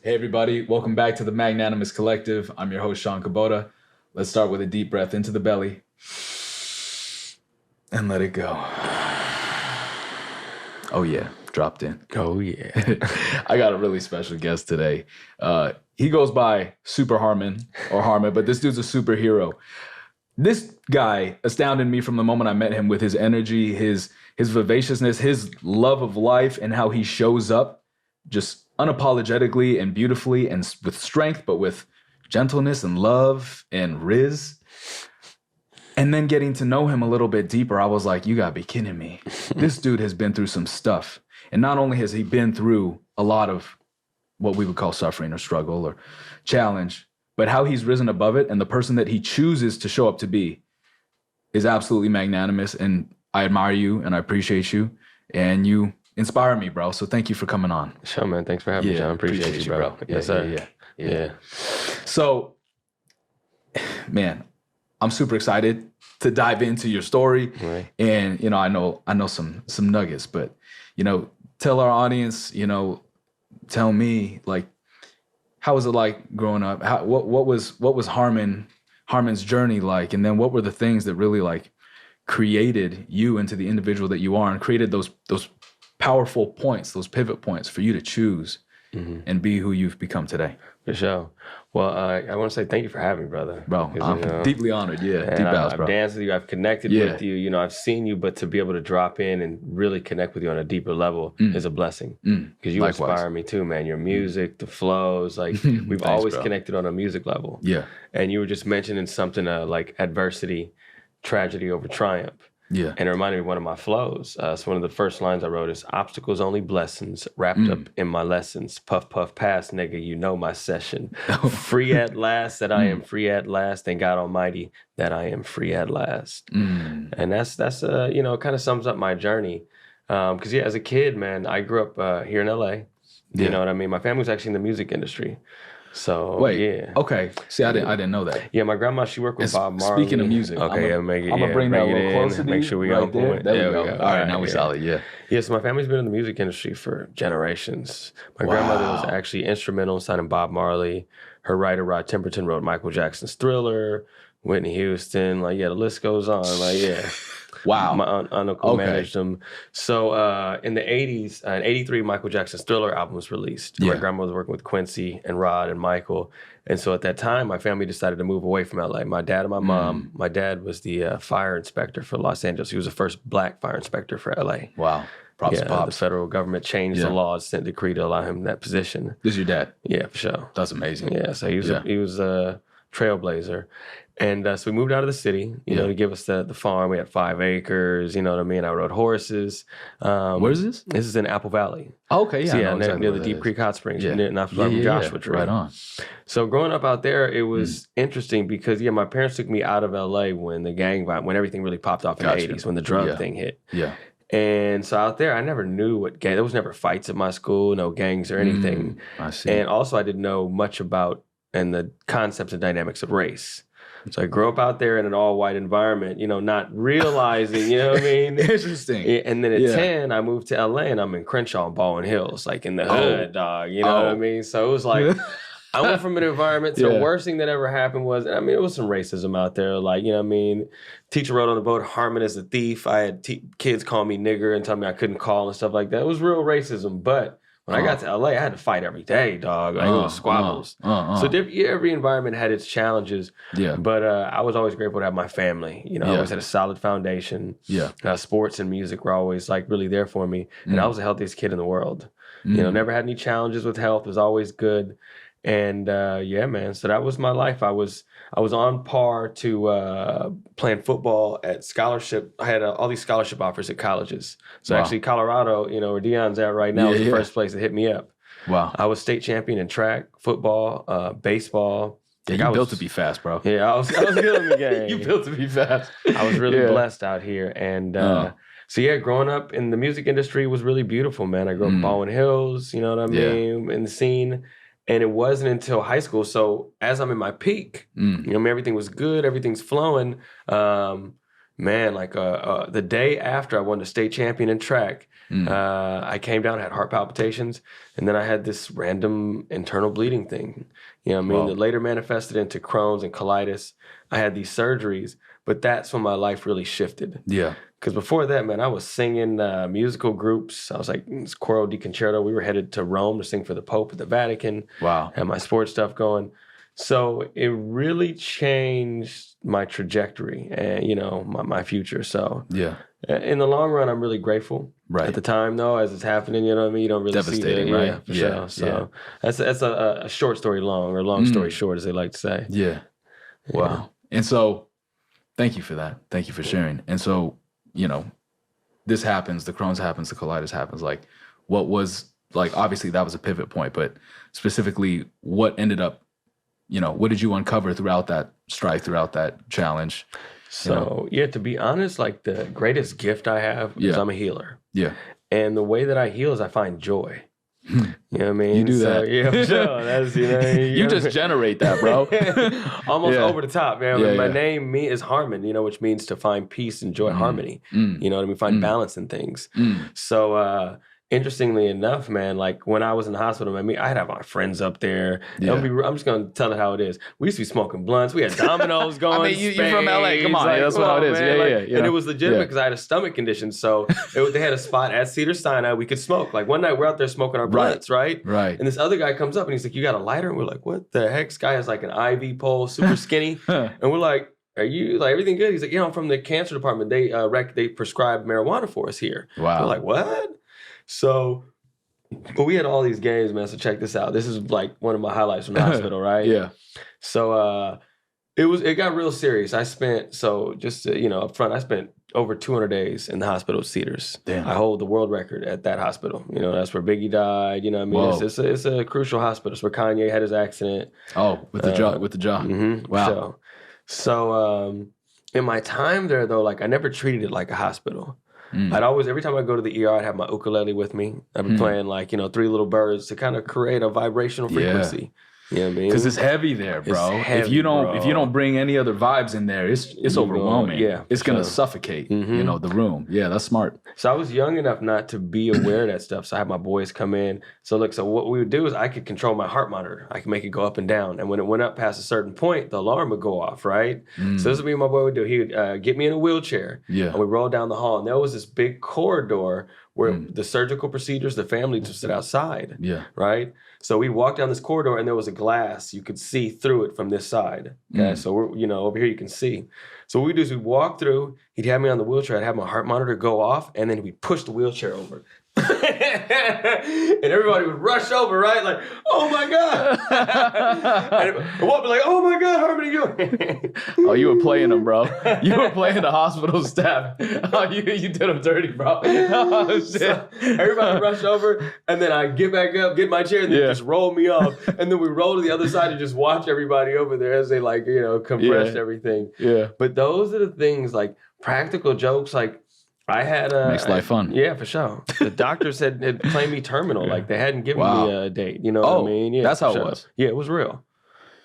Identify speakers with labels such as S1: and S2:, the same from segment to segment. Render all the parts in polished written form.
S1: Hey everybody, welcome back to the Magnanimous Collective. I'm your host, Sean Kubota. Let's start with a deep breath into the belly and let it go. Oh yeah, dropped in.
S2: Oh yeah.
S1: I got a really special guest today. He goes by Super Harmon or Harmon, but this dude's a superhero. This guy astounded me from the moment I met him with his energy, his vivaciousness, his love of life, and how he shows up just unapologetically and beautifully and with strength, but with gentleness and love and riz. And then getting to know him a little bit deeper, I was like, you gotta be kidding me. This dude has been through some stuff. And not only has he been through a lot of what we would call suffering or struggle or challenge, but how he's risen above it and the person that he chooses to show up to be is absolutely magnanimous. And I admire you and I appreciate you. And you inspire me, bro. So thank you for coming on.
S2: Sure, man. Thanks for having me, John. Appreciate you, bro. Yes, sir. Yeah.
S1: So, man, I'm super excited to dive into your story.
S2: Right.
S1: And, you know, I know some nuggets, but, you know, tell our audience, you know, tell me, like, how was it like growing up? What was Harmon's journey like? And then what were the things that really like created you into the individual that you are and created those powerful points, those pivot points for you to choose and be who you've become today?
S2: For sure. Well, I want to say thank you for having me, brother.
S1: Bro, I'm deeply honored. Yeah, deep bows, bro.
S2: I've danced with you. I've connected with you. You know, I've seen you, but to be able to drop in and really connect with you on a deeper level is a blessing. Because you inspire me too, man. Your music, the flows, like we've always connected on a music level.
S1: Yeah.
S2: And you were just mentioning something like adversity, tragedy over triumph.
S1: Yeah.
S2: And it reminded me of one of my flows. So one of the first lines I wrote is, obstacles only blessings wrapped up in my lessons. Puff, puff, pass, nigga, you know my session. Free at last, that I am free at last. Thank God Almighty that I am free at last. And that's you know, kind of sums up my journey. Because as a kid, man, I grew up here in LA. You know what I mean? My family was actually in the music industry. So
S1: okay. See, I didn't know that.
S2: Yeah, my grandma, she worked with Bob Marley.
S1: Speaking of music,
S2: okay, I'm gonna
S1: bring that a little closer to
S2: make sure we got point.
S1: There we go. All right, now we're solid. Yeah.
S2: Yeah, so my family's been in the music industry for generations. My grandmother was actually instrumental in signing Bob Marley. Her writer, Rod Temperton, wrote Michael Jackson's Thriller, Whitney Houston. Like, yeah, the list goes on. Like, yeah.
S1: Wow.
S2: My uncle managed them. So in the 80s, in 83, Michael Jackson's Thriller album was released. My grandma was working with Quincy and Rod and Michael. And so at that time, my family decided to move away from LA. My dad and my mom, my dad was the fire inspector for Los Angeles. He was the first black fire inspector for LA.
S1: Wow. Props to Pops.
S2: The federal government changed the laws, sent a decree to allow him in that position.
S1: This is your dad?
S2: Yeah, for sure.
S1: That's amazing.
S2: Yeah, so he was a trailblazer. And so we moved out of the city, you know, to give us the farm. We had 5 acres, you know what I mean? I rode horses.
S1: Where is this?
S2: This is in Apple Valley.
S1: Oh, okay, yeah.
S2: So near the Deep Creek Hot Springs, not far from Joshua Tree.
S1: Right on.
S2: So growing up out there, it was interesting because, my parents took me out of LA when the gang vibe, when everything really popped off in the 80s, when the drug thing hit.
S1: Yeah.
S2: And so out there, I never knew what gang, there was never fights at my school, no gangs or anything.
S1: I see.
S2: And also I didn't know much about and the concepts and dynamics of race. So I grew up out there in an all-white environment, not realizing, you know what I mean?
S1: Interesting.
S2: And then at 10, I moved to LA and I'm in Crenshaw and Baldwin Hills, like in the hood, dog, you know what I mean? So it was like, I went from an environment to the worst thing that ever happened was, it was some racism out there. Like, you know what I mean? Teacher wrote on the board, Harmon is a thief. I had kids call me nigger and tell me I couldn't call and stuff like that. It was real racism, but when I got to LA, I had to fight every day, dog. Like, it was squabbles. So every environment had its challenges. Yeah. But I was always grateful to have my family. I always had a solid foundation. Yeah. Sports and music were always like really there for me. And I was the healthiest kid in the world. Never had any challenges with health. Was always good. And man. So that was my life. I was on par to playing football at scholarship. I had all these scholarship offers at colleges. So actually Colorado, where Deion's at right now, was the first place that hit me up. Wow. I was state champion in track, football, baseball.
S1: Yeah, you built to be fast, bro.
S2: Yeah, I was good in the game.
S1: You built to be fast.
S2: I was really blessed out here. And growing up in the music industry was really beautiful, man. I grew up in Baldwin Hills, you know what I mean, in the scene. And it wasn't until high school. So as I'm in my peak, everything was good, everything's flowing. man, like the day after I won the state champion in track, I came down, had heart palpitations, and then I had this random internal bleeding thing. You know what I mean?
S1: Wow.
S2: That later manifested into Crohn's and colitis. I had these surgeries, but that's when my life really shifted.
S1: Yeah.
S2: Because before that, man, I was singing musical groups. I was like Coro di Concerto. We were headed to Rome to sing for the Pope at the Vatican.
S1: Wow.
S2: Had my sports stuff going. So it really changed my trajectory and, you know, my future. So
S1: Yeah.
S2: in the long run, I'm really grateful.
S1: Right.
S2: At the time, though, as it's happening, you know what I mean? You don't really see
S1: Devastating,
S2: it.
S1: right?
S2: Yeah, for sure. So that's a short story long, or long story short, as they like to say.
S1: Yeah. Wow. And so thank you for that. Thank you for sharing. And so, you know, this happens, the Crohn's happens, the colitis happens. Like, what was, like, obviously that was a pivot point, but specifically what ended up, you know, what did you uncover throughout that strife, throughout that challenge?
S2: So, yeah, to be honest, like the greatest gift I have is I'm a healer.
S1: Yeah.
S2: And the way that I heal is I find joy. You know what I mean?
S1: You do that.
S2: Yeah, for sure. That's, you know,
S1: You just generate that, bro.
S2: almost over the top, man.
S1: Yeah,
S2: My name is Harmon, you know, which means to find peace and joy, harmony. You know what I mean? Find balance in things. So, interestingly enough, man, like when I was in the hospital, I'd have my friends up there.
S1: Yeah.
S2: I'm just gonna tell it how it is. We used to be smoking blunts. We had dominoes going.
S1: I mean, you're from LA. Come on,
S2: like,
S1: that's how it is.
S2: Man.
S1: Yeah.
S2: And it was legitimate because I had a stomach condition. So they had a spot at Cedars-Sinai we could smoke. Like one night we're out there smoking our blunts, right?
S1: Right.
S2: And this other guy comes up and he's like, "You got a lighter?" And we're like, "What the heck?" This guy has like an IV pole, super skinny, and we're like, "Are you like everything good?" He's like, "Yeah, I'm from the cancer department. They prescribe marijuana for us here."
S1: Wow.
S2: We're like, "What?" So. But we had all these games, man. So check this out. This is like one of my highlights from the hospital, right?
S1: Yeah.
S2: So it got real serious. I spent up front, I spent over 200 days in the hospital at Cedars.
S1: Damn.
S2: I hold the world record at that hospital. You know, that's where Biggie died. You know what I mean? It's a crucial hospital. It's where Kanye had his accident.
S1: Oh, with the jaw.
S2: Mm-hmm,
S1: Wow.
S2: So in my time there, though, like I never treated it like a hospital. I'd always, every time I go to the ER, I'd have my ukulele with me. I'd be playing like, you know, Three Little Birds to kind of create a vibrational frequency. You know what I mean?
S1: Because it's heavy there, bro.
S2: It's heavy,
S1: if you don't bring any other vibes in there, it's overwhelming. It's gonna suffocate, you know, the room. Yeah, that's smart.
S2: So I was young enough not to be aware of that stuff. So I had my boys come in. So what we would do is I could control my heart monitor. I could make it go up and down. And when it went up past a certain point, the alarm would go off, right? So this is what my boy would do. He would get me in a wheelchair.
S1: Yeah.
S2: And we rolled down the hall. And there was this big corridor where the surgical procedures, the family just stood outside.
S1: Yeah.
S2: Right? So we walked down this corridor and there was a glass. You could see through it from this side. Okay. So we're, you know, over here you can see. So what we do is we walk through, he'd have me on the wheelchair, I'd have my heart monitor go off, and then we'd push the wheelchair over. And everybody would rush over, right? Like, oh my God. And we'll be like, oh my God, Harmon, you.
S1: Oh, you were playing them, bro. You were playing the hospital staff. Oh, you did them dirty, bro. Oh, shit.
S2: So everybody would rush over, and then I get back up, get my chair, and then just roll me off. And then we roll to the other side and just watch everybody over there as they like, you know, compressed everything.
S1: Yeah.
S2: But those are the things, like practical jokes, like I had
S1: makes life fun.
S2: Yeah, for sure. The doctors had claimed me terminal, like they hadn't given me a date. You know what I mean? Yeah,
S1: that's how it was.
S2: Yeah, it was real.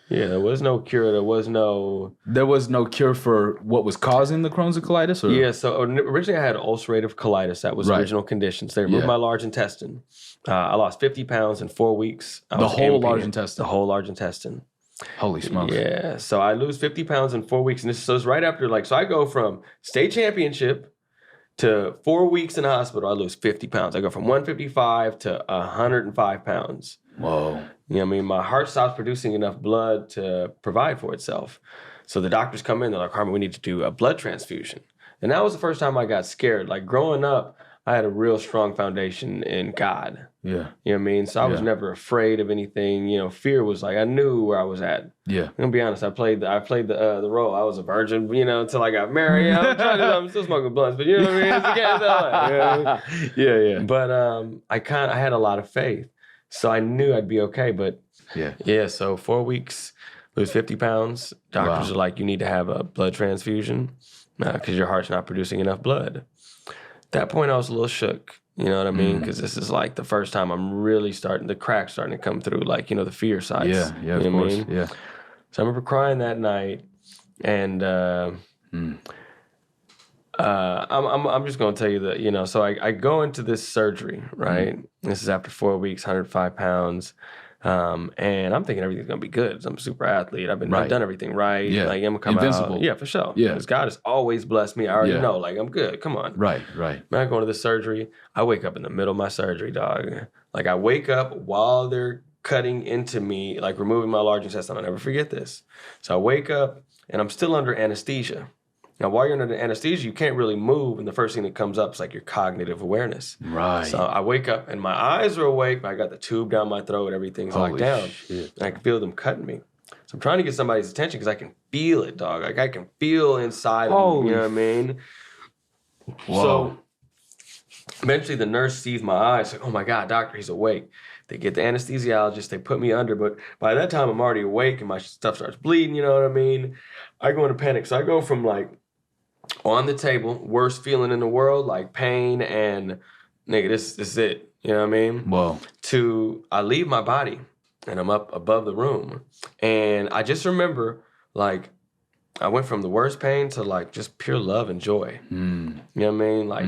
S2: Yeah, there was no cure. There was no
S1: cure for what was causing the Crohn's and colitis? Or?
S2: Yeah, so originally I had ulcerative colitis. That was the original conditions. They removed my large intestine. I lost 50 pounds in 4 weeks.
S1: The whole large intestine?
S2: The whole large intestine.
S1: Holy smokes.
S2: Yeah, so I lose 50 pounds in 4 weeks. And this is right after, like, so I go from state championship to 4 weeks in the hospital. I lose 50 pounds. I go from 155 to 105 pounds.
S1: Whoa.
S2: You know what I mean? My heart stops producing enough blood to provide for itself. So the doctors come in, they're like, Harmon, we need to do a blood transfusion. And that was the first time I got scared. Like growing up, I had a real strong foundation in God.
S1: Yeah.
S2: You know what I mean? So I was never afraid of anything. You know, fear was like, I knew where I was at.
S1: Yeah.
S2: I'm gonna be honest, I played the role. I was a virgin, you know, until I got married. I'm still smoking blunts, but you know what I mean? It's against LA, you know what I mean?
S1: Yeah.
S2: But I had a lot of faith. So I knew I'd be okay. But so 4 weeks, lose 50 pounds. Doctors are like, you need to have a blood transfusion because your heart's not producing enough blood. At that point, I was a little shook. You know what I mean? Because this is like the first time I'm really the cracks starting to come through, like, you know, the fear sides.
S1: Yeah,
S2: of
S1: course.
S2: I mean?
S1: Yeah.
S2: So I remember crying that night, and I'm just gonna tell you that, you know, so I go into this surgery, right? This is after 4 weeks, 105 pounds. And I'm thinking everything's gonna be good. I'm a super athlete. I've done everything right.
S1: Yeah.
S2: Like I'm gonna come
S1: Invincible.
S2: out. Yeah, for sure.
S1: Yeah.
S2: Because God has always blessed me. I already know. Like I'm good. Come on.
S1: Right.
S2: Man, I go into the surgery. I wake up in the middle of my surgery, dog. Like I wake up while they're cutting into me, like removing my large intestine. I'll never forget this. So I wake up and I'm still under anesthesia. Now, while you're under anesthesia, you can't really move, and the first thing that comes up is like your cognitive awareness.
S1: Right.
S2: So I wake up, and my eyes are awake, but I got the tube down my throat, everything's locked down.
S1: Shit.
S2: And I can feel them cutting me. So I'm trying to get somebody's attention because I can feel it, dog. Like I can feel inside of me, you know what I mean?
S1: Whoa.
S2: So eventually the nurse sees my eyes, like, oh my God, doctor, he's awake. They get the anesthesiologist, they put me under, but by that time I'm already awake and my stuff starts bleeding, you know what I mean? I go into panic. So I go from like, on the table, worst feeling in the world, like pain and nigga, this is it. You know what I mean?
S1: Whoa.
S2: To I leave my body and I'm up above the room. And I just remember like I went from the worst pain to like just pure love and joy. You know what I mean? Like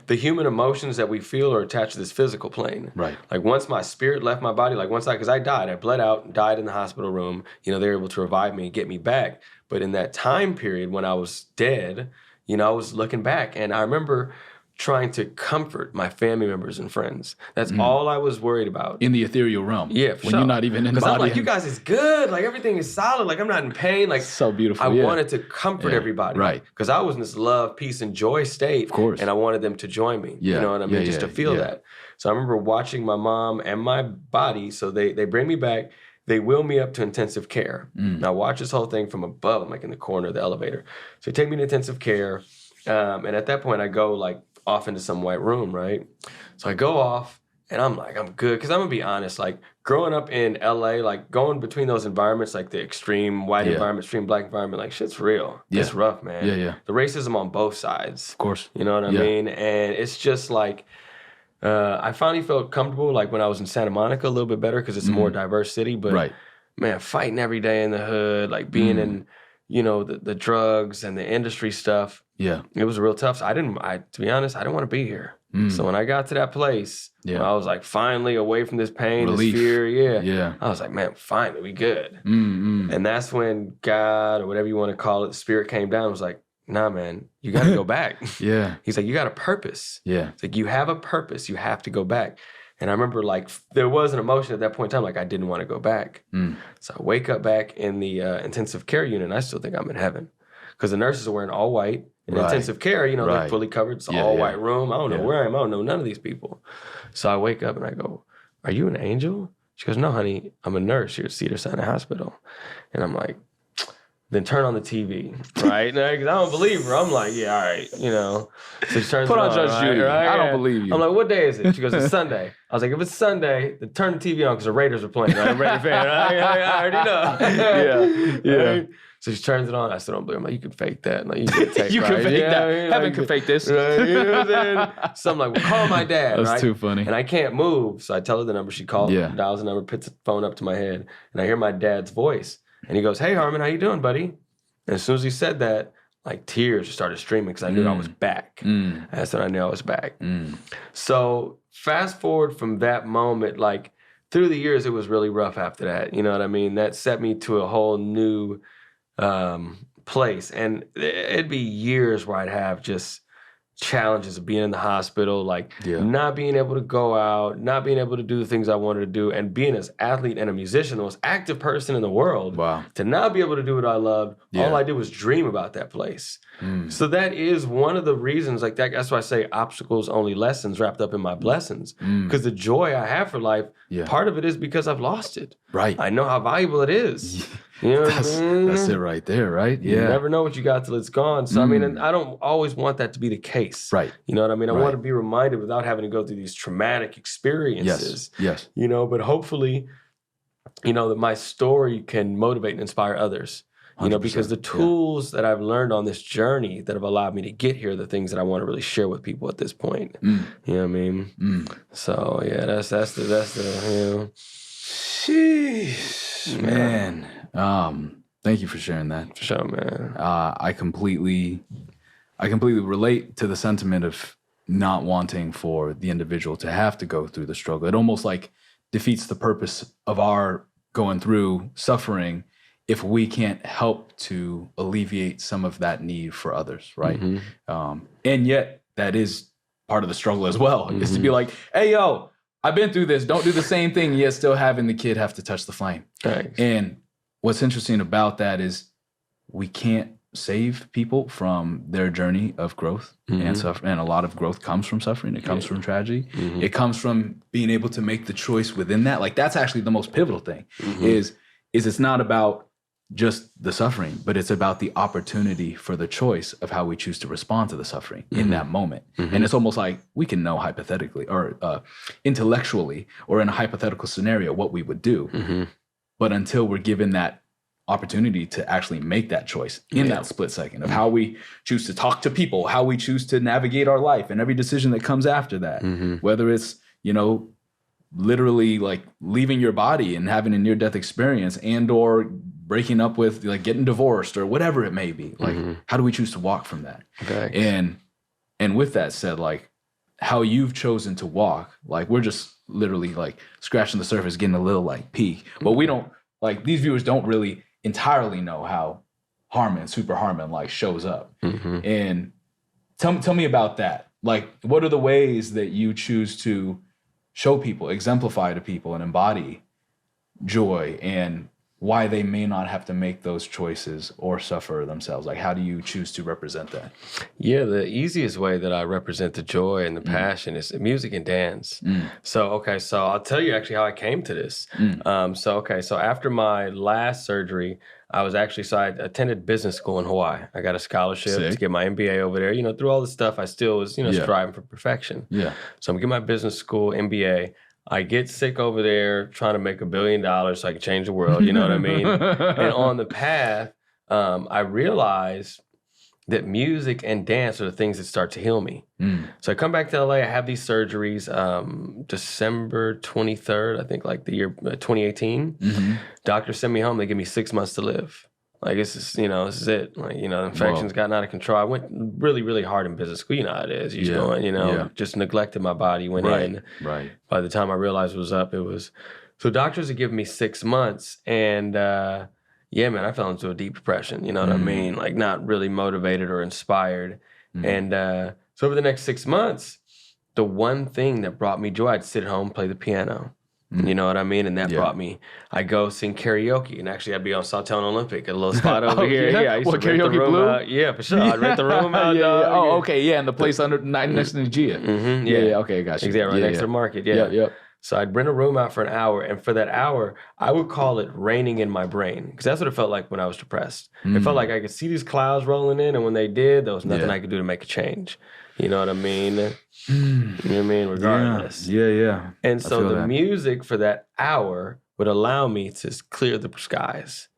S2: the human emotions that we feel are attached to this physical plane.
S1: Right.
S2: Like once my spirit left my body, like because I died, I bled out and died in the hospital room. You know, they were able to revive me and get me back. But in that time period when I was dead, you know, I was looking back and I remember trying to comfort my family members and friends. That's all I was worried about.
S1: In the ethereal realm.
S2: Yeah, for
S1: when
S2: sure.
S1: you're not even in the
S2: Because
S1: body.
S2: I'm like, you guys is good. Like everything is solid. Like I'm not in pain. Like
S1: so beautiful.
S2: I wanted to comfort everybody.
S1: Right.
S2: Because I was in this love, peace, and joy state.
S1: Of course.
S2: And I wanted them to join me.
S1: Yeah.
S2: You know what I mean? Just to feel that. So I remember watching my mom and my body. So they bring me back. They wheel me up to intensive care. Now I watch this whole thing from above. I'm like in the corner of the elevator. So they take me to intensive care. And at that point I go like off into some white room, right? So I go off and I'm like, I'm good. Because I'm going to be honest, like growing up in LA, like going between those environments, like the extreme white environment, extreme black environment, like shit's real.
S1: Yeah.
S2: It's rough, man.
S1: Yeah.
S2: The racism on both sides.
S1: Of course.
S2: You know what I mean? And it's just like, I finally felt comfortable like when I was in Santa Monica a little bit better because it's a more diverse city. But man, fighting every day in the hood, like being in, you know, the drugs and the industry stuff.
S1: Yeah.
S2: It was real tough. So to be honest, I didn't want to be here. So when I got to that place, I was like finally away from this pain,
S1: Relief.
S2: this fear. Yeah. I was like, man, finally, we good. And that's when God, or whatever you want to call it, the spirit came down and was like, nah, man, you got to go back. He's like, you got a purpose. It's like, you have a purpose. You have to go back. And I remember like there was an emotion at that point in time, like I didn't want to go back. So I wake up back in the intensive care unit and I still think I'm in heaven. Because the nurses are wearing all white. In intensive care, you know, they're fully covered. It's all white room. I don't know where I am. I don't know none of these people. So I wake up and I go, are you an angel? She goes, no, honey, I'm a nurse here at Cedars-Sinai Hospital. And I'm like, then turn on the TV, right? Because I don't believe her. I'm like, yeah, all right, you know. So she turns
S1: Put
S2: it
S1: on
S2: on,
S1: Judge Judy.
S2: right?
S1: I don't believe you.
S2: I'm like, what day is it? She goes, it's Sunday. I was like, if it's Sunday, then turn the TV on because the Raiders are playing. Right? I'm a Raider fan. I already know. Right? So she turns it on. I still don't believe her. I'm like, you can fake that. Like, you can take
S1: you can fake that. Heaven can fake this.
S2: Right? You know what I'm saying? So I'm like, well, call my dad.
S1: That's
S2: right?
S1: too funny.
S2: And I can't move. So I tell her the number. She calls, dials the number, puts the phone up to my head. And I hear my dad's voice. And he goes, hey, Harmon, how you doing, buddy? And as soon as he said that, like tears just started streaming because I knew I was back. That's when I knew I was back. So fast forward from that moment, like through the years, it was really rough after that. You know what I mean? That set me to a whole new place. And it'd be years where I'd have just challenges of being in the hospital, like not being able to go out, not being able to do the things I wanted to do, and being an athlete and a musician, the most active person in the world, to not be able to do what I loved, all I did was dream about that place. So that is one of the reasons, like that's why I say obstacles only lessons wrapped up in my blessings. Because the joy I have for life, part of it is because I've lost it. I know how valuable it is. You know
S1: that's it right there, right?
S2: You never know what you got till it's gone. So, I mean, and I don't always want that to be the case. You know what I mean? I want to be reminded without having to go through these traumatic experiences. You know, but hopefully, you know, that my story can motivate and inspire others. You know, because the tools that I've learned on this journey that have allowed me to get here are the things that I want to really share with people at this point. You know what I mean? So, yeah, that's the, you know.
S1: Sheesh, man. Thank you for sharing that.
S2: For sure, man.
S1: I completely I completely relate to the sentiment of not wanting for the individual to have to go through the struggle. It almost like defeats the purpose of our going through suffering if we can't help to alleviate some of that need for others, right? And yet that is part of the struggle as well, is to be like, hey, yo, I've been through this. Don't do the same thing, yet still having the kid have to touch the flame.
S2: Thanks.
S1: And what's interesting about that is we can't save people from their journey of growth and suffering. And a lot of growth comes from suffering. It comes from tragedy. It comes from being able to make the choice within that. Like, that's actually the most pivotal thing is it's not about just the suffering, but it's about the opportunity for the choice of how we choose to respond to the suffering in that moment. And it's almost like we can know hypothetically or intellectually or in a hypothetical scenario what we would do. But until we're given that opportunity to actually make that choice in that split second of how we choose to talk to people, how we choose to navigate our life and every decision that comes after that, whether it's, you know, literally like leaving your body and having a near-death experience and or breaking up with, like, getting divorced or whatever it may be. Like, how do we choose to walk from that? And with that said, like, how you've chosen to walk, like, we're just literally like scratching the surface, getting a little like peek, but we don't, like, these viewers don't really entirely know how Harmon, Super Harmon, like, shows up. And tell me about that. Like, what are the ways that you choose to show people, exemplify to people, and embody joy, and why they may not have to make those choices or suffer themselves? Like, how do you choose to represent that?
S2: Yeah, the easiest way that I represent the joy and the passion is music and dance. So I'll tell you actually how I came to this. So after my last surgery, I attended business school in Hawaii. I got a scholarship to get my MBA over there. You know, through all this stuff, I still was, striving for perfection. So I'm getting my business school MBA. I get sick over there trying to make $1 billion so I can change the world, you know what I mean? And on the path, I realized that music and dance are the things that start to heal me. So I come back to LA, I have these surgeries, December 23rd, I think, like the year 2018. Doctors send me home, they give me 6 months to live. Like, this is it. Like, the infection's gotten out of control. I went really, really hard in business school. You know how it is. You're going, just neglected my body, went in. By the time I realized it was up, so doctors had given me 6 months, and yeah, man, I fell into a deep depression. You know what I mean? Like, not really motivated or inspired. And so over the next 6 months, the one thing that brought me joy, I'd sit at home, play the piano. You know what I mean? And that brought me, I go sing karaoke. And actually, I'd be on Sawtell Olympic, a little spot over here. I used to rent
S1: Karaoke
S2: the room
S1: Blue?
S2: out. Yeah, for sure. I'd rent the room out.
S1: Oh, okay. Yeah, and the place next to the Gia. Okay, gotcha.
S2: Exactly, right next to the market. So I'd rent a room out for an hour. And for that hour, I would call it raining in my brain. Because that's what it felt like when I was depressed. It felt like I could see these clouds rolling in. And when they did, there was nothing I could do to make a change. You know what I mean? You know what I mean? Regardless.
S1: Yeah.
S2: And so the music for that hour would allow me to clear the skies.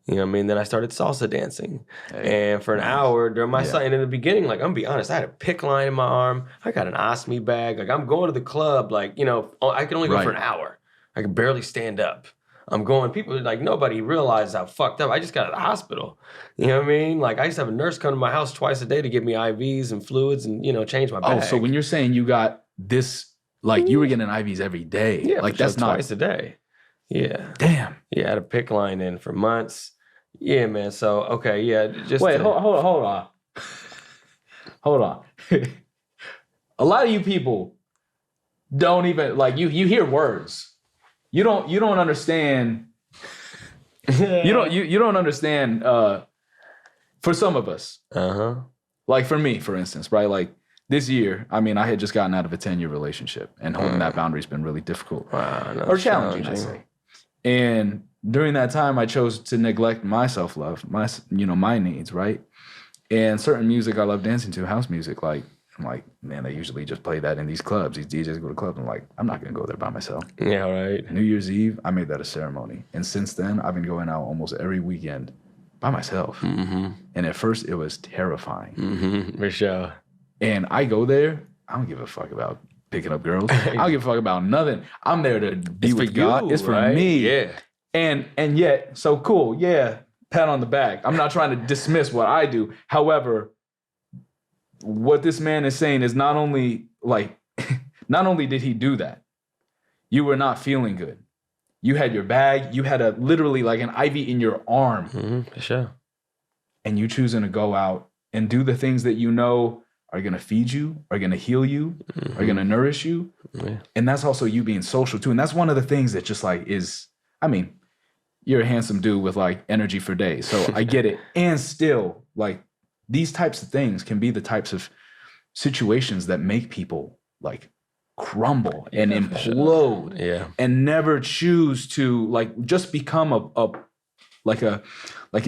S2: You know what I mean? Then I started salsa dancing. And for an hour during my and in the beginning, like, I'm gonna be honest, I had a PICC line in my arm. I got an ostomy bag. Like, I'm going to the club, like, I can only go for an hour. I can barely stand up. I'm going, people, like, nobody realized how fucked up. I just got out of the hospital. You know what I mean? Like, I used to have a nurse come to my house twice a day to give me IVs and fluids and, change my bag.
S1: Oh, so when you're saying you got this, like, you were getting IVs every day.
S2: Yeah,
S1: like, that's not
S2: twice a day. Yeah.
S1: Damn.
S2: Yeah, I had a PICC line in for months. Yeah, man. So, just
S1: wait, hold on. Hold on. A lot of you people don't even, like, you hear words. You don't understand. You don't understand. For some of us, like for me, for instance, right? Like this year, I mean, I had just gotten out of a 10-year relationship, and holding that boundary has been really difficult or challenging, I say. And during that time, I chose to neglect my self-love, my needs, right? And certain music I love dancing to, house music, like. I'm like, man, they usually just play that in these clubs. These DJs go to clubs. I'm like, I'm not going to go there by myself.
S2: Yeah, right.
S1: New Year's Eve, I made that a ceremony. And since then, I've been going out almost every weekend by myself. And at first, it was terrifying.
S2: For sure.
S1: And I go there, I don't give a fuck about picking up girls. I don't give a fuck about nothing. I'm there to be with God. It's for me.
S2: Yeah.
S1: And yet, so cool. Yeah, pat on the back. I'm not trying to dismiss what I do. However, what this man is saying is not only like, not only did he do that, you were not feeling good. You had your bag, you had literally like an IV in your arm.
S2: For sure.
S1: And you choosing to go out and do the things that you know are going to feed you, are going to heal you, are going to nourish you.
S2: Yeah.
S1: And that's also you being social too. And that's one of the things that just like is, I mean, you're a handsome dude with like energy for days. So I get it. And still, like, these types of things can be the types of situations that make people like crumble and implode and never choose to like just become a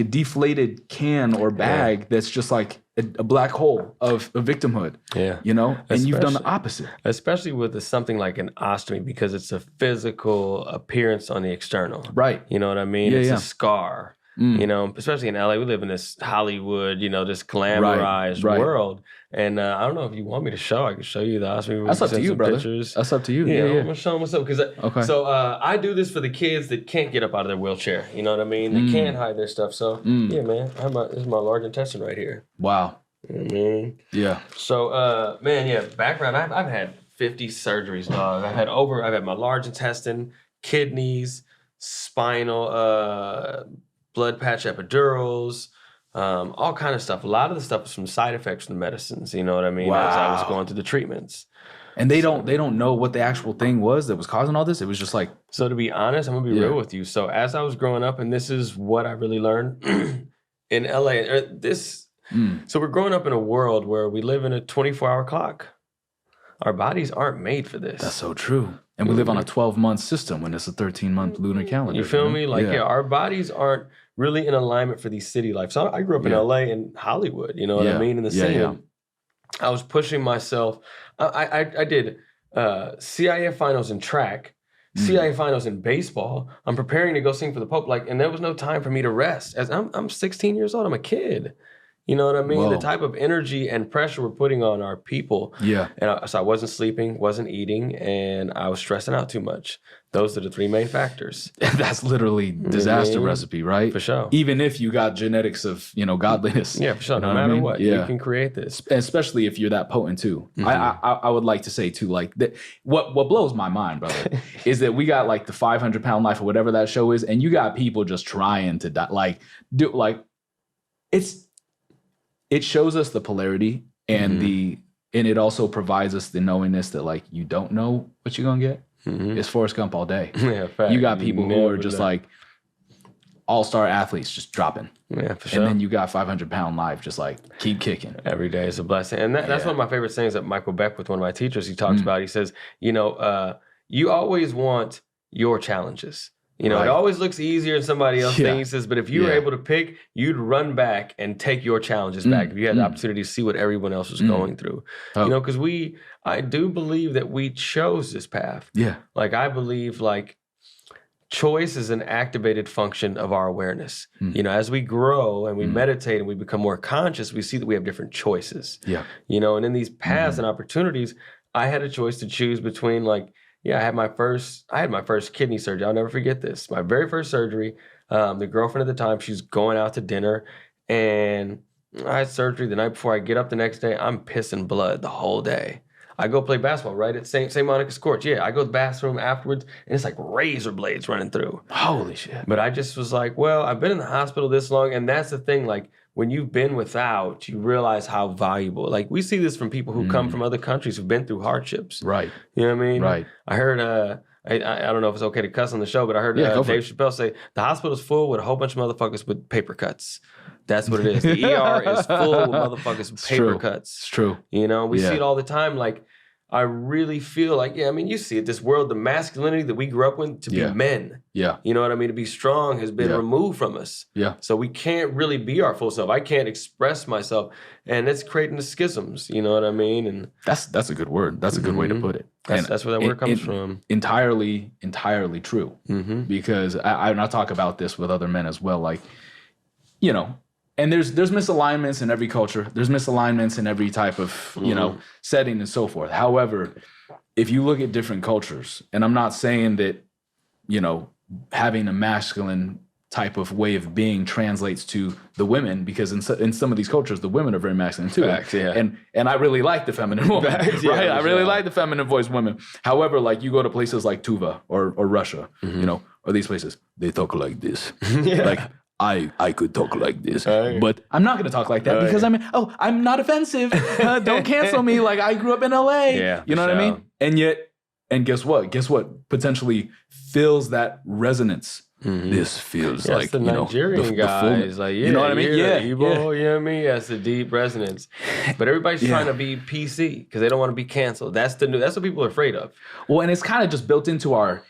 S1: deflated can or bag that's just like a black hole of victimhood. Yeah. You know? And you've done the opposite.
S2: Especially with something like an ostomy, because it's a physical appearance on the external.
S1: Right.
S2: You know what I mean? It's a scar. You know, especially in LA, we live in this Hollywood, you know, this glamorized world. And I don't know if you want me to show. I can show you the ostomy.
S1: That's up to you, brother.
S2: Pictures.
S1: That's up to you.
S2: Yeah, I'm gonna show them what's up. So I do this for the kids that can't get up out of their wheelchair. You know what I mean? They can't hide their stuff. So yeah, man, this is my large intestine right here.
S1: Wow. Yeah.
S2: So background. I've had 50 surgeries, dog. I've had my large intestine, kidneys, spinal, blood patch epidurals, all kind of stuff. A lot of the stuff is from side effects from the medicines. You know what I mean? As I was going through the treatments.
S1: And they don't know what the actual thing was that was causing all this. It was just like.
S2: So to be honest, I'm gonna be real with you. So as I was growing up, and this is what I really learned in LA. So we're growing up in a world where we live in a 24-hour clock. Our bodies aren't made for this.
S1: That's so true. And we live on a 12-month system when it's a 13-month lunar calendar.
S2: You feel me? Like, our bodies aren't really in alignment for these city life. So I grew up in LA and Hollywood, you know what I mean? In the scene. I was pushing myself. I did CIF finals in track, CIF finals in baseball. I'm preparing to go sing for the Pope. Like, and there was no time for me to rest. As I'm 16 years old, I'm a kid. You know what I mean? Whoa. The type of energy and pressure we're putting on our people. Yeah. And so I wasn't sleeping, wasn't eating, and I was stressing out too much. Those are the three main factors.
S1: That's literally disaster recipe, right?
S2: For sure.
S1: Even if you got genetics of, godliness.
S2: Yeah, for sure. No matter what, you can create this.
S1: Especially if you're that potent too. I would like to say too, like what blows my mind, brother, is that we got like the 500-pound life or whatever that show is, and you got people just trying to die, it shows us the polarity and and it also provides us the knowingness that like you don't know what you're gonna get. It's Forrest Gump all day. Yeah, fact. You got people who are just like all-star athletes just dropping. Yeah, for sure. And then you got 500-pound life just like keep kicking.
S2: Every day is a blessing. And that's one of my favorite things that Michael Beck, with one of my teachers, he talks about. He says, you always want your challenges. It always looks easier than somebody else thinks. He says, but if you were able to pick, you'd run back and take your challenges back if you had the opportunity to see what everyone else was going through. Because I do believe that we chose this path. Yeah. Like, I believe, like, choice is an activated function of our awareness. As we grow and we meditate and we become more conscious, we see that we have different choices. Yeah. And in these paths and opportunities, I had a choice to choose between, like, I had my first kidney surgery. I'll never forget this. My very first surgery. The girlfriend at the time, she's going out to dinner, and I had surgery the night before. I get up the next day, I'm pissing blood the whole day. I go play basketball right at St. Monica's courts. Yeah, I go to the bathroom afterwards, and it's like razor blades running through.
S1: Holy shit.
S2: But I just was like, well, I've been in the hospital this long, and that's the thing, like, when you've been without, you realize how valuable. Like, we see this from people who come from other countries who've been through hardships. Right. You know what I mean? Right. I heard, I don't know if it's okay to cuss on the show, but I heard Dave Chappelle say, the hospital's full with a whole bunch of motherfuckers with paper cuts. That's what it is. The ER is full with motherfuckers with paper cuts. It's true. We see it all the time. Like, I really feel like, you see it, this world, the masculinity that we grew up with to be men. Yeah. You know what I mean? To be strong has been removed from us. Yeah. So we can't really be our full self. I can't express myself. And it's creating the schisms. You know what I mean? And
S1: that's a good word. That's a good way to put it.
S2: That's where that word comes from.
S1: Entirely true. Because I talk about this with other men as well. Like, and there's misalignments in every culture. There's misalignments in every type of, setting and so forth. However, if you look at different cultures, and I'm not saying that, having a masculine type of way of being translates to the women, because in some of these cultures, the women are very masculine too.
S2: Facts, yeah.
S1: And I really like the feminine woman,
S2: Facts,
S1: right?
S2: yeah,
S1: I really like the feminine voiced women. However, like you go to places like Tuva or Russia, you know, or these places, they talk like this. Like I could talk like this, but I'm not going to talk like that because I'm not offensive. Don't cancel me. Like I grew up in LA.
S2: Yeah,
S1: you know what I mean? And guess what? Guess what potentially fills that resonance? This feels like
S2: the Nigerian guys, like
S1: you know what I mean?
S2: Igbo, you know what I mean? That's a deep resonance. But everybody's trying to be PC because they don't want to be canceled. That's what people are afraid of.
S1: Well, and it's kind of just built into our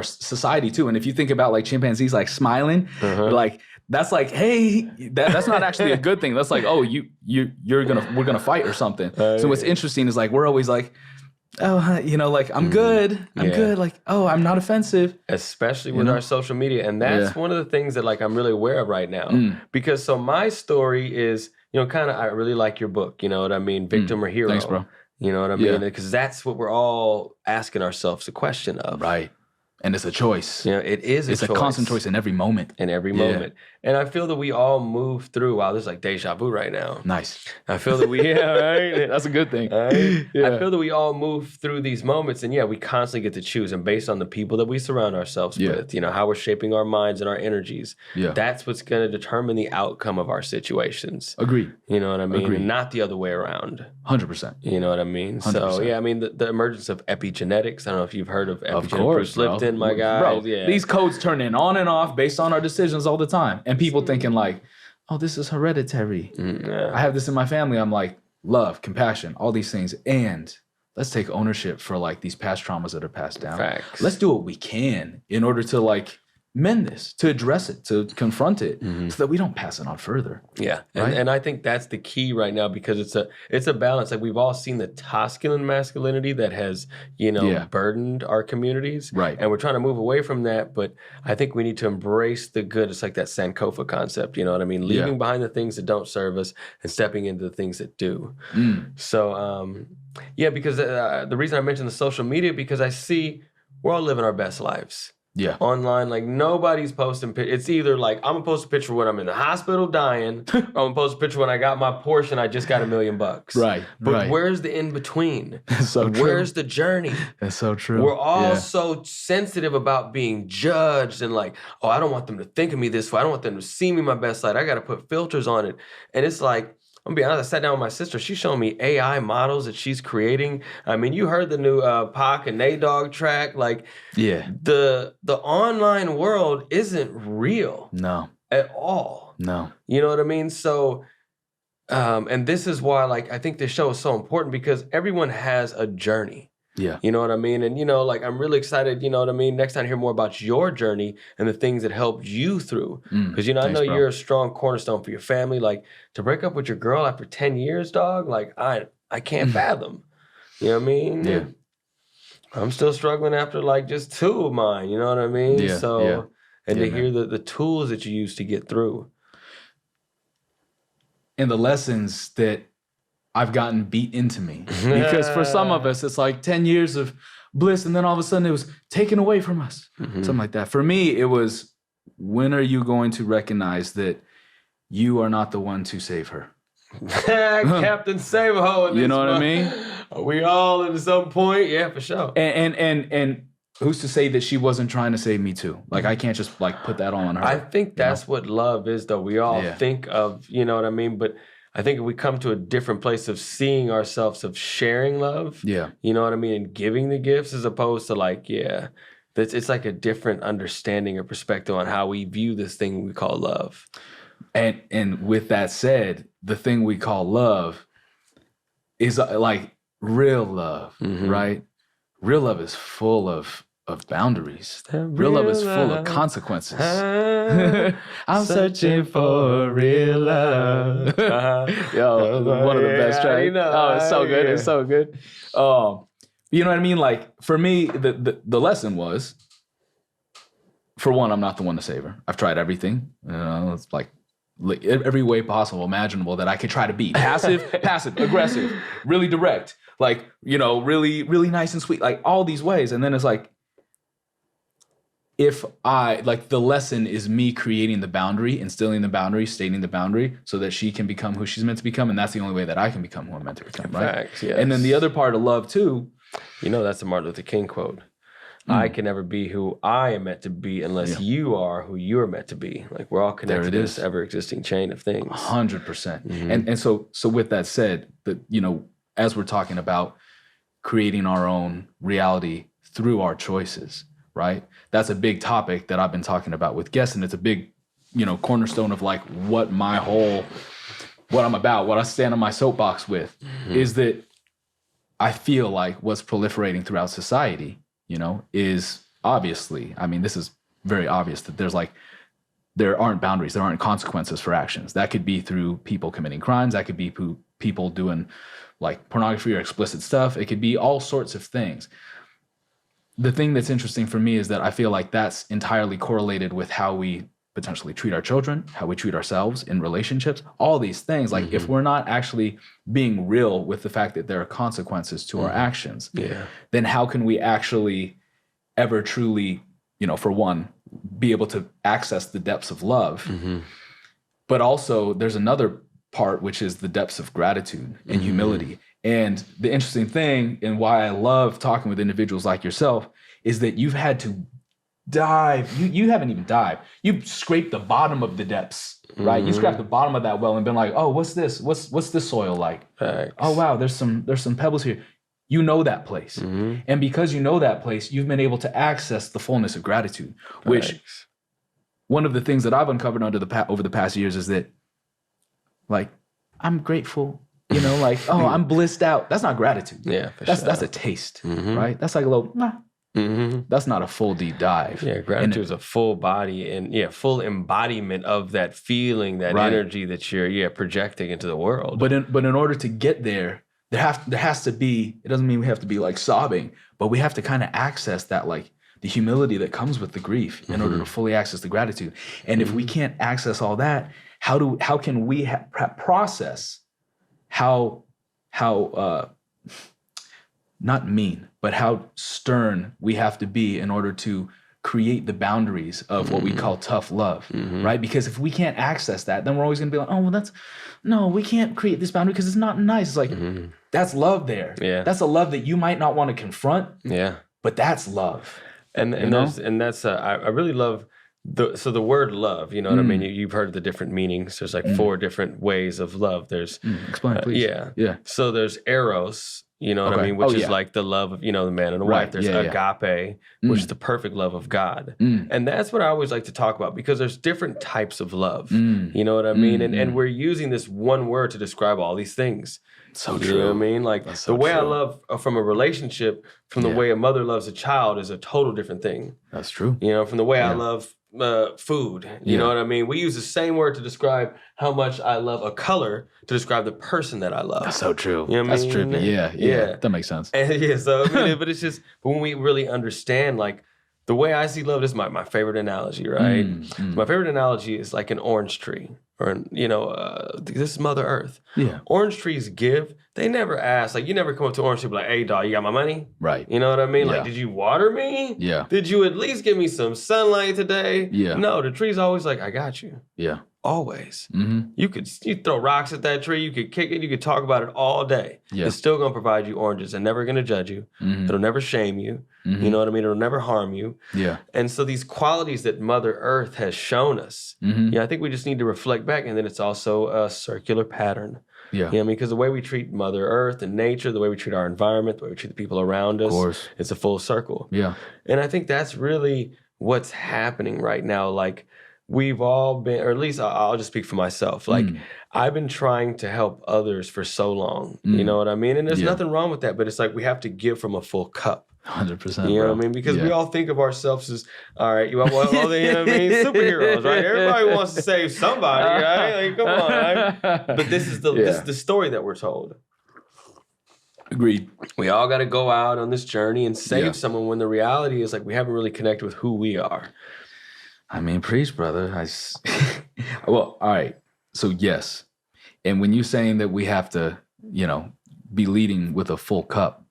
S1: society too. And if you think about like chimpanzees like smiling, like that's like, hey, that's not actually a good thing. That's like, oh, we're gonna fight or something. So what's interesting is like we're always like, oh, you know, like I'm good. I'm good. Like, oh, I'm not offensive.
S2: Especially with our social media. And that's one of the things that like I'm really aware of right now. Because so my story is, you know, kind of, I really like your book, you know what I mean? Victim or hero.
S1: Thanks, bro.
S2: You know what I mean? Because that's what we're all asking ourselves a question of.
S1: Right. And it's a choice.
S2: You know, it is a choice.
S1: It's a constant choice in every moment.
S2: In every moment. And I feel that we all move through. Wow, this is like deja vu right now.
S1: Nice.
S2: I feel that we, right?
S1: That's a good thing.
S2: Right? I feel that we all move through these moments, and we constantly get to choose. And based on the people that we surround ourselves with, you know, how we're shaping our minds and our energies, that's what's going to determine the outcome of our situations.
S1: Agreed.
S2: You know what I mean? And not the other way around.
S1: 100%.
S2: You know what I mean?
S1: 100%.
S2: So, I mean, the emergence of epigenetics. I don't know if you've heard of epigenetics.
S1: Of course,
S2: Bruce Lipton, my guy.
S1: Bro, these codes turn in on and off based on our decisions all the time. And people thinking like, oh, this is hereditary. I have this in my family. I'm like, love, compassion, all these things. And let's take ownership for like these past traumas that are passed down.
S2: Facts.
S1: Let's do what we can in order to like mend this, to address it, to confront it, so that we don't pass it on further.
S2: Yeah,
S1: right?
S2: and I think that's the key right now, because it's a balance. Like we've all seen the Toscan masculinity that has, you know, burdened our communities,
S1: right?
S2: And we're trying to move away from that. But I think we need to embrace the good. It's like that Sankofa concept. You know what I mean? Leaving behind the things that don't serve us and stepping into the things that do. So because the reason I mentioned the social media, because I see we're all living our best lives.
S1: Yeah.
S2: Online, like nobody's posting. It's either like I'm gonna post a picture when I'm in the hospital dying, or I'm gonna post a picture when I got my Porsche and I just got $1 million.
S1: Right.
S2: But where's the in between?
S1: So true.
S2: Where's the journey?
S1: That's so true.
S2: We're all so sensitive about being judged and like, oh, I don't want them to think of me this way. I don't want them to see me my best side. I got to put filters on it. And it's like, I'm gonna be honest, I sat down with my sister. She's showing me AI models that she's creating. I mean, you heard the new Pac and Nate Dogg track. Like, the online world isn't real.
S1: No.
S2: At all.
S1: No.
S2: You know what I mean? So, and this is why, like, I think this show is so important, because everyone has a journey.
S1: Yeah.
S2: You know what I mean? And, you know, like, I'm really excited, you know what I mean, next time to hear more about your journey and the things that helped you through. Because, you know, I know you're a strong cornerstone for your family. Like, to break up with your girl after 10 years, dog, like, I can't fathom. You know what I mean?
S1: Yeah.
S2: I'm still struggling after, like, just 2 of mine. You know what I mean?
S1: Yeah.
S2: So, and to hear the tools that you use to get through.
S1: And the lessons that I've gotten beat into me. Because for some of us, it's like 10 years of bliss, and then all of a sudden it was taken away from us. Something like that. For me, it was, when are you going to recognize that you are not the one to save her?
S2: Captain Save-A-Ho.
S1: You know what I mean?
S2: Are we all at some point? Yeah, for sure.
S1: And who's to say that she wasn't trying to save me too? Like, I can't just like put that all on her.
S2: I think that's what love is, though. We all think of, you know what I mean? But I think if we come to a different place of seeing ourselves, of sharing love, you know what I mean, and giving the gifts, as opposed to like, it's like a different understanding or perspective on how we view this thing we call love.
S1: And with that said, the thing we call love is like real love, right? Real love is full of boundaries. Real love is full of consequences. I'm searching for real love. Yo, one of the best tracks. It's so good. It's so good. You know what I mean? Like, for me, the lesson was, for one, I'm not the one to save her. I've tried everything. You know, it's like every way possible, imaginable that I could try to be. Passive, aggressive, really direct. Like, you know, really, really nice and sweet. Like, all these ways. And then it's like, if I, like, the lesson is me creating the boundary, instilling the boundary, stating the boundary so that she can become who she's meant to become. And that's the only way that I can become who I'm meant to become, right?
S2: Facts, yes.
S1: And then the other part of love too.
S2: That's a Martin Luther King quote. I can never be who I am meant to be unless you are who you're meant to be. Like, we're all connected to this ever-existing chain of things.
S1: 100%. And so with that said, that, as we're talking about creating our own reality through our choices, right? That's a big topic that I've been talking about with guests, and it's a big, cornerstone of like what I'm about, what I stand on my soapbox with, is that I feel like what's proliferating throughout society, is obviously, I mean, this is very obvious that there aren't boundaries, there aren't consequences for actions. That could be through people committing crimes, that could be people doing like pornography or explicit stuff. It could be all sorts of things. The thing that's interesting for me is that I feel like that's entirely correlated with how we potentially treat our children, how we treat ourselves in relationships, all these things. Like, if we're not actually being real with the fact that there are consequences to our actions, then how can we actually ever truly, for one, be able to access the depths of love? But also there's another part, which is the depths of gratitude and humility. And the interesting thing, and why I love talking with individuals like yourself, is that you've had to dive. You haven't even dived. You've scraped the bottom of the depths, right? You scraped the bottom of that well and been like, oh, what's this? What's this soil like?
S2: Thanks.
S1: Oh, wow, there's some pebbles here. You know that place. And because you know that place, you've been able to access the fullness of gratitude, which one of the things that I've uncovered over the past years is that, like, I'm grateful, like, oh, I'm blissed out. That's not gratitude.
S2: Yeah,
S1: that's a taste, right? That's like a little, that's not a full deep dive.
S2: Yeah, gratitude is a full body and full embodiment of that feeling, that energy that you're projecting into the world.
S1: But in order to get there has to be, it doesn't mean we have to be like sobbing, but we have to kind of access that, like, the humility that comes with the grief in order to fully access the gratitude. And if we can't access all that, how can we process how not mean, but how stern we have to be in order to create the boundaries of what we call tough love, right? Because if we can't access that, then we're always going to be like, oh, well, we can't create this boundary because it's not nice. It's like, that's love there. Yeah. That's a love that you might not want to confront. Yeah. But that's love.
S2: And that's I really love the word love, you know what I mean? You've heard the different meanings. There's like 4 different ways of love. There's
S1: explain, please.
S2: Yeah. So there's eros, you know what I mean, which is like the love of, the man and the wife. There's agape, which is the perfect love of God. And that's what I always like to talk about, because there's different types of love. You know what I mean? And we're using this one word to describe all these things.
S1: So true.
S2: You know what I mean? Like, the way I love from a relationship, from the way a mother loves a child, is a total different thing.
S1: That's true.
S2: From the way I love food, you know what I mean? We use the same word to describe how much I love a color to describe the person that I love.
S1: That's so true.
S2: You know what I
S1: mean?
S2: That's
S1: trippy. Yeah. That makes sense.
S2: And so but it's just, when we really understand, like, the way I see love, this is my favorite analogy, right? My favorite analogy is like an orange tree, or, this is Mother Earth. Yeah. Orange trees give. They never ask. Like, you never come up to an orange tree and be like, hey, dog, you got my money?
S1: Right.
S2: You know what I mean? Like, did you water me? Yeah. Did you at least give me some sunlight today? Yeah. No, the tree's always like, I got you. Yeah. Always. You throw rocks at that tree, you could kick it, you could talk about it all day. Yeah. It's still gonna provide you oranges and never gonna judge you. It'll never shame you. You know what I mean? It'll never harm you. Yeah. And so these qualities that Mother Earth has shown us, I think we just need to reflect back, and then it's also a circular pattern. Yeah. Because the way we treat Mother Earth and nature, the way we treat our environment, the way we treat the people around us, it's a full circle. Yeah. And I think that's really what's happening right now. Like, we've all been, or at least I'll just speak for myself. Like, I've been trying to help others for so long. You know what I mean? And there's nothing wrong with that, but it's like we have to give from a full cup.
S1: 100%.
S2: You know what I mean? Because we all think of ourselves as, all right, you know what I mean? Superheroes, right? Everybody wants to save somebody, right? Like, come on, right? But this is the story that we're told.
S1: Agreed.
S2: We all got to go out on this journey and save someone, when the reality is, like, we haven't really connected with who we are.
S1: I mean, preach, brother. Well, all right. So, yes. And when you're saying that we have to, be leading with a full cup,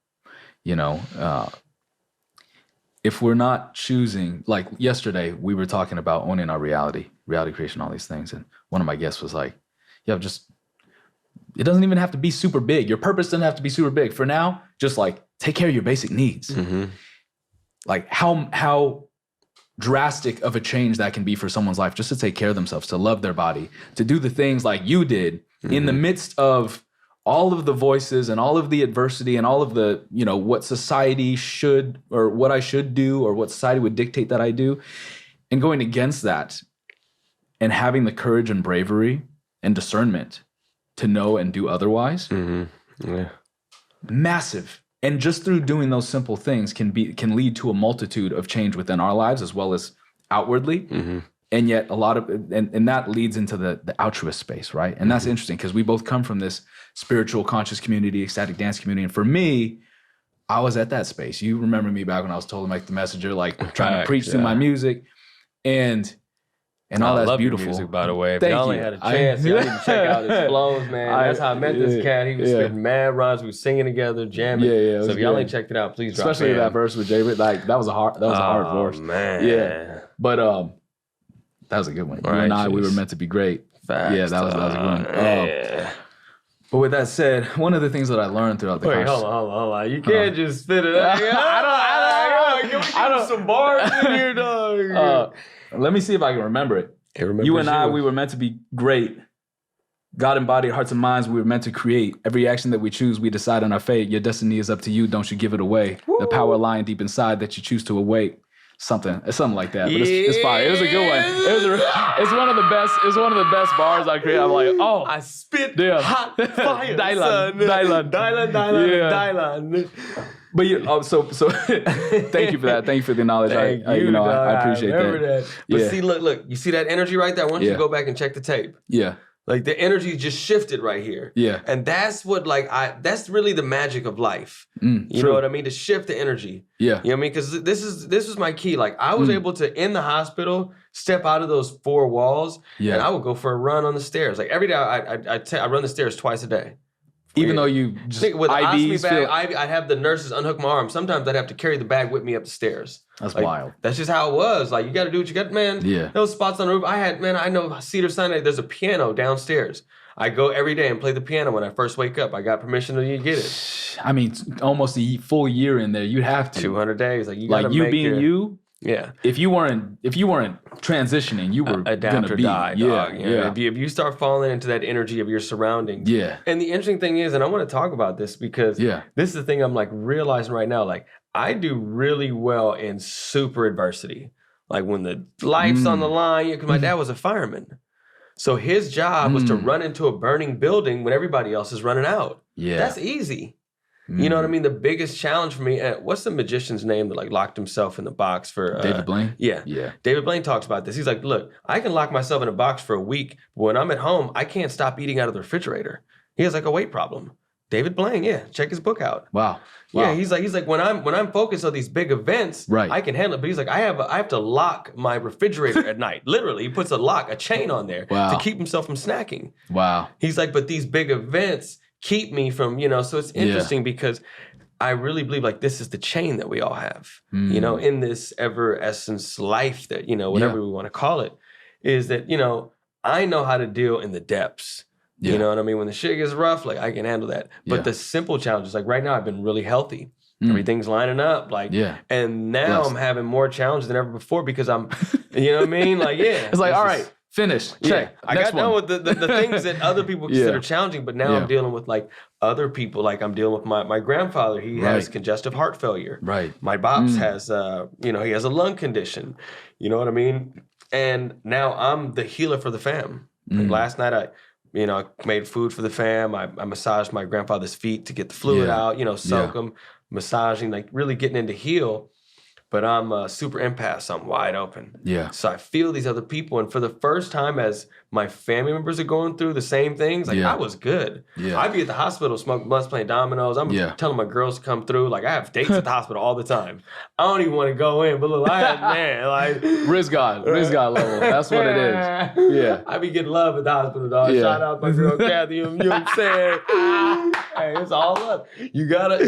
S1: if we're not choosing, like yesterday, we were talking about owning our reality creation, all these things. And one of my guests was like, yeah, it doesn't even have to be super big. Your purpose doesn't have to be super big. For now, just like take care of your basic needs.
S2: Mm-hmm.
S1: Like how drastic of a change that can be for someone's life, just to take care of themselves, to love their body, to do the things like you did in the midst of all of the voices and all of the adversity and all of the, what society should, or what I should do, or what society would dictate that I do, and going against that and having the courage and bravery and discernment to know and do otherwise.
S2: Mm-hmm. Yeah.
S1: Massive. And just through doing those simple things can lead to a multitude of change within our lives as well as outwardly.
S2: Mm-hmm.
S1: And yet a lot of, and that leads into the altruist space, right? And that's interesting because we both come from this spiritual conscious community, ecstatic dance community. And for me, I was at that space. You remember me back when I was told to make the messenger, like trying to preach through my music and all that's beautiful.
S2: Your music, by the way. If
S1: Thank
S2: y'all
S1: you.
S2: ain't had a chance, y'all need to check out his flows, man. That's how I met this cat. He was spitting mad rhymes. We was singing together, jamming.
S1: Yeah,
S2: so if y'all ain't checked it out, please drop it.
S1: Especially that verse with David. Like that was a hard verse.
S2: Man.
S1: Yeah. But that was a good one. You and I, we were meant to be great.
S2: Facts,
S1: yeah, that was a good one. But with that said, one of the things that I learned throughout the
S2: Wait, hold on. You can't just spit it out. I don't some bars in here, dog.
S1: Let me see if I can remember it. You and I, we were meant to be great. God embodied hearts and minds we were meant to create. Every action that we choose, we decide on our fate. Your destiny is up to you. Don't you give it away. Woo. The power lying deep inside that you choose to awake. Something like that. But it's fire. It was a good one. It's one of the best. It's one of the best bars I created. I'm like, oh,
S2: I spit
S1: hot
S2: fire.
S1: Dylan. But so thank you for that. Thank you for the knowledge. I appreciate that.
S2: But see, look, you see that energy right there? Why don't you go back and check the tape?
S1: Yeah.
S2: Like the energy just shifted right here.
S1: Yeah.
S2: And that's what that's really the magic of life. You
S1: true.
S2: know what I mean? To shift the energy.
S1: Yeah.
S2: You know what I mean? Because this was my key. Like I was able to, in the hospital, step out of those four walls and I would go for a run on the stairs. Like every day I run the stairs twice a day.
S1: Even though you just
S2: with
S1: IVs
S2: bag, I'd have the nurses unhook my arm. Sometimes I'd have to carry the bag with me up the stairs.
S1: That's wild.
S2: That's just how it was. Like, you got to do what you got, man.
S1: Yeah.
S2: Those spots on the roof. I know Cedar Sinai, there's a piano downstairs. I go every day and play the piano when I first wake up. I got permission to get it.
S1: I mean, almost a full year in there, you'd have to.
S2: 200 days. Like, you got to
S1: make being you.
S2: Yeah.
S1: If you weren't transitioning, you were
S2: adapt or die.
S1: Yeah.
S2: Dog. If you start falling into that energy of your surroundings.
S1: Yeah.
S2: And the interesting thing is, and I want to talk about this because this is the thing I'm like realizing right now. Like I do really well in super adversity. Like when the life's on the line, because my dad was a fireman. So his job was to run into a burning building when everybody else is running out.
S1: Yeah.
S2: That's easy. You know what I mean? The biggest challenge for me, what's the magician's name that like locked himself in the box for
S1: David Blaine?
S2: Yeah. David Blaine talks about this. He's like, look, I can lock myself in a box for a week, but when I'm at home, I can't stop eating out of the refrigerator. He has like a weight problem. David Blaine, check his book out.
S1: Wow.
S2: Yeah, he's like when I'm focused on these big events, I can handle it. But he's like, I have to lock my refrigerator at night. Literally, he puts a chain on there to keep himself from snacking.
S1: Wow.
S2: He's like, but these big events keep me from, so it's interesting because I really believe like this is the chain that we all have, in this ever essence life that, whatever we want to call it, is that, I know how to deal in the depths. You know what I mean? When the shit gets rough, like I can handle that. But the simple challenges, like right now I've been really healthy. Everything's lining up. And now I'm having more challenges than ever before because I'm, you know what I mean? Like,
S1: it's like, all right. Finish. Check.
S2: I got done with the things that other people consider challenging, but now I'm dealing with like other people. Like I'm dealing with my grandfather. He has congestive heart failure.
S1: Right.
S2: My Bops has, he has a lung condition. You know what I mean? And now I'm the healer for the fam. Like last night I made food for the fam. I massaged my grandfather's feet to get the fluid out. Soak them, massaging, like really getting into heal. But I'm a super empath, so I'm wide open.
S1: Yeah.
S2: So I feel these other people. And for the first time, as my family members are going through the same things, like I was good. Yeah. I'd be at the hospital smoking blunts, playing dominoes. I'm telling my girls to come through. Like I have dates at the hospital all the time. I don't even want to go in, but look,
S1: Riz God level. That's what it is. Yeah.
S2: I be getting love at the hospital, dog. Shout out my girl Kathy. You know what I'm saying? Hey, it's all up. You gotta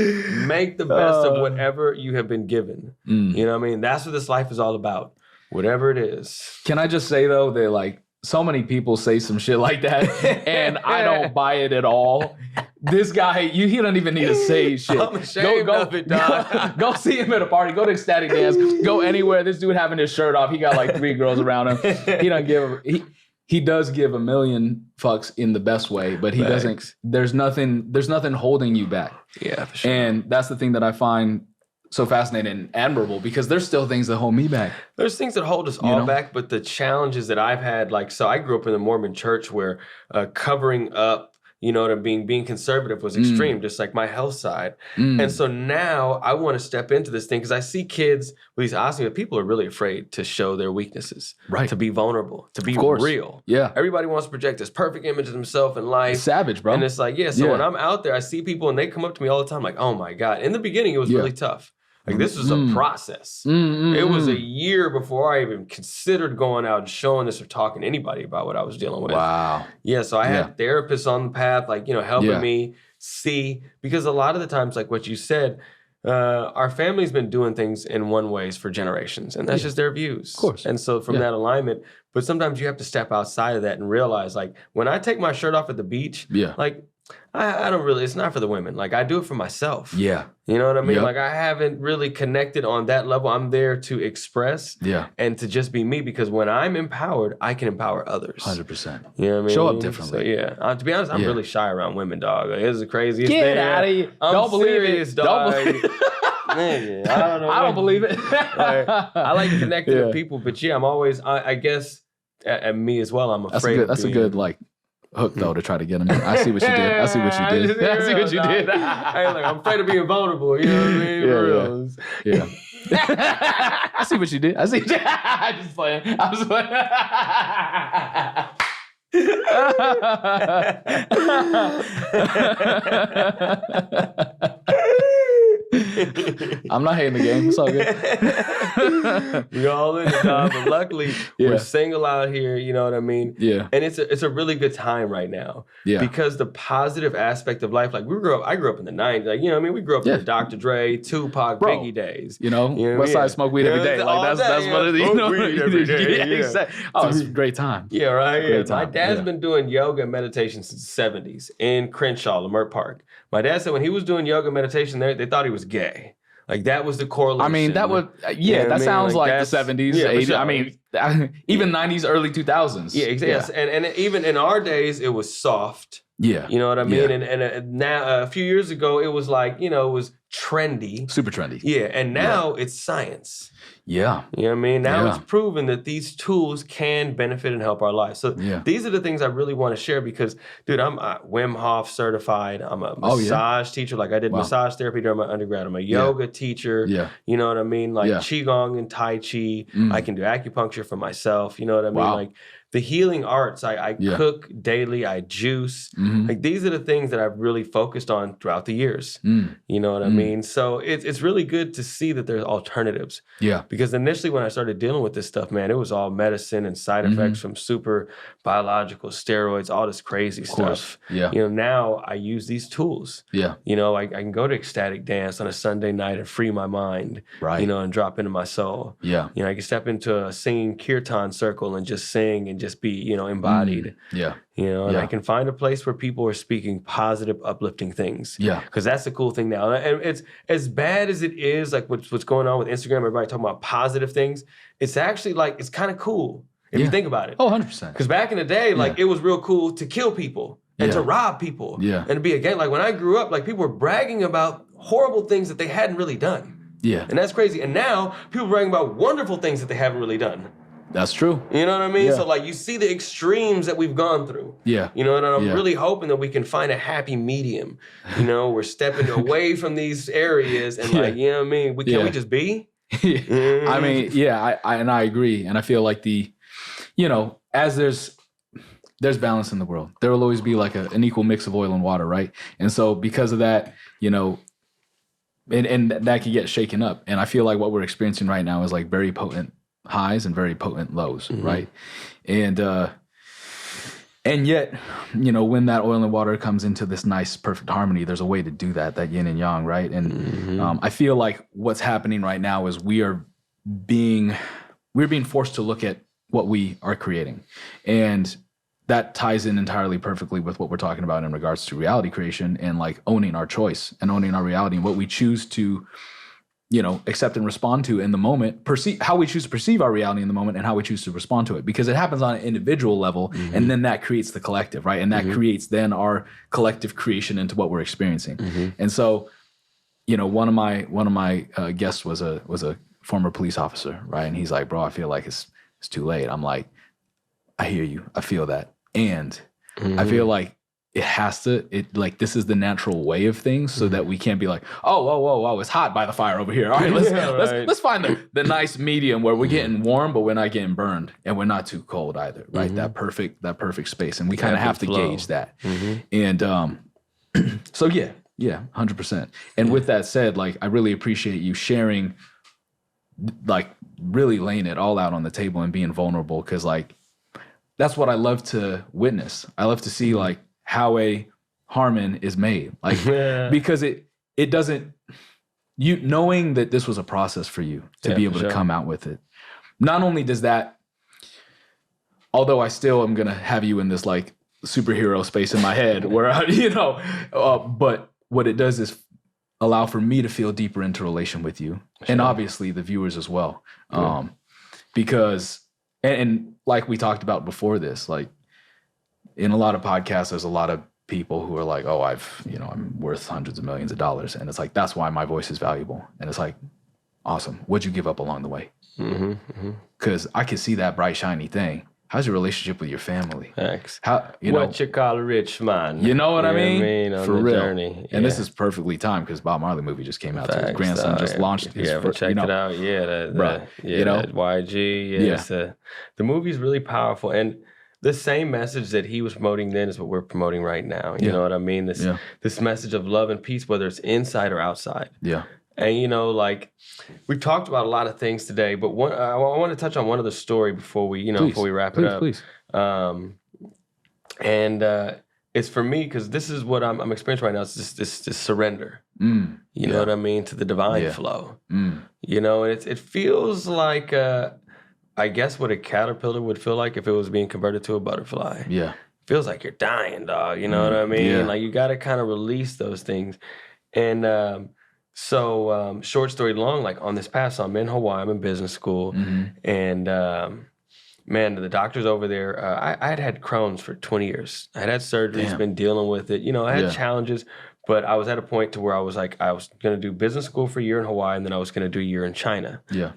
S2: make the best of whatever you have been given. You know what I mean? That's what this life is all about. Whatever it is.
S1: Can I just say though that like so many people say some shit like that, and I don't buy it at all. This guy, he don't even need to say shit.
S2: I'm ashamed of it, dog.
S1: Go see him at a party. Go to Ecstatic Dance. Go anywhere. This dude having his shirt off. He got like 3 girls around him. He don't give. He does give a million fucks in the best way, but he doesn't. There's nothing holding you back.
S2: Yeah, for sure.
S1: And that's the thing that I find so fascinating and admirable, because there's still things that hold me back.
S2: There's things that hold us all back, but the challenges that I've had, like, so I grew up in the Mormon church where covering up, you know what I mean, being conservative was extreme, just like my health side. And so now I want to step into this thing because I see kids with these osteopaths, people are really afraid to show their weaknesses, to be vulnerable, to be real.
S1: Yeah.
S2: Everybody wants to project this perfect image of themselves in life.
S1: It's savage, bro.
S2: And it's like, so when I'm out there, I see people and they come up to me all the time like, oh my God. In the beginning, it was really tough. Like, this was a process. It was a year before I even considered going out and showing this or talking to anybody about what I was dealing with.
S1: Wow.
S2: Yeah, so I had therapists on the path, like, you know, helping me see. Because a lot of the times, like what you said, our family's been doing things in one ways for generations. And that's just their views.
S1: Of course.
S2: And so from that alignment, but sometimes you have to step outside of that and realize, like, when I take my shirt off at the beach, like, I don't really, it's not for the women. Like, I do it for myself.
S1: Yeah.
S2: You know what I mean? Like, I haven't really connected on that level. I'm there to express and to just be me, because when I'm empowered, I can empower others.
S1: 100%.
S2: You know what I mean?
S1: Show up differently.
S2: So, to be honest, I'm really shy around women, dog. Like, it's the craziest thing.
S1: Get out of here.
S2: Don't believe it.
S1: Don't believe it.
S2: Man, I don't know.
S1: I don't believe it.
S2: Like, I like connecting to people, but I'm always, I guess, at me as well, I'm afraid
S1: That's a good, like, hook though to try to get him. I see what you did. I see what you did. I see what you did.
S2: Hey, look, I'm afraid of being vulnerable. You know what I mean?
S1: Yeah. I see what you did. I see. I'm just playing. I'm just playing. I'm not hating the game. It's all good.
S2: We're all in it, dog. But luckily, we're single out here. You know what I mean? Yeah. And it's a really good time right now. Yeah. Because the positive aspect of life, like I grew up in the 90s. Like, you know what I mean? We grew up in the Dr. Dre, Tupac, Biggie days.
S1: You know West Side smoke weed every day. Like that's what it is. You know, weed every day. Exactly. Oh, it's a great time.
S2: Yeah, right. Great time. My dad's been doing yoga and meditation since the 70s in Crenshaw, Leimert Park. My dad said when he was doing yoga and meditation there, they thought he was gay. Like, that was the correlation.
S1: I mean, that would, that sounds like the 70s, 80s. Sure. I mean, even 90s, early 2000s.
S2: Yeah, exactly. Yeah. And even in our days, it was soft. Yeah. You know what I mean? Yeah. And now, a few years ago, it was like, you know, it was trendy.
S1: Super trendy.
S2: Yeah. And now it's science.
S1: Yeah.
S2: You know what I mean? Now it's proven that these tools can benefit and help our lives. So these are the things I really want to share because, dude, I'm Wim Hof certified. I'm a massage teacher. Like, I did massage therapy during my undergrad. I'm a yoga teacher. Yeah. You know what I mean? Like Qigong and Tai Chi. I can do acupuncture for myself. You know what I mean? Like, the healing arts, I cook daily, I juice. Like, these are the things that I've really focused on throughout the years. You know what I mean? So it's really good to see that there's alternatives. Yeah. Because initially when I started dealing with this stuff, man, it was all medicine and side effects from super biological steroids, all this crazy stuff. Yeah. You know, now I use these tools. Yeah. You know, I can go to ecstatic dance on a Sunday night and free my mind. Right. You know, and drop into my soul. Yeah. You know, I can step into a singing kirtan circle and just sing and just be, you know, embodied. Yeah. You know, and I can find a place where people are speaking positive, uplifting things. Yeah. Because that's the cool thing now. And it's as bad as it is, like what's going on with Instagram, everybody talking about positive things. It's actually like, it's kind of cool if you think about it.
S1: Oh, 100%.
S2: Because back in the day, like it was real cool to kill people and to rob people. Yeah. And to be a gang. Like when I grew up, like people were bragging about horrible things that they hadn't really done. Yeah. And that's crazy. And now people are bragging about wonderful things that they haven't really done.
S1: That's true.
S2: You know what I mean? Yeah. So, like, you see the extremes that we've gone through. Yeah. You know, and I'm really hoping that we can find a happy medium. You know, we're stepping away from these areas and, like, you know what I mean? Can we just be?
S1: I mean, I agree. And I feel like you know, as there's balance in the world, there will always be, like, an equal mix of oil and water, right? And so, because of that, you know, and that can get shaken up. And I feel like what we're experiencing right now is, like, very potent highs and very potent lows, right? And And yet, when that oil and water comes into this nice, perfect harmony, there's a way to do that yin and yang, right? And I feel like what's happening right now is we're being forced to look at what we are creating. And that ties in entirely perfectly with what we're talking about in regards to reality creation and like owning our choice and owning our reality and what we choose to accept and respond to in the moment, how we choose to perceive our reality in the moment and how we choose to respond to it, because it happens on an individual level. And then that creates the collective, right? And that creates then our collective creation into what we're experiencing. And so, one of my guests was a former police officer, right? And he's like, bro, I feel like it's too late. I'm like, I hear you. I feel that. And I feel like this is the natural way of things, so that we can't be like, whoa, it's hot by the fire over here. All right, let's find the nice medium where we're getting warm, but we're not getting burned and we're not too cold either, right? That perfect space. And we kind of have to gauge that. And so yeah, 100%. And with that said, like, I really appreciate you sharing, like really laying it all out on the table and being vulnerable, because like that's what I love to witness. I love to see like how a Harmon is made, like because it doesn't, knowing that this was a process for you to be able to come out with it. Not only does that, although I still am gonna have you in this like superhero space in my head where but what it does is allow for me to feel deeper into relation with you, and obviously the viewers as well, because and like we talked about before this, like in a lot of podcasts, there's a lot of people who are like, oh, I'm worth hundreds of millions of dollars. And it's like, that's why my voice is valuable. And it's like, awesome. What'd you give up along the way? Because I can see that bright, shiny thing. How's your relationship with your family?
S2: Thanks.
S1: What
S2: you call a rich man?
S1: You know what I mean?
S2: On
S1: For
S2: the
S1: real.
S2: Journey.
S1: And this is perfectly timed because Bob Marley movie just came out. So his grandson just launched his first.
S2: Checked it out. That YG. The movie's really powerful, and the same message that he was promoting then is what we're promoting right now. You know what I mean? This message of love and peace, whether it's inside or outside. Yeah. And, like, we've talked about a lot of things today, but I want to touch on one other story before we, before we wrap it up. Please. It's for me, because this is what I'm experiencing right now. It's this surrender. You know what I mean? To the divine flow. And it feels like, I guess what a caterpillar would feel like if it was being converted to a butterfly. Yeah. Feels like you're dying, dog. You know what I mean? Yeah. Like, you got to kind of release those things. And, so short story long, like on this past, I'm in Hawaii, I'm in business school, and man, the doctors over there, I had Crohn's for 20 years. I had surgeries, been dealing with it. I had challenges, but I was at a point to where I was like, I was going to do business school for a year in Hawaii, and then I was going to do a year in China. Yeah.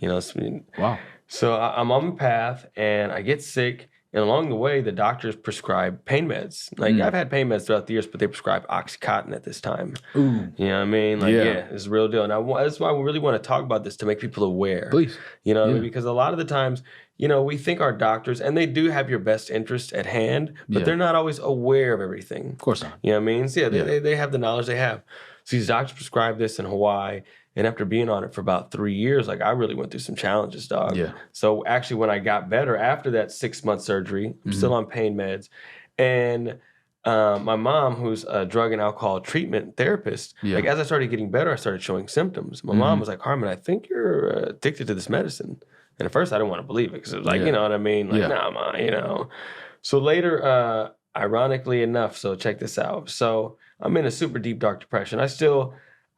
S2: Wow. So I'm on the path, and I get sick. And along the way, the doctors prescribe pain meds. Like, I've had pain meds throughout the years, but they prescribe Oxycontin at this time. Ooh. You know what I mean? Like, it's a real deal. And that's why we really want to talk about this, to make people aware. Please. You know what I mean? Because a lot of the times, we think our doctors, and they do have your best interest at hand, but they're not always aware of everything. Of course not. You know what I mean? So they have the knowledge they have. So these doctors prescribe this in Hawaii. And after being on it for about 3 years, like, I really went through some challenges, dog. Yeah. So actually, when I got better after that 6-month surgery, I'm still on pain meds. And my mom, who's a drug and alcohol treatment therapist, like, as I started getting better, I started showing symptoms. My mom was like, Harmon, I think you're addicted to this medicine. And at first, I didn't want to believe it, because it was like, you know what I mean? Like, nah, ma, So later, ironically enough, so check this out. So I'm in a super deep, dark depression.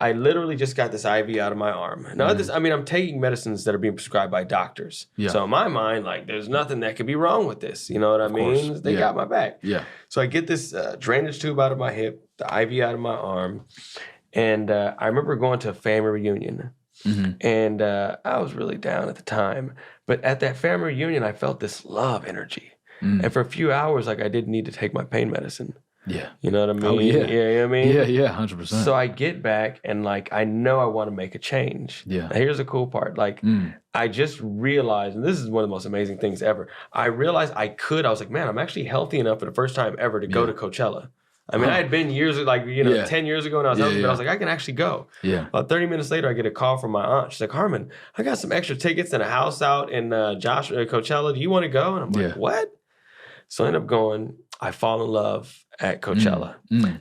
S2: I literally just got this IV out of my arm. Now, I'm taking medicines that are being prescribed by doctors. Yeah. So in my mind, like, there's nothing that could be wrong with this. You know what I mean? They got my back. Yeah. So I get this drainage tube out of my hip, the IV out of my arm. And I remember going to a family reunion. And I was really down at the time. But at that family reunion, I felt this love energy. And for a few hours, like, I didn't need to take my pain medicine. Yeah. You know what I mean? Oh, yeah. You know what I mean? Yeah, 100%. So I get back, and like, I know I want to make a change. Yeah. Now, here's the cool part. Like, I just realized, and this is one of the most amazing things ever. I realized I was like, man, I'm actually healthy enough for the first time ever to go to Coachella. I mean, I had been 10 years ago when I was healthy, but I was like, I can actually go. Yeah. About 30 minutes later, I get a call from my aunt. She's like, Harmon, I got some extra tickets and a house out in Coachella. Do you want to go? And I'm like, what? So I end up going. I fall in love at Coachella.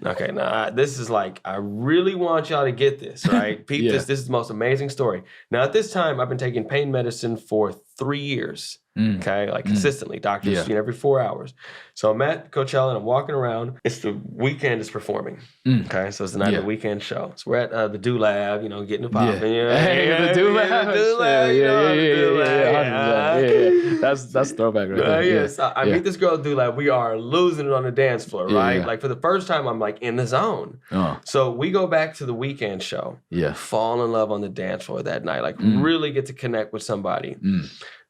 S2: Okay, now this is like, I really want y'all to get this, right? Peep this. This is the most amazing story. Now, at this time, I've been taking pain medicine for 3 years. Okay, like consistently, doctors, every 4 hours. So I'm at Coachella and I'm walking around. It's the weekend is performing. Okay, so it's the night of the weekend show. So we're at the Do Lab, getting the popping.
S1: The Do Lab. That's throwback right there.
S2: So I meet this girl at Do Lab. We are losing it on the dance floor, right? Like for the first time, I'm like in the zone. So we go back to the weekend show. Fall in love on the dance floor that night. Like really get to connect with somebody.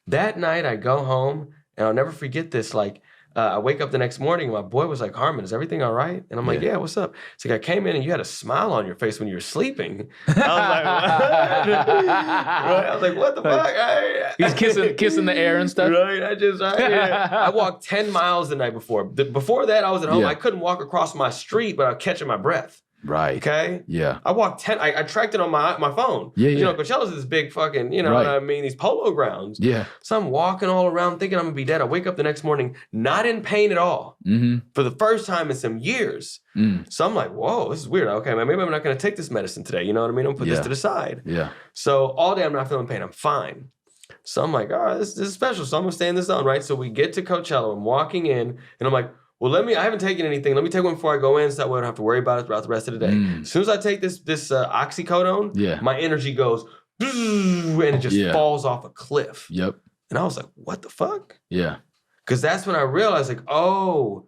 S2: That night, I go home, and I'll never forget this. Like, I wake up the next morning, and my boy was like, Harmon, is everything all right? And I'm like, yeah, what's up? He's like, I came in, and you had a smile on your face when you were sleeping. I was like, what? Right? I was like, what the fuck?
S1: He's kissing the air and stuff.
S2: Right? I walked 10 miles the night before. Before that, I was at home. I couldn't walk across my street without catching my breath.
S1: Right.
S2: Okay?
S1: Yeah.
S2: I walked 10, I tracked it on my phone. Coachella's this big fucking, what I mean, these polo grounds.
S1: Yeah.
S2: So I'm walking all around thinking I'm gonna be dead. I wake up the next morning, not in pain at all. For the first time in some years. So I'm like, whoa, this is weird. Okay, man, maybe I'm not gonna take this medicine today. You know what I mean? I'm gonna put this to the side. Yeah. So all day I'm not feeling pain. I'm fine. So I'm like, all right, this is special. So I'm gonna stay in the zone, right? So we get to Coachella. I'm walking in, and I'm like, well, I haven't taken anything. Let me take one before I go in so that way I don't have to worry about it throughout the rest of the day. As soon as I take this oxycodone, my energy goes, and it just falls off a cliff. Yep. And I was like, what the fuck? Yeah. Because that's when I realized, like, oh,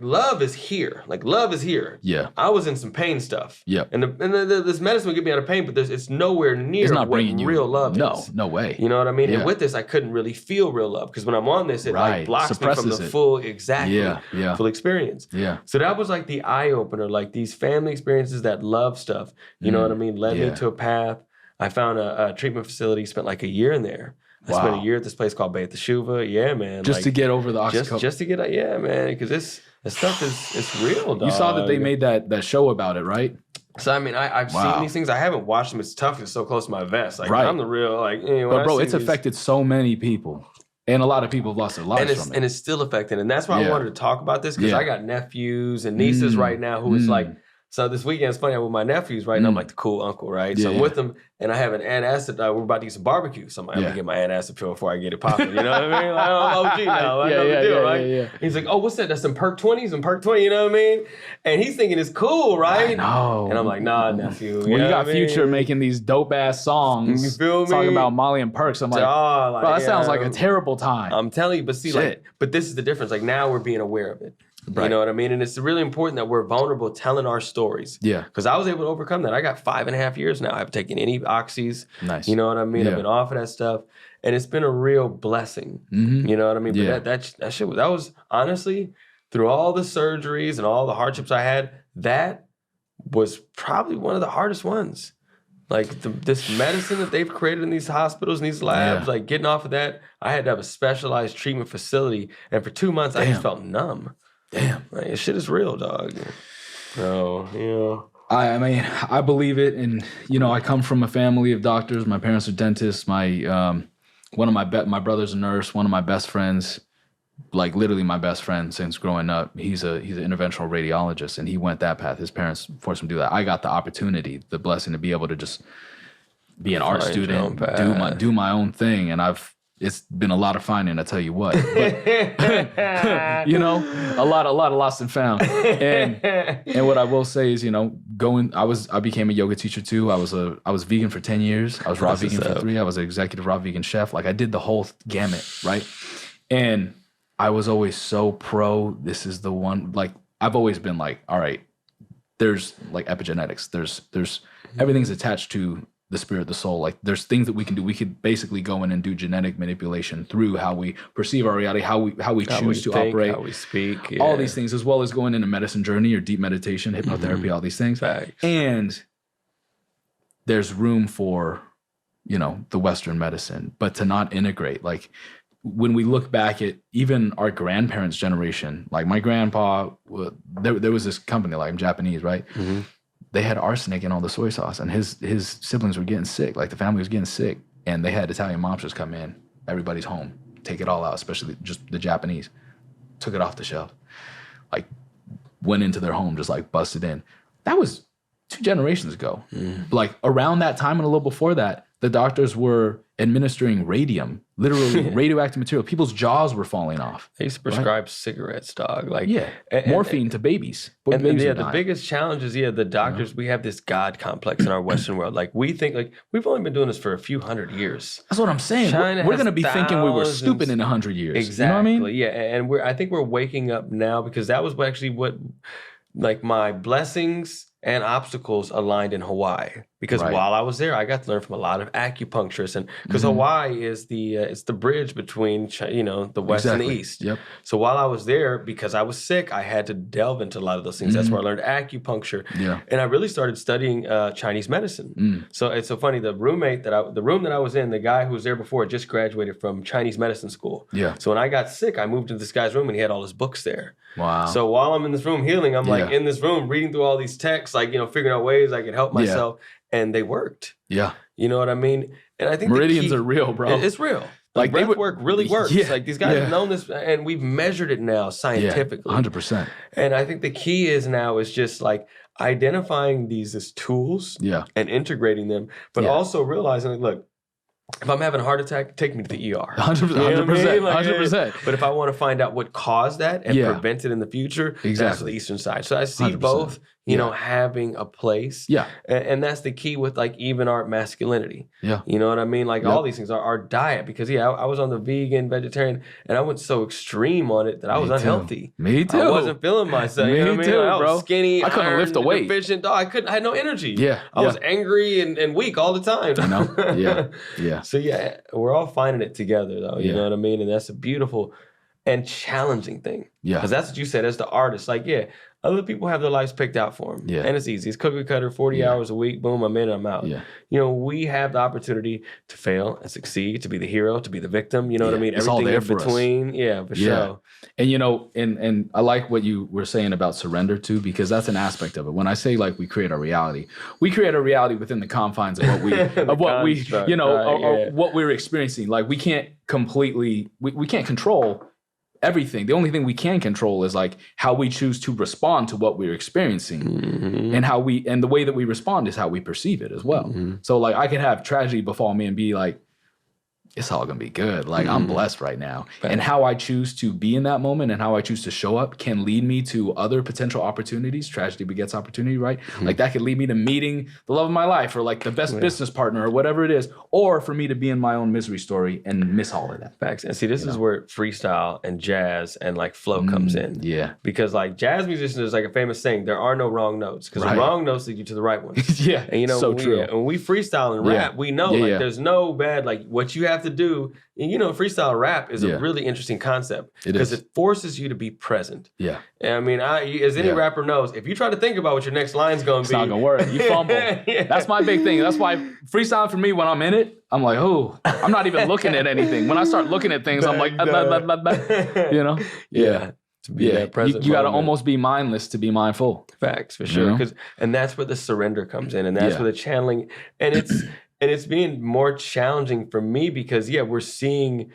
S2: love is here. Like, love is here. Yeah. I was in some pain stuff. Yeah. And this medicine will get me out of pain, but it's nowhere near what real love is. No way. You know what I mean? Yeah. And with this, I couldn't really feel real love because when I'm on this, it like blocks me from the full, full experience. Yeah. So that was like the eye opener, like these family experiences, that love stuff, you know what I mean, led me to a path. I found a treatment facility, spent like a year in there. I spent a year at this place called Beit Teshuva. Yeah, man.
S1: Just to get over the oxycodone.
S2: Just to get, man, because this stuff it's real, dog.
S1: You saw that they made that show about it, right?
S2: So, I mean, I've seen these things. I haven't watched them. It's tough. It's so close to my vest. Like, I'm the real, like,
S1: but bro, it's affected so many people. And a lot of people have lost their lives from it.
S2: And it's still affecting. And that's why I wanted to talk about this, because I got nephews and nieces right now who is like, so this weekend, it's funny, I'm with my nephews right now. I'm like the cool uncle, right? So I'm with them, and I have an antacid. We're about to eat some barbecue. So I'm going to get my antacid pill before I get it popping. You know what I mean? Like, I'm OG now. I know the deal, right? Yeah. He's like, oh, what's that? That's some Perk 20s and Perk 20, you know what I mean? And he's thinking it's cool, right? I know. And I'm like, nah, nephew.
S1: When you got Future making these dope-ass songs, you feel me? Talking about Molly and Perks, I'm like, bro, that sounds like a terrible time.
S2: I'm telling you, but see, but this is the difference. Like, now we're being aware of it. Right. You know what I mean? And it's really important that we're vulnerable telling our stories. Yeah. Because I was able to overcome that. I got 5.5 years now. I haven't taken any oxys. Nice. You know what I mean? I've been off of that stuff. And it's been a real blessing. You know what I mean? But that shit was honestly, through all the surgeries and all the hardships I had, that was probably one of the hardest ones. Like this medicine that they've created in these hospitals and these labs, like getting off of that, I had to have a specialized treatment facility. And for 2 months, I just felt numb. Damn, like, this shit is real, dog. So,
S1: I mean, I believe it, and I come from a family of doctors. My parents are dentists. My one of my brother's a nurse. One of my best friends, like literally my best friend since growing up, he's an interventional radiologist, and he went that path. His parents forced him to do that. I got the opportunity, the blessing to be able to just be an art student, do my own thing, and it's been a lot of finding, I tell you what. But, a lot of lost and found. And what I will say is, I became a yoga teacher too. I was vegan for 10 years. I was raw vegan for 3. I was an executive raw vegan chef. Like, I did the whole gamut, right? And I was always so pro, this is the one. Like, I've always been like, all right, there's like epigenetics. There's everything's attached to the spirit, the soul. Like, there's things that we can do. We could basically go in and do genetic manipulation through how we perceive our reality, how we choose to operate,
S2: how we speak,
S1: all these things, as well as going into medicine journey or deep meditation, hypnotherapy, all these things.
S2: Facts.
S1: And there's room for, the Western medicine, but to not integrate. Like, when we look back at even our grandparents' generation, like my grandpa, there was this company, like I'm Japanese, right? Mm-hmm. They had arsenic in all the soy sauce, and his siblings were getting sick. Like, the family was getting sick, and they had Italian mobsters come in. Everybody's home, take it all out, especially just the Japanese. took it off the shelf. Like, went into their home, just like busted in. That was 2 generations ago. Like around that time and a little before that, the doctors were administering radium, literally radioactive material. People's jaws were falling off.
S2: They used to prescribe cigarettes, dog. Like
S1: morphine to babies.
S2: The biggest challenge is the doctors. We have this God complex in our Western world. Like we think like we've only been doing this for a few hundred years.
S1: That's what I'm saying. We're going to be thinking we were stupid in 100 years.
S2: Exactly.
S1: You know what I mean?
S2: Yeah, and I think we're waking up now because that was actually what like my blessings and obstacles aligned in Hawaii. Because while I was there, I got to learn from a lot of acupuncturists, and because Hawaii is it's the bridge between the West and the East. Yep. So while I was there, because I was sick, I had to delve into a lot of those things. That's where I learned acupuncture, and I really started studying Chinese medicine. So it's so funny. The room that I was in, the guy who was there before just graduated from Chinese medicine school. Yeah. So when I got sick, I moved into this guy's room, and he had all his books there. Wow. So while I'm in this room healing, I'm like in this room reading through all these texts, like figuring out ways I could help myself. And they worked. Yeah. You know what I mean? And I think
S1: meridians are real, bro.
S2: It's real. Like breath work really works. Yeah, like these guys have known this, and we've measured it now scientifically. 100%. And I think the key is just like identifying these as tools and integrating them, but also realizing, like, look, if I'm having a heart attack, take me to the ER. 100%. 100%. But if I want to find out what caused that and prevent it in the future, that's the Eastern side. So I see both, having a place. Yeah. And that's the key with like even our masculinity. Yeah. You know what I mean? Like all these things are our diet, because I was on the vegan, vegetarian, and I went so extreme on it that I was unhealthy.
S1: Me too.
S2: I wasn't feeling myself. You know what I mean?
S1: Too,
S2: like, I was
S1: bro.
S2: skinny.
S1: I couldn't lift a weight.
S2: Deficient. I had no energy. Yeah. I was angry and weak all the time.
S1: I know. Yeah. Yeah.
S2: So we're all finding it together though. You know what I mean? And that's a beautiful and challenging thing. Yeah. Because that's what you said as the artist. Like, other people have their lives picked out for them. Yeah. And it's easy. It's cookie cutter, 40 hours a week. Boom, I'm in, I'm out. Yeah. We have the opportunity to fail and succeed, to be the hero, to be the victim. You know what I mean?
S1: It's all there for
S2: between.
S1: Us.
S2: Yeah, for sure.
S1: And, and I like what you were saying about surrender too, because that's an aspect of it. When I say like we create our reality within the confines of what we, what we're experiencing. Like we can't completely, we can't control everything. The only thing we can control is like how we choose to respond to what we're experiencing, and the way that we respond is how we perceive it as well. So like I could have tragedy befall me and be like, it's all gonna be good. Like I'm blessed right now. And how I choose to be in that moment and how I choose to show up can lead me to other potential opportunities. Tragedy begets opportunity, right? Like that could lead me to meeting the love of my life or like the best business partner or whatever it is, or for me to be in my own misery story and miss all of that.
S2: Facts. And see, this is where freestyle and jazz and like flow comes in. Yeah. Because like jazz musicians, there's like a famous saying, there are no wrong notes, because the wrong notes lead you to the right ones. And
S1: so true.
S2: When we freestyle and rap, we know there's no bad, like what you have to do. And freestyle rap is a really interesting concept because it forces you to be present. Yeah. And I mean, as any rapper knows, if you try to think about what your next line's going to be,
S1: it's not going to work. You fumble. That's my big thing. That's why freestyle for me, when I'm in it, I'm like, oh, I'm not even looking at anything. When I start looking at things, I'm like,
S2: Yeah. To be that present.
S1: You got to almost be mindless to be mindful.
S2: Facts, for sure. And that's where the surrender comes in, and that's where the channeling, and it's being more challenging for me because we're seeing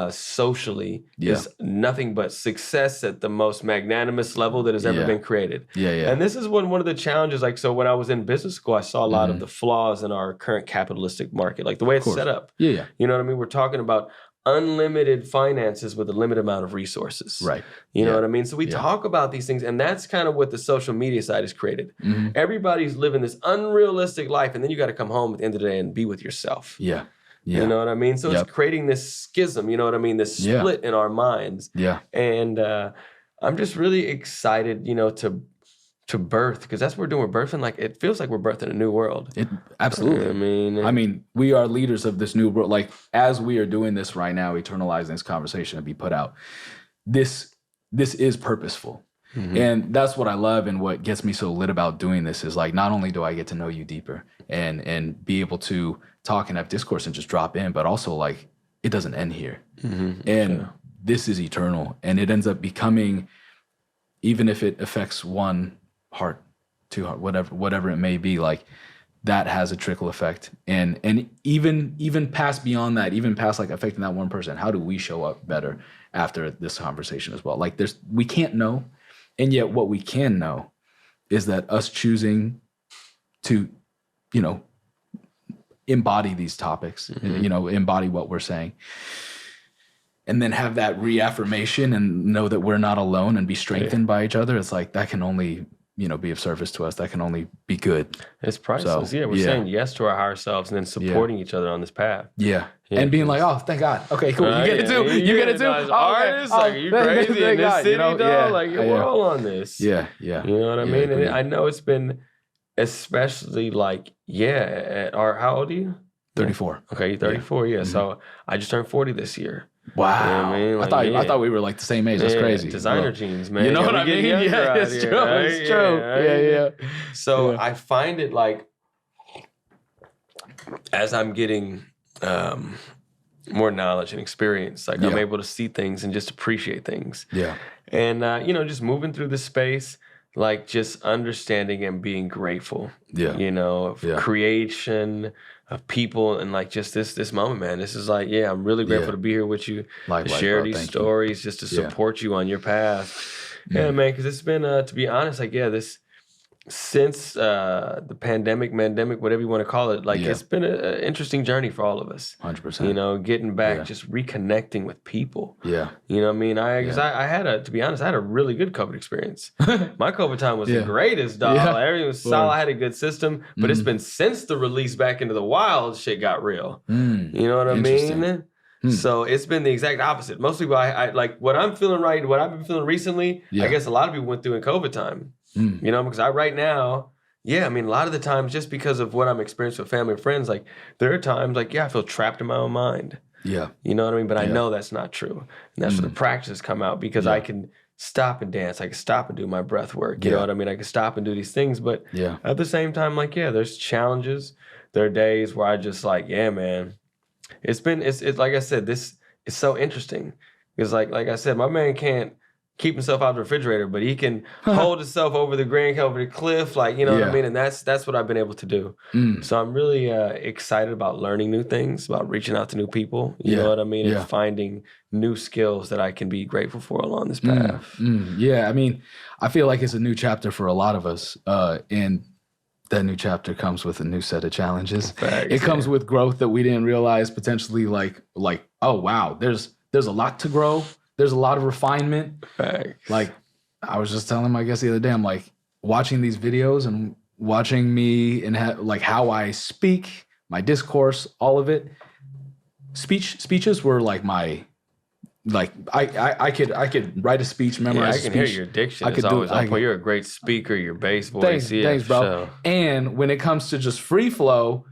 S2: socially is nothing but success at the most magnanimous level that has ever been created. And this is one of the challenges. Like, so when I was in business school, I saw a lot of the flaws in our current capitalistic market, like the way it's set up. You know what I mean? We're talking about unlimited finances with a limited amount of resources. Right. You know what I mean? So we talk about these things, and that's kind of what the social media side has created. Everybody's living this unrealistic life, and then you got to come home at the end of the day and be with yourself. Yeah. You know what I mean? So it's creating this schism, you know what I mean? This split in our minds. Yeah. And I'm just really excited, to birth, because that's what we're doing. We're birthing, like, it feels like we're birthing a new world.
S1: Absolutely. I mean, we are leaders of this new world. Like, as we are doing this right now, eternalizing this conversation to be put out, this is purposeful. And that's what I love, and what gets me so lit about doing this is like, not only do I get to know you deeper and be able to talk and have discourse and just drop in, but also like it doesn't end here. And this is eternal, and it ends up becoming, even if it affects one heart, two heart, whatever it may be, like that has a trickle effect. And even past beyond that, even past like affecting that one person, how do we show up better after this conversation as well? Like we can't know. And yet what we can know is that us choosing to, embody these topics, embody what we're saying, and then have that reaffirmation and know that we're not alone and be strengthened by each other. It's like that can only, be of service to us. That can only be good.
S2: It's priceless. So, we're saying yes to our higher selves and then supporting each other on this path.
S1: Yeah. And being like, oh, thank God. Okay, cool. You get it too. You get it too.
S2: Artists, like, are you crazy in this city, dog? Like, we're all on this.
S1: Yeah.
S2: You know what I mean? And I know it's been especially like, how old are you?
S1: 34.
S2: Okay, you're 34. Yeah. So I just turned 40 this year.
S1: Wow.
S2: You know what I mean? Like,
S1: I thought we were like the same age. That's crazy.
S2: Designer jeans, man.
S1: You know what I mean? Yeah, it's true. Right? It's true. Yeah.
S2: So I find it like, as I'm getting more knowledge and experience, like I'm able to see things and just appreciate things.
S1: Yeah.
S2: And, just moving through the space, like just understanding and being grateful.
S1: Yeah.
S2: Of creation, of people, and like just this moment, man. This is like, I'm really grateful to be here with you, to share these stories, just to support you on your path. Yeah, man, because it's been, to be honest, like, this, since the pandemic, whatever you want to call it, like it's been an interesting journey for all of us.
S1: 100%.
S2: Getting back, just reconnecting with people.
S1: Yeah.
S2: You know what I mean? I had to be honest, I had a really good COVID experience. My COVID time was the greatest, dog.
S1: Yeah.
S2: Like, everything was solid. I had a good system, but it's been since the release back into the wild, shit got real. You know what I mean? So it's been the exact opposite. Most people, I like what I'm feeling right, what I've been feeling recently, I guess a lot of people went through in COVID time. Because right now, a lot of the times, just because of what I'm experiencing with family and friends, like there are times like, I feel trapped in my own mind.
S1: Yeah.
S2: You know what I mean? But I know that's not true. And that's where the practices come out, because I can stop and dance. I can stop and do my breath work. You know what I mean? I can stop and do these things. But at the same time, like, there's challenges. There are days where I just like, man, it's like I said, this is so interesting. Because like I said, my man can't keep himself out of the refrigerator, but he can hold himself over the cliff, like, you know what I mean? And that's what I've been able to do. So I'm really excited about learning new things, about reaching out to new people, you know what I mean? And finding new skills that I can be grateful for along this path.
S1: Yeah, I feel like it's a new chapter for a lot of us. And that new chapter comes with a new set of challenges. It comes with growth that we didn't realize potentially, like, oh, wow, there's a lot to grow. There's a lot of refinement.
S2: Facts.
S1: Like, I was just telling him, I guess, the other day, I'm like, watching these videos and watching me and like how I speak, my discourse, all of it. Speeches were like my, like, I could write a speech, memorize a speech.
S2: I can hear your diction. You're a great speaker, your bass voice.
S1: Thanks, bro.
S2: So.
S1: And when it comes to just free flow,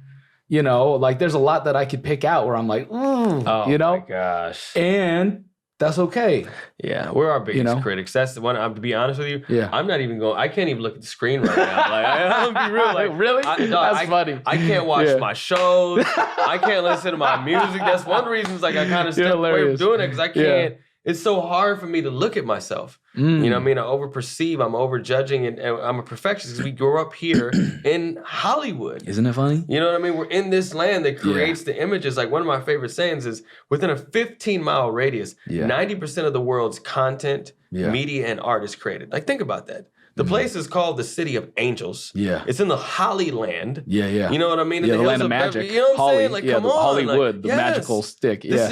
S1: like there's a lot that I could pick out where I'm like,
S2: my gosh.
S1: And that's okay.
S2: Yeah, we're our biggest critics. That's the one. To be honest with you, I'm not even going. I can't even look at the screen right now. Like, I'm gonna be real. Like,
S1: really? That's funny.
S2: I can't watch my shows. I can't listen to my music. That's one of the reasons. Like, I kind of stepped away from doing it because I can't. It's so hard for me to look at myself. You know what I mean? I overperceive, I'm overjudging, and I'm a perfectionist because we grew up here in Hollywood.
S1: Isn't it funny?
S2: You know what I mean? We're in this land that creates the images. Like, one of my favorite sayings is, within a 15-mile radius, 90% of the world's content, media, and art is created. Like, think about that. The place is called the City of Angels. Yeah. It's in the Holly Land.
S1: Yeah.
S2: You know what I mean?
S1: Yeah, the land of magic.
S2: You know what I'm saying? Like, come on.
S1: Hollywood,
S2: like,
S1: the magical stick. Yeah.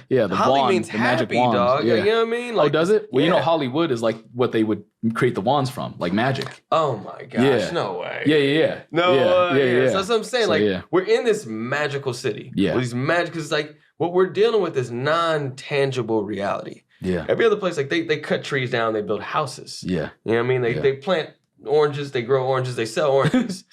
S1: The
S2: Holly
S1: wand,
S2: means
S1: the
S2: happy,
S1: magic wand.
S2: dog.
S1: Yeah.
S2: You know what I mean? Like,
S1: does it? Well, Hollywood is like what they would create the wands from, like magic.
S2: Oh my gosh, no way.
S1: Yeah.
S2: No way. So that's what I'm saying.
S1: So,
S2: like, we're in this magical city. Yeah. With these because it's like, what we're dealing with is non-tangible reality. Yeah. Every other place, like, they cut trees down, they build houses. Yeah. You know what I mean? They plant oranges, they grow oranges, they sell oranges.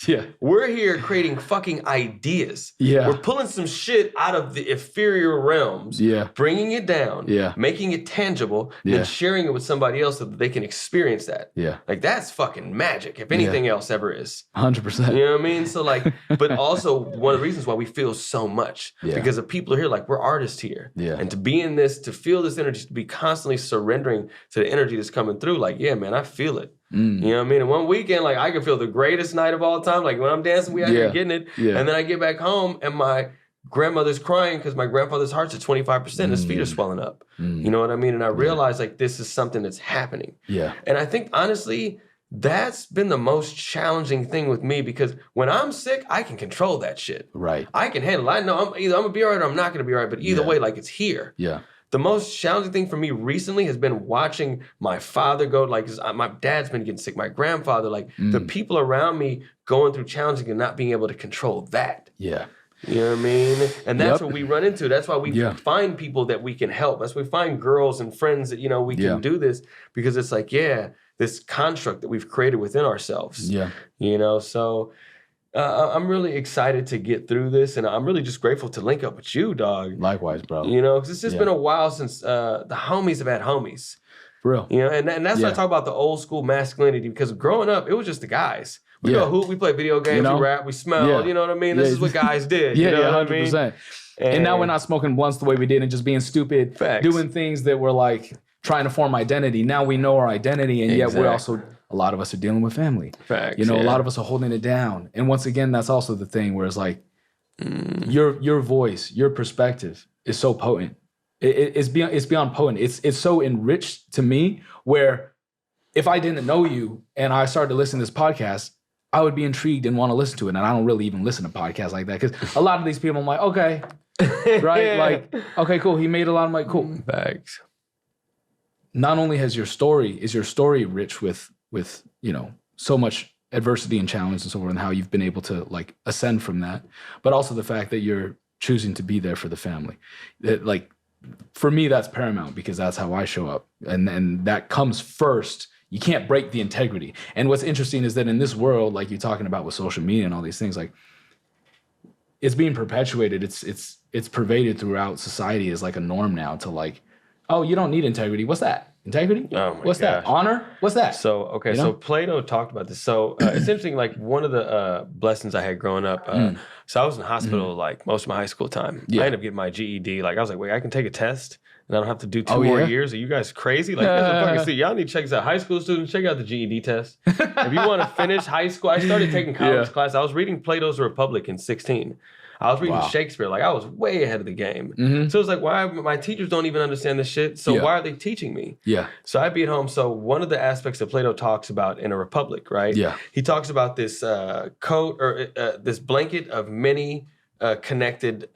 S2: We're here creating fucking ideas. We're pulling some shit out of the inferior realms, bringing it down, making it tangible, then sharing it with somebody else so that they can experience that. Like, that's fucking magic, if anything else ever is.
S1: 100%.
S2: You know what I mean? So, like, but also one of the reasons why we feel so much, because the people are here, like, we're artists here. And to be in this, to feel this energy, to be constantly surrendering to the energy that's coming through, like, man, I feel it. You know what I mean? And one weekend, like I can feel the greatest night of all time. Like when I'm dancing, we out here getting it. Yeah. And then I get back home and my grandmother's crying because my grandfather's heart's at 25%. His feet are swelling up. You know what I mean? And I realized like this is something that's happening. Yeah. And I think honestly, that's been the most challenging thing with me because when I'm sick, I can control that shit. Right. I can handle it. I know I'm gonna be all right or I'm not gonna be all right, but either way, like it's here. Yeah. The most challenging thing for me recently has been watching my father go, like, my dad's been getting sick, my grandfather, like, the people around me going through challenging and not being able to control that. Yeah. You know what I mean? And that's what we run into. That's why we find people that we can help. That's why we find girls and friends that, you know, we can do this because it's like, this construct that we've created within ourselves. Yeah. You know, so... I'm really excited to get through this, and I'm really just grateful to link up with you, dog.
S1: Likewise, bro.
S2: You know, because it's just been a while since the homies have had homies.
S1: For real.
S2: You know, and that's why I talk about the old school masculinity, because growing up, it was just the guys. We go hoop, we play video games, we rap, we smell, you know what I mean? This is what guys did. You know what 100%. I mean?
S1: And now we're not smoking blunts the way we did and just being stupid, doing things that were like trying to form identity. Now we know our identity, and yet we're also... A lot of us are dealing with family. Facts, you know, a lot of us are holding it down. And once again, that's also the thing where it's like your voice, your perspective is so potent. It's beyond potent. It's so enriched to me where if I didn't know you and I started to listen to this podcast, I would be intrigued and want to listen to it. And I don't really even listen to podcasts like that because a lot of these people, I'm like, okay, right? Like, okay, cool. He made a lot of like, cool.
S2: Facts.
S1: Not only is your story rich with you know, so much adversity and challenge and so forth, and how you've been able to like ascend from that, but also the fact that you're choosing to be there for the family. That, like, for me, that's paramount because that's how I show up, and that comes first. You can't break the integrity. And what's interesting is that in this world, like you're talking about with social media and all these things, like it's being perpetuated. It's pervaded throughout society as like a norm now to like, oh, you don't need integrity. What's that? Integrity?
S2: Oh my
S1: What's
S2: gosh.
S1: that? Honor? What's that?
S2: So, okay, you know? So Plato talked about this. So it's interesting, like one of the blessings I had growing up, so I was in the hospital like most of my high school time. I ended up getting my GED. Like I was like, wait, I can take a test and I don't have to do two more years? Are you guys crazy? Like, that's a fucking y'all need to check this out. High school students, check out the GED test. If you want to finish high school, I started taking college class. I was reading Plato's Republic in 16. I was reading Shakespeare. Like, I was way ahead of the game. So it's like, why my teachers don't even understand this shit, so why are they teaching me? Yeah. So I'd be at home. So one of the aspects that Plato talks about in a Republic, right? Yeah. He talks about this coat or this blanket of many connected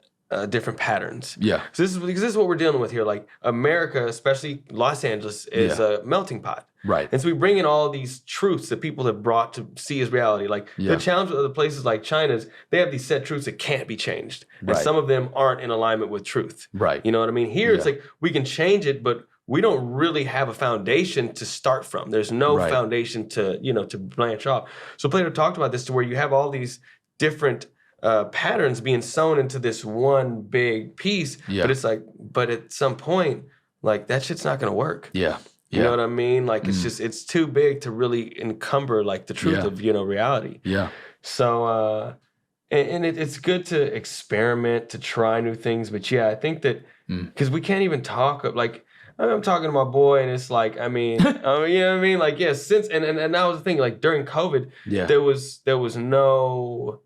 S2: different patterns. Yeah. So this is what we're dealing with here. Like, America, especially Los Angeles, is a melting pot. Right. And so we bring in all these truths that people have brought to see as reality. Like the challenge with other places like China is they have these set truths that can't be changed. And some of them aren't in alignment with truth. Right. You know what I mean? Here it's like we can change it, but we don't really have a foundation to start from. There's no foundation to, you know, to branch off. So Plato talked about this to where you have all these different patterns being sewn into this one big piece. But it's like, but at some point, like that shit's not gonna work. Yeah. You know what I mean? Like, it's just, it's too big to really encumber, like, the truth of, you know, reality. Yeah. So, and it's good to experiment, to try new things. But, I think that, because we can't even talk, like, I'm talking to my boy, and it's like, I mean, you know what I mean? Like, since, and that was the thing, like, during COVID, there was no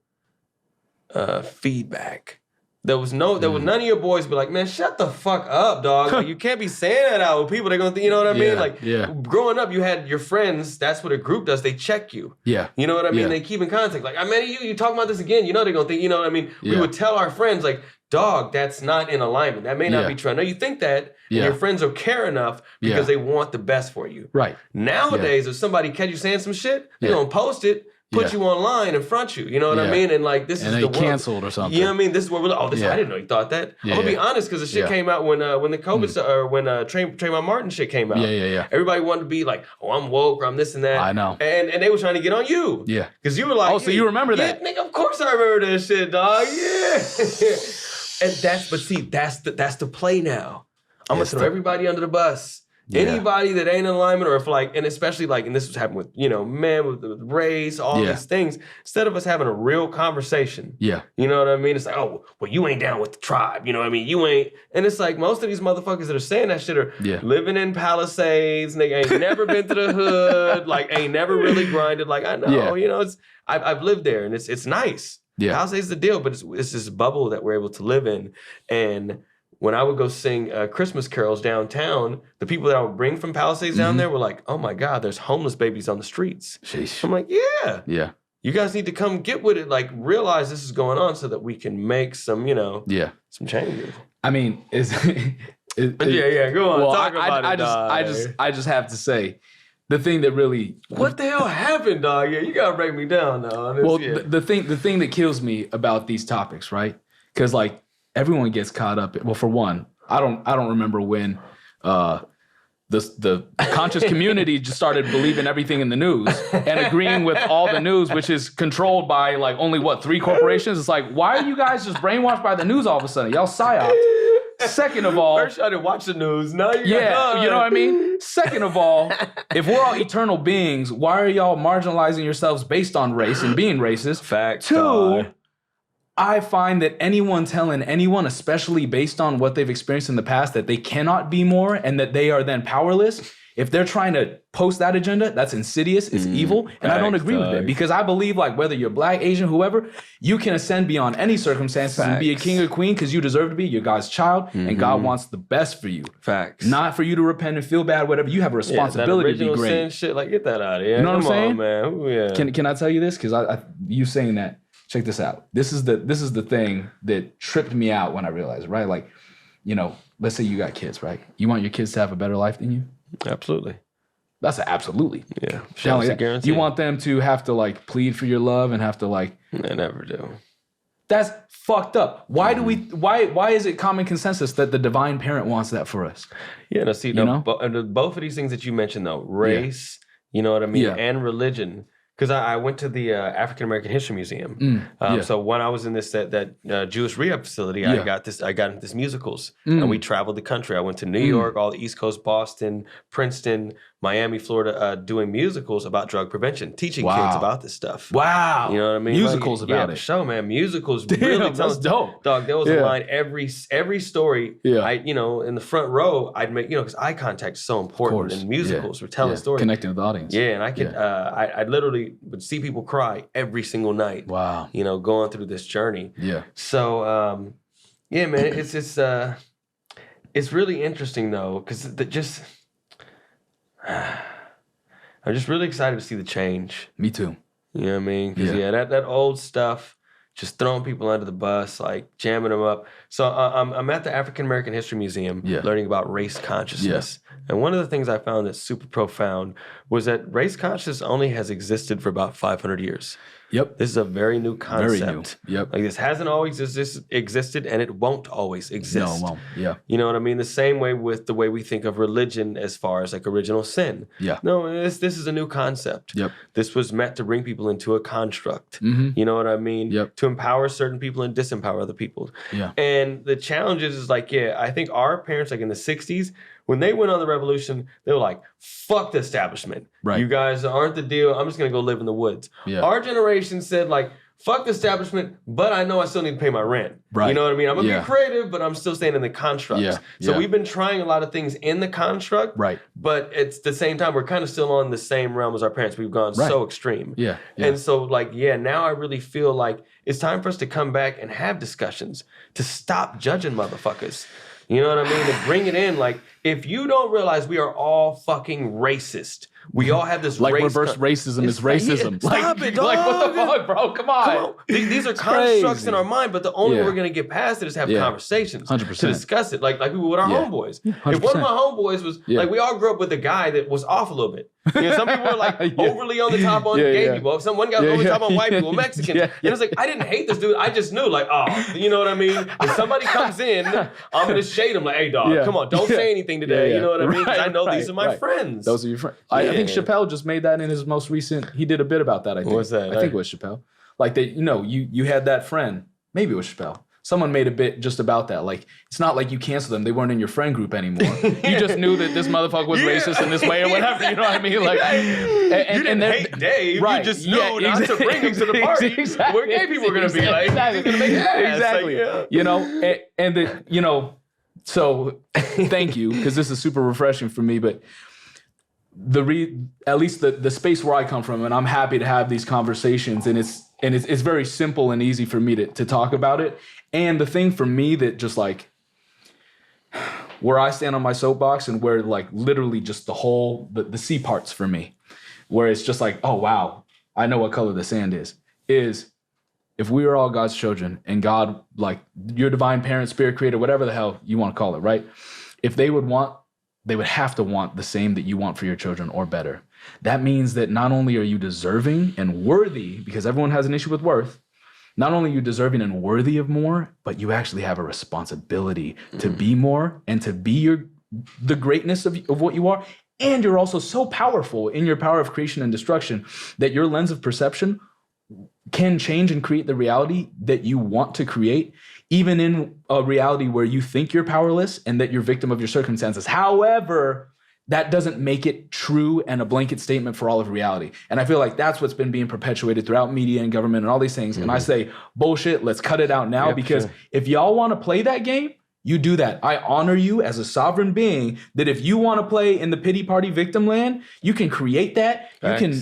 S2: feedback. There was none of your boys be like, man, shut the fuck up, dog. Like, you can't be saying that out with people. They're gonna think, you know what I mean? Like, growing up, you had your friends. That's what a group does. They check you. Yeah. You know what I mean? They keep in contact. Like, I met you talking about this again. You know they're gonna think, you know what I mean? We would tell our friends, like, dog, that's not in alignment. That may not be true. I know you think that, and your friends will care enough because they want the best for you. Right. Nowadays, if somebody catch you saying some shit, they're gonna post it. Put you online and front you, you know what I mean? And like, this is the world.
S1: Canceled or something.
S2: You know what I mean? This is where we're like, I didn't know you thought that. I'm gonna be honest, because the shit came out when the COVID or when Trayvon Martin shit came out. Yeah. Everybody wanted to be like, oh, I'm woke or I'm this and that. I know. And they were trying to get on you. Yeah. Because you were like,
S1: oh, so you remember that?
S2: Nigga, of course I remember that shit, dog. Yeah. And that's the play now. I'm gonna throw everybody under the bus. Anybody that ain't in alignment, or if like, and especially like, and this was happening with, you know, men with race, all these things, instead of us having a real conversation, you know what I mean? It's like, oh, well, you ain't down with the tribe, you know what I mean? You ain't, and it's like most of these motherfuckers that are saying that shit are living in Palisades, nigga, ain't never been to the hood, like ain't never really grinded. Like I know, you know, it's, I've lived there and it's nice. Palisades is the deal, but it's this bubble that we're able to live in. And when I would go sing Christmas carols downtown, the people that I would bring from Palisades down there were like, oh my God, there's homeless babies on the streets.
S1: Sheesh.
S2: I'm like, yeah. You guys need to come get with it. Like, realize this is going on so that we can make some, you know, some changes.
S1: I mean,
S2: go on,
S1: well,
S2: talk about it,
S1: I just have to say, the thing that really...
S2: What the hell happened, dog? Yeah, you gotta break me down, dog.
S1: Well, the thing that kills me about these topics, right? Because like, everyone gets caught up. Well, for one, I don't remember when the conscious community just started believing everything in the news and agreeing with all the news, which is controlled by like only 3 corporations. It's like, why are you guys just brainwashed by the news all of a sudden? Y'all psyops. Second of all,
S2: first I didn't watch the news. Now you
S1: you know what I mean? Second of all, if we're all eternal beings, why are y'all marginalizing yourselves based on race and being racist?
S2: Fact.
S1: 2, I find that anyone telling anyone, especially based on what they've experienced in the past, that they cannot be more and that they are then powerless, if they're trying to post that agenda, that's insidious, it's evil, and I don't agree with it. Because I believe, like, whether you're black, Asian, whoever, you can ascend beyond any circumstances and be a king or queen because you deserve to be. You're God's child, and God wants the best for you.
S2: Facts.
S1: Not for you to repent and feel bad, whatever. You have a responsibility to be great.
S2: Sin shit, like, get that out of here.
S1: You know what I'm saying?
S2: Man. Ooh,
S1: Can I tell you this? Because you saying that, check this out. This is the thing that tripped me out when I realized, right? Like, you know, let's say you got kids, right? You want your kids to have a better life than you?
S2: Absolutely.
S1: That's an absolutely.
S2: Yeah. That's a guarantee.
S1: You want them to have to like plead for your love and have to like.
S2: They never do.
S1: That's fucked up. Why do we? Why is it common consensus that the divine parent wants that for us?
S2: Yeah. No. See, both of these things that you mentioned, though, race, you know what I mean, and religion. Because I went to the African American History Museum. So when I was in that Jewish rehab facility, I got into this musicals, and we traveled the country. I went to New York, all the East Coast, Boston, Princeton, Miami, Florida, doing musicals about drug prevention, teaching kids about this stuff.
S1: Wow,
S2: you know what I mean?
S1: Musicals
S2: like,
S1: about it.
S2: Show, man, musicals.
S1: Damn,
S2: really
S1: that's dope.
S2: Dog, there was a line every story. I, in the front row, I'd make, because eye contact is so important in musicals. We're telling stories,
S1: connecting with the audience.
S2: Yeah, and I could, I literally would see people cry every single night.
S1: Wow.
S2: Going through this journey. Yeah. So, man, it's really interesting though, because I'm just really excited to see the change.
S1: Me too.
S2: You know what I mean? Because that old stuff, just throwing people under the bus, like jamming them up. So I'm at the African American History Museum learning about race consciousness. And one of the things I found that's super profound was that race consciousness only has existed for about 500 years. Yep. This is a very new concept.
S1: Very new. Yep.
S2: Like this hasn't always existed and it won't always exist.
S1: No, it won't. Yeah.
S2: You know what I mean? The same way with the way we think of religion as far as like original sin. Yeah. No, this is a new concept. Yep. This was meant to bring people into a construct. Mm-hmm. You know what I mean? Yep. To empower certain people and disempower other people. Yeah. And the challenge is like, I think our parents, like in the 60s, when they went on the revolution, they were like, fuck the establishment. Right. You guys aren't the deal. I'm just going to go live in the woods. Yeah. Our generation said like, fuck the establishment, but I know I still need to pay my rent. Right. You know what I mean? I'm going to be creative, but I'm still staying in the construct. Yeah. So we've been trying a lot of things in the construct. Right. But at the same time, we're kind of still on the same realm as our parents. We've gone so extreme. Yeah. And so like, now I really feel like it's time for us to come back and have discussions to stop judging motherfuckers. You know what I mean? To bring it in, like, if you don't realize we are all fucking racist. We all have this
S1: like reverse racism is racism.
S2: Stop it, dog.
S1: Like, what the fuck, bro? Come on.
S2: These are constructs in our mind, but the only way we're going to get past it is have conversations 100%. To discuss it, like we would with our homeboys. 100%. If one of my homeboys was, like, we all grew up with a guy that was off a little bit. Some people were like overly on the top on gay people. One guy was over the top on white people, Mexicans. And it's like, I didn't hate this dude. I just knew, like, you know what I mean? If somebody comes in, I'm going to shade him like, hey, dog, come on, don't say anything today. You know what I mean? Because I know these are my friends.
S1: Those are your friends. I think Chappelle just made that in his most recent. He did a bit about that. I think.
S2: What's that?
S1: I think it was Chappelle. Like you had that friend. Maybe it was Chappelle. someone made a bit just about that. Like, it's not like you cancel them. They weren't in your friend group anymore. You just knew that this motherfucker was racist in this way or whatever. You know what I mean? Like,
S2: you didn't hate Dave. Right. You just knew not to bring him to the party. Exactly. Where gay people were going to be like, he's going to make it
S1: exactly.
S2: Like,
S1: you know, and the, you know, so thank you, because this is super refreshing for me. But at least the space where I come from, and I'm happy to have these conversations, and it's very simple and easy for me to talk about it. And the thing for me that just like where I stand on my soapbox and where like literally just the C parts for me, where it's just like, oh wow, I know what color the sand is if we are all God's children and God, like your divine parent, spirit creator, whatever the hell you want to call it, right? If they would have to want the same that you want for your children or better. That means that not only are you deserving and worthy, because everyone has an issue with worth, not only are you deserving and worthy of more, but you actually have a responsibility to be more and to be the greatness of what you are. And you're also so powerful in your power of creation and destruction that your lens of perception can change and create the reality that you want to create, even in a reality where you think you're powerless and that you're victim of your circumstances. However, that doesn't make it true and a blanket statement for all of reality. And I feel like that's what's been being perpetuated throughout media and government and all these things. And I say, bullshit, let's cut it out now, because if y'all want to play that game, you do that. I honor you as a sovereign being that if you want to play in the pity party victim land, you can create that.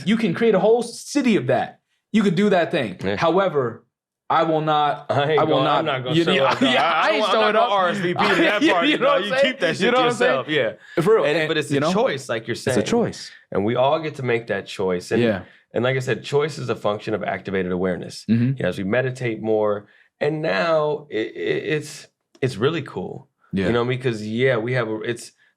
S1: You can create a whole city of that. You could do that thing. Yeah. However, I will not. I'm not going to show up. I ain't showing up. RSVP to that party. You know, you keep that shit to yourself. Yeah, for real.
S2: But it's a choice, like you're saying.
S1: It's a choice,
S2: and we all get to make that choice. And, and like I said, choice is a function of activated awareness. You know, as we meditate more, and now it's really cool. You know, because we have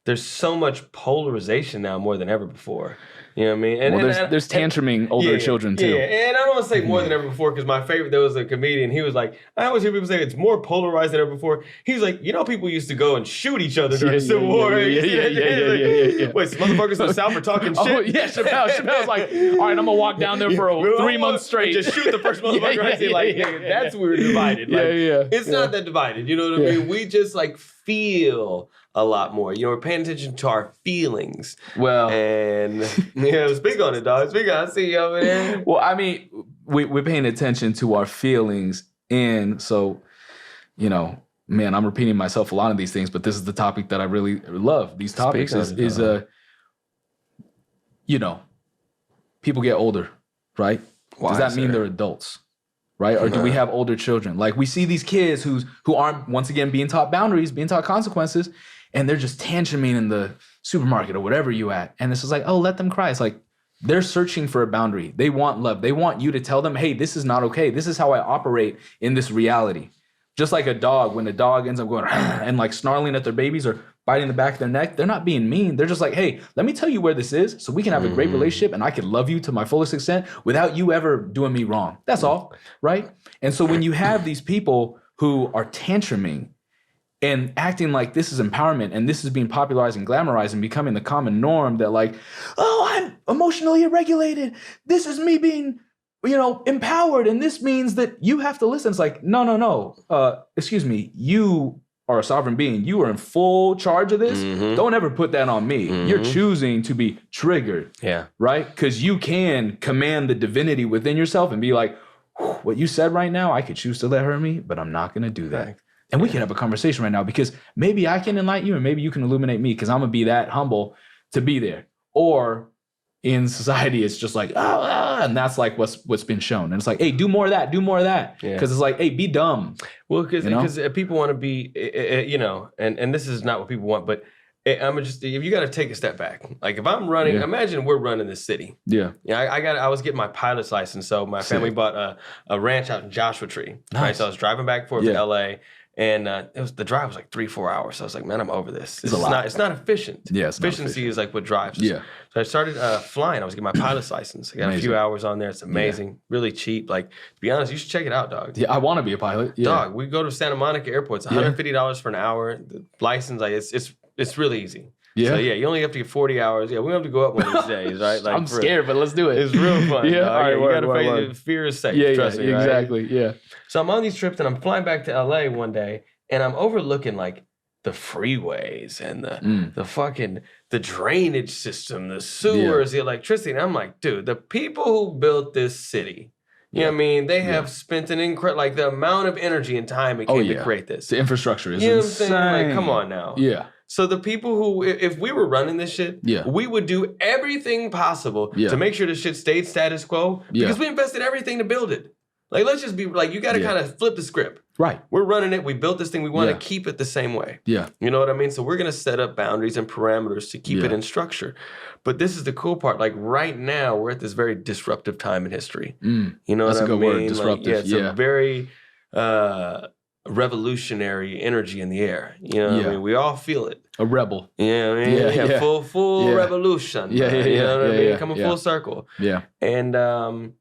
S2: there's so much polarization now more than ever before. You know what I mean? And,
S1: there's tantruming older children too.
S2: Yeah, and I don't want to say more than ever before, because my favorite, there was a comedian, he was like, I always hear people say it's more polarized than ever before. He was like, you know, people used to go and shoot each other during the Civil War. Yeah. Wait, some motherfuckers in the South are talking shit?
S1: Oh, yeah, Chappelle's like, all right, I'm going to walk down there for 3 months straight.
S2: Just shoot the first motherfucker I see. Like, that's where we're divided. Like, it's not that divided. You know what I mean? We just like feel a lot more. You know, we're paying attention to our feelings.
S1: Well,
S2: and speak on it, dog. Speak on it. I see you over there.
S1: Well, I mean, we're paying attention to our feelings, and so, you know, man, I'm repeating myself a lot of these things, but this is the topic that I really love. These topics you know, people get older, right? Does that mean they're adults? Right? Or do we have older children? Like, we see these kids who aren't, once again, being taught boundaries, being taught consequences, and they're just tantruming in the supermarket or whatever you at. And it's just like, oh, let them cry. It's like, they're searching for a boundary. They want love. They want you to tell them, hey, this is not okay. This is how I operate in this reality. Just like a dog, when a dog ends up going and like snarling at their babies or biting the back of their neck, they're not being mean. They're just like, hey, let me tell you where this is so we can have a great relationship and I can love you to my fullest extent without you ever doing me wrong. That's all, right? And so when you have these people who are tantruming and acting like this is empowerment and this is being popularized and glamorized and becoming the common norm, that like, oh, I'm emotionally regulated. This is me being, you know, empowered. And this means that you have to listen. It's like, no. Excuse me. You are a sovereign being. You are in full charge of this. Don't ever put that on me. You're choosing to be triggered.
S2: Yeah.
S1: Right? Because you can command the divinity within yourself and be like, what you said right now, I could choose to let hurt me, but I'm not going to do that. Right. And we can have a conversation right now, because maybe I can enlighten you and maybe you can illuminate me, because I'm going to be that humble to be there. Or in society, it's just like, and that's like what's been shown. And it's like, hey, do more of that. Because it's like, hey, be dumb.
S2: Well, because people want to be, you know, and this is not what people want, but if you got to take a step back. Like if I'm running, imagine we're running this city.
S1: Yeah.
S2: I was getting my pilot's license. So my family bought a ranch out in Joshua Tree.
S1: Nice.
S2: Right. So I was driving back and forth to LA. And the drive was like 3-4 hours. So I was like, man, I'm over this. It's not efficient.
S1: Yeah,
S2: efficiency is like what drives us.
S1: Yeah.
S2: So I started flying. I was getting my pilot's license. I got a few hours on there. It's amazing. Really cheap. Like, to be honest, you should check it out, dog.
S1: Yeah, I want to be a pilot. Yeah.
S2: Dog, we go to Santa Monica Airport. It's $150 for an hour. The license, like it's really easy.
S1: Yeah.
S2: So yeah, you only have to get 40 hours. Yeah, we have to go up one of these days, right? Like,
S1: I'm scared, but let's do it.
S2: It's real fun.
S1: Yeah, all right,
S2: you gotta face it. Fear is safe. Trust me,
S1: exactly.
S2: right?
S1: Yeah.
S2: So I'm on these trips and I'm flying back to LA one day, and I'm overlooking like the freeways and the fucking the drainage system, the sewers, the electricity. And I'm like, dude, the people who built this city, you know what I mean? They have spent an incredible, like the amount of energy and time it came to create this.
S1: The infrastructure is
S2: you know
S1: insane.
S2: What I'm saying? Like, come on now.
S1: Yeah.
S2: So the people who, if we were running this shit, we would do everything possible to make sure this shit stayed status quo because we invested everything to build it. Like, let's just be like, you got to kind of flip the script.
S1: Right.
S2: We're running it. We built this thing. We want to keep it the same way.
S1: Yeah.
S2: You know what I mean? So we're going to set up boundaries and parameters to keep it in structure. But this is the cool part. Like right now, we're at this very disruptive time in history. You know
S1: That's
S2: what I mean?
S1: That's a good word, disruptive.
S2: Like, it's a very revolutionary energy in the air. You know what I mean? We all feel it.
S1: A rebel.
S2: You know what I mean? Full revolution.
S1: You
S2: know what I mean? Coming full circle.
S1: Yeah.
S2: And I'm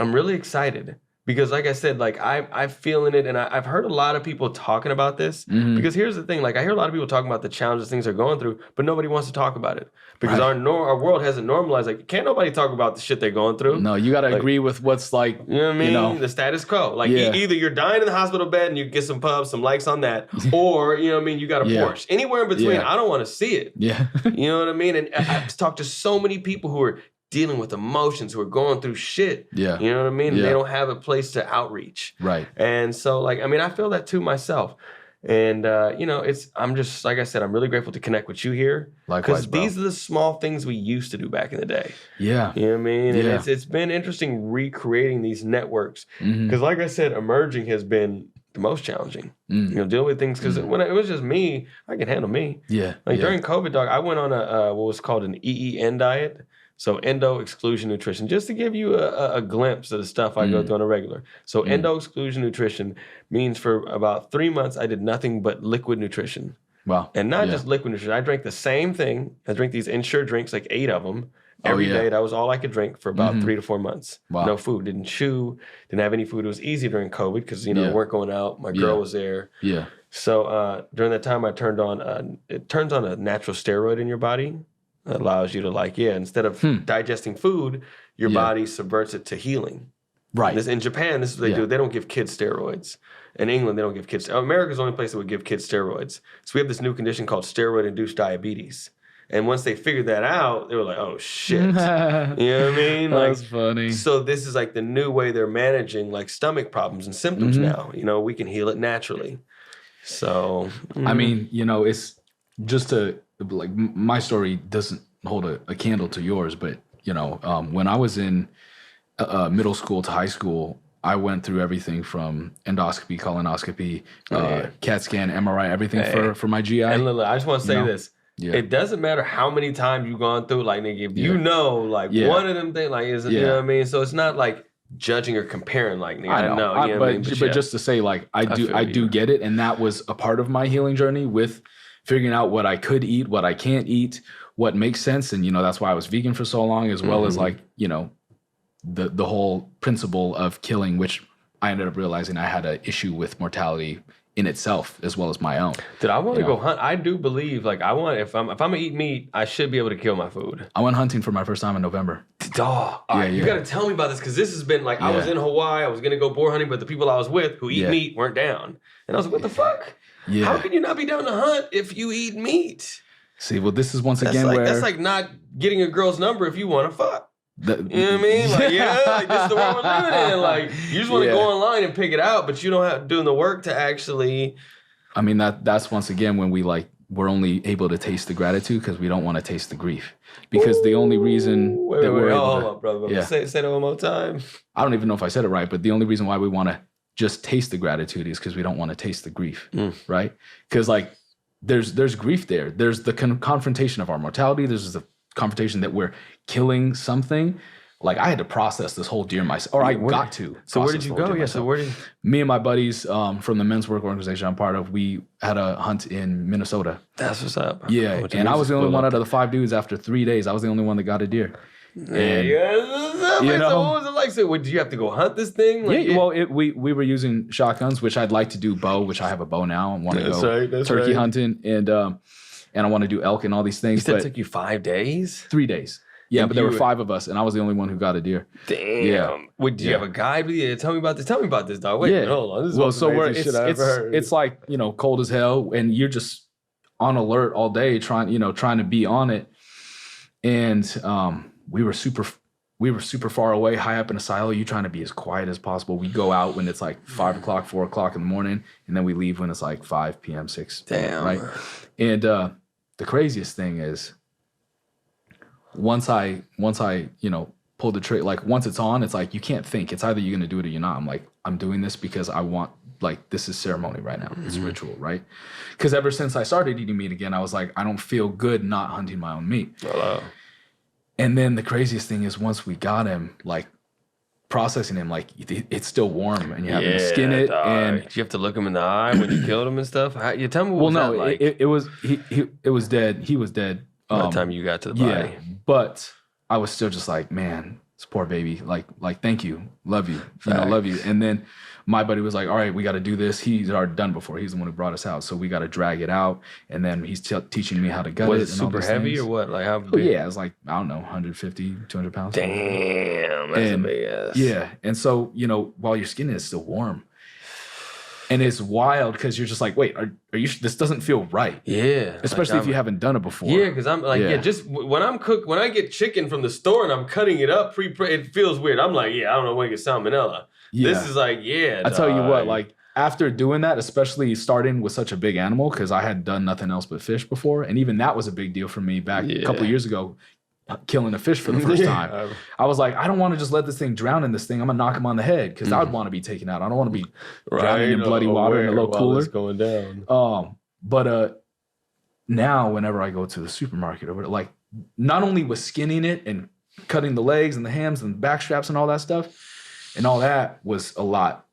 S2: really excited. Because like I said, like I'm feeling it, and I've heard a lot of people talking about this. Because here's the thing, like I hear a lot of people talking about the challenges things are going through, but nobody wants to talk about it. Because our world hasn't normalized. Like, can't nobody talk about the shit they're going through?
S1: No, you got to agree with what's like,
S2: you know what I mean? You know, the status quo. Like either you're dying in the hospital bed and you get some pubs, some likes on that, or you know what I mean, you got a Porsche. Anywhere in between, I don't want to see it.
S1: Yeah.
S2: You know what I mean? And I've talked to so many people who are dealing with emotions, who are going through shit. Yeah. You know what I mean? And they don't have a place to outreach.
S1: Right.
S2: And so, like, I mean, I feel that too myself. And, you know, I'm just, like I said, I'm really grateful to connect with you here.
S1: Likewise,
S2: because these are the small things we used to do back in the day.
S1: Yeah.
S2: You know what I mean? And it's been interesting recreating these networks. Because, like I said, emerging has been the most challenging. You know, dealing with things, because when it was just me, I can handle me.
S1: Yeah.
S2: Like during COVID, dog, I went on what was called an EEN diet. So endo exclusion nutrition, just to give you a glimpse of the stuff I go through on a regular. So endo exclusion nutrition means for about 3 months, I did nothing but liquid nutrition.
S1: Wow.
S2: And not just liquid nutrition. I drank the same thing. I drank these Ensure drinks, like 8 of them every day. That was all I could drink for about 3 to 4 months. Wow. No food, didn't chew, didn't have any food. It was easy during COVID because, you know, weren't going out. My girl was there. Yeah. So during that time, I turned on, it turns on a natural steroid in your body. That allows you to, like, instead of digesting food, your body subverts it to healing. Right. In Japan, this is what they do. They don't give kids steroids. In England, they don't give kids. America's the only place that would give kids steroids. So we have this new condition called steroid-induced diabetes. And once they figured that out, they were like, oh, shit. You know what I mean?
S1: That's funny.
S2: So this is like the new way they're managing, like, stomach problems and symptoms now. You know, we can heal it naturally. So.
S1: I mean, you know, it's just to, like, my story doesn't hold a candle to yours, but, you know, when I was in middle school to high school, I went through everything from endoscopy, colonoscopy, CAT scan, MRI, everything for my GI.
S2: And look, I just want to say this. Yeah. It doesn't matter how many times you've gone through, like, nigga, if you know, like, one of them things, like, is you know what I mean? So it's not like judging or comparing, like, nigga, I know. You know what I mean?
S1: But just to say, like, I do get it. And that was a part of my healing journey with figuring out what I could eat, what I can't eat, what makes sense. And, you know, that's why I was vegan for so long, as well as, like, you know, the whole principle of killing, which I ended up realizing I had an issue with mortality in itself as well as my own.
S2: Dude, I want to go hunt. I do believe, like, if I'm gonna eat meat, I should be able to kill my food.
S1: I went hunting for my first time in November.
S2: Dog. You got to tell me about this, because this has been like, I was in Hawaii, I was gonna go boar hunting, but the people I was with who eat meat weren't down. And I was like, what the fuck? Yeah. How can you not be down to hunt if you eat meat?
S1: See, well, this is once again
S2: like,
S1: where...
S2: That's like not getting a girl's number if you want to fuck. You know what I mean? Like, like, this is the world we're living in. Like, you just want to go online and pick it out, but you don't have to do the work to actually...
S1: I mean, that's once again when we're only able to taste the gratitude because we don't want to taste the grief. Because the only reason that we're able
S2: hold up, brother. Say that one more time.
S1: I don't even know if I said it right, but the only reason why we want to just taste the gratitude is because we don't want to taste the grief, right? Because, like, there's grief there. There's the confrontation of our mortality. There's the confrontation that we're killing something. Like, I had to process this whole deer myself, or I got to.
S2: So where did you go? So where did
S1: me and my buddies from the men's work organization I'm part of, we had a hunt in Minnesota.
S2: That's what's up.
S1: Yeah, and I was the only one out of the 5 dudes. After 3 days, I was the only one that got a deer. And,
S2: you know, so what was it like? So did you have to go hunt this thing? Like,
S1: well, we were using shotguns, which I'd like to do bow, which I have a bow now and want to go turkey hunting. And and I want to do elk and all these things.
S2: You said it took you 5 days?
S1: 3 days. Yeah,
S2: And
S1: but there were 5 of us, and I was the only one who got a deer.
S2: Damn.
S1: Yeah.
S2: Did you have a guide with you? Tell me about this. Tell me about this, dog. Wait, hold on. This is
S1: it's like, you know, cold as hell, and you're just on alert all day trying to be on it. And we were super far away, high up in a silo. You trying to be as quiet as possible. We go out when it's like 5 o'clock, 4 o'clock in the morning, and then we leave when it's like 5 p.m., 6 p.m., right? And the craziest thing is, once I you know, pull the trigger, like once it's on, it's like you can't think. It's either you're gonna do it or you're not. I'm like, I'm doing this because I want, like, this is ceremony right now. It's ritual, right? Because ever since I started eating meat again, I was like, I don't feel good not hunting my own meat.
S2: Hello.
S1: And then the craziest thing is, once we got him, like, processing him, like, it's still warm, and you have to skin it.
S2: Dog.
S1: And
S2: did you have to look him in the eye when you killed him and stuff? You tell me what was that like?
S1: it was it was dead. He was dead.
S2: By the time you got to the body.
S1: Yeah, but I was still just like, man, this poor baby. Like, thank you, love you, love you. And then my buddy was like, all right, we got to do this. He's already done before. He's the one who brought us out, so we got to drag it out. And then he's teaching me how to gut it.
S2: Was it super heavy
S1: things.
S2: or what? Like how big?
S1: Oh, yeah, it was like, I don't know, 150, 200 pounds.
S2: Damn, that's a big ass.
S1: Yeah, and so, you know, while your skin is still warm. And it's wild because you're just like, wait, are you? This doesn't feel right.
S2: Yeah,
S1: especially
S2: like
S1: if you haven't done it before.
S2: Yeah, because I'm like, just when I get chicken from the store and I'm cutting it up, it feels weird. I'm like, I don't know when I get salmonella. Yeah. This is like,
S1: I tell you what, like, after doing that, especially starting with such a big animal, because I had done nothing else but fish before, and even that was a big deal for me back a couple of years ago. Killing a fish for the first time, I was like, I don't want to just let this thing drown in this thing. I'm gonna knock him on the head because I would want to be taken out. I don't want to be drowning in bloody water in a little cooler.
S2: It's going down.
S1: But now whenever I go to the supermarket, or like, not only was skinning it and cutting the legs and the hams and the back straps and all that stuff, and all that was a lot.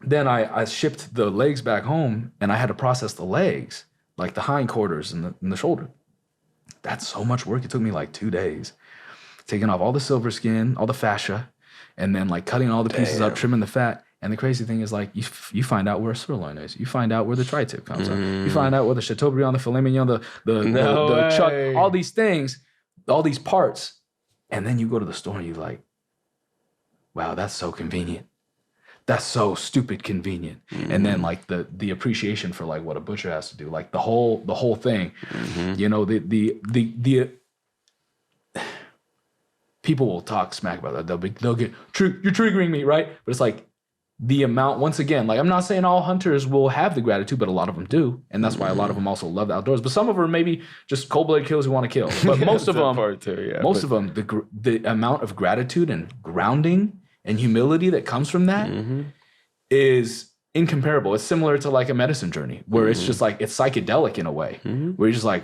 S1: Then I shipped the legs back home, and I had to process the legs, like the hindquarters and the shoulder. That's so much work. It took me like 2 days, taking off all the silver skin, all the fascia, and then like cutting all the pieces up, trimming the fat. And the crazy thing is, like, you find out where a sirloin is. You find out where the tri-tip comes up. You find out where the Chateaubriand, the filet mignon, the chuck, all these things, all these parts. And then you go to the store and you're like, wow, that's so convenient. That's so stupid convenient. And then like the appreciation for like what a butcher has to do, like the whole thing. You know, the people will talk smack about that. They'll get you're triggering me, right? But it's like the amount, once again, like, I'm not saying all hunters will have the gratitude, but a lot of them do. And that's why a lot of them also love the outdoors. But some of them are maybe just cold-blooded killers who want to kill. But most of them, the amount of gratitude and grounding and humility that comes from that is incomparable. It's similar to like a medicine journey where it's just like, it's psychedelic in a way, where you're just like,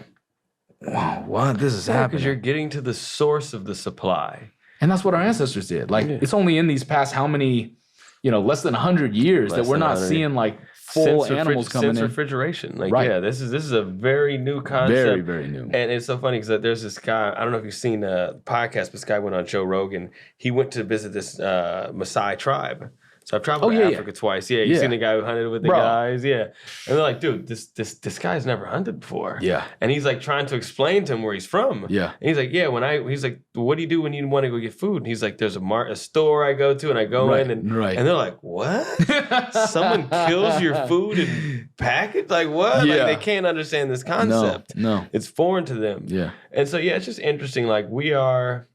S1: wow, what? This is happening.
S2: Because you're getting to the source of the supply.
S1: And that's what our ancestors did. Like, it's only in these past how many, less than 100 years that we're not seeing like full animals coming in.
S2: Since refrigeration. Like, this is a very new concept.
S1: Very, very new.
S2: And it's so funny because there's this guy, I don't know if you've seen the podcast, but this guy went on Joe Rogan. He went to visit this Maasai tribe. So I've traveled to Africa twice. Yeah, you've seen the guy who hunted with the guys. Yeah. And they're like, dude, this guy's never hunted before.
S1: Yeah.
S2: And he's like trying to explain to him where he's from.
S1: Yeah.
S2: And he's like, he's like, what do you do when you want to go get food? And he's like, there's a store I go to, and I go in and they're like, what? Someone kills your food and pack it? Like what?
S1: Yeah.
S2: Like they can't understand this concept.
S1: No.
S2: It's foreign to them.
S1: Yeah.
S2: And so it's just interesting. Like we're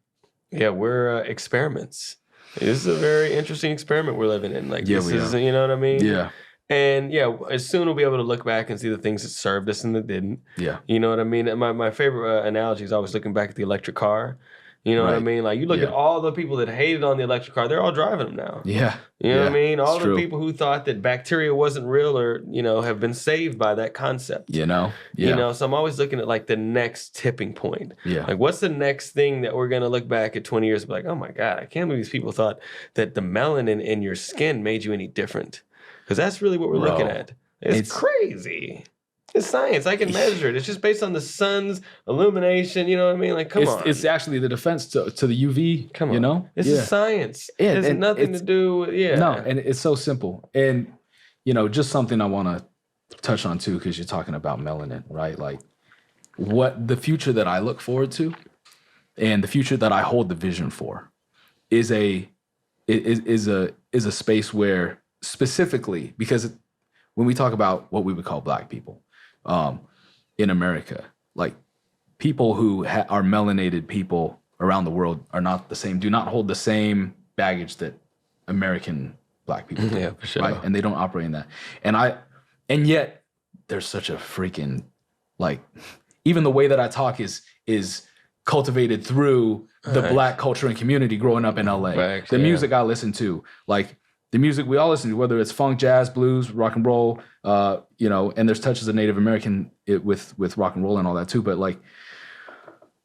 S2: experiments. This is a very interesting experiment we're living in. Like, this is, you know what I mean?
S1: Yeah.
S2: And as soon we'll be able to look back and see the things that served us and that didn't.
S1: Yeah.
S2: You know what I mean? And my favorite analogy is always looking back at the electric car. You know what I mean? Like, you look at all the people that hated on the electric car, they're all driving them now.
S1: Yeah.
S2: You know what I mean? All the people who thought that bacteria wasn't real or, have been saved by that concept.
S1: Yeah.
S2: So I'm always looking at like the next tipping point.
S1: Yeah.
S2: Like, what's the next thing that we're going to look back at 20 years and be like, oh my God, I can't believe these people thought that the melanin in your skin made you any different. Because that's really what we're looking at. It's crazy. It's science. I can measure it. It's just based on the sun's illumination. You know what I mean? Like, come on.
S1: It's actually the defense to the UV.
S2: Come on. This is science. It has nothing to do with, No,
S1: and it's so simple. And, just something I want to touch on too, because you're talking about melanin, right? Like, what the future that I look forward to and the future that I hold the vision for is a space where specifically, because when we talk about what we would call Black people in America, like people who are melanated people around the world are not the same, do not hold the same baggage that American Black people do,
S2: yeah, for sure.
S1: right? And they don't operate in that. And yet there's such a freaking, like, even the way that I talk is cultivated through the Black culture and community growing up in LA.
S2: Facts,
S1: the music I listen to, like the music we all listen to, whether it's funk, jazz, blues, rock and roll, and there's touches of Native American with rock and roll and all that too. But like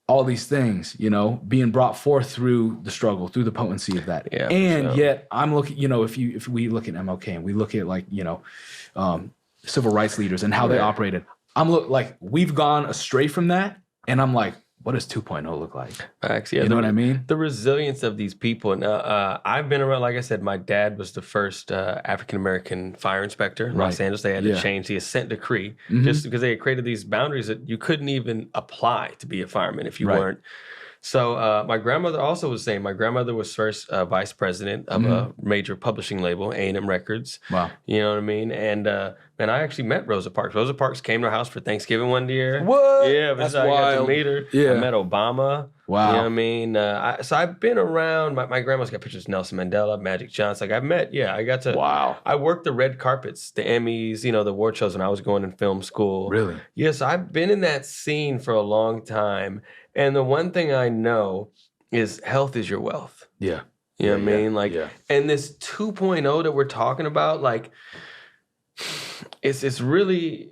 S1: all these things, being brought forth through the struggle, through the potency of that.
S2: Yeah,
S1: and yet I'm looking, if we look at MLK and we look at like, civil rights leaders and how they operated, like we've gone astray from that. And I'm like, what does 2.0 look like?
S2: Facts, yeah.
S1: You know what I mean?
S2: The resilience of these people. Now, I've been around, like I said, my dad was the first African-American fire inspector in Los Angeles. They had to change the assent decree just because they had created these boundaries that you couldn't even apply to be a fireman if you weren't. So my grandmother also was saying, my grandmother was first vice president of a major publishing label, A&M Records.
S1: Wow.
S2: You know what I mean? And I actually met Rosa Parks. Rosa Parks came to our house for Thanksgiving one year.
S1: What?
S2: Yeah,
S1: That's
S2: I got to
S1: wild.
S2: meet her.
S1: Yeah.
S2: I met Obama.
S1: Wow.
S2: You know what I mean? So I've been around. My grandma's got pictures of Nelson Mandela, Magic Johnson. Like I've met, I got to.
S1: Wow.
S2: I worked the red carpets, the Emmys, the award shows when I was going in film school.
S1: Really?
S2: Yes, I've been in that scene for a long time. And the one thing I know is health is your wealth.
S1: Yeah.
S2: You know what I mean? Like,
S1: yeah.
S2: and this 2.0 that we're talking about, like, it's really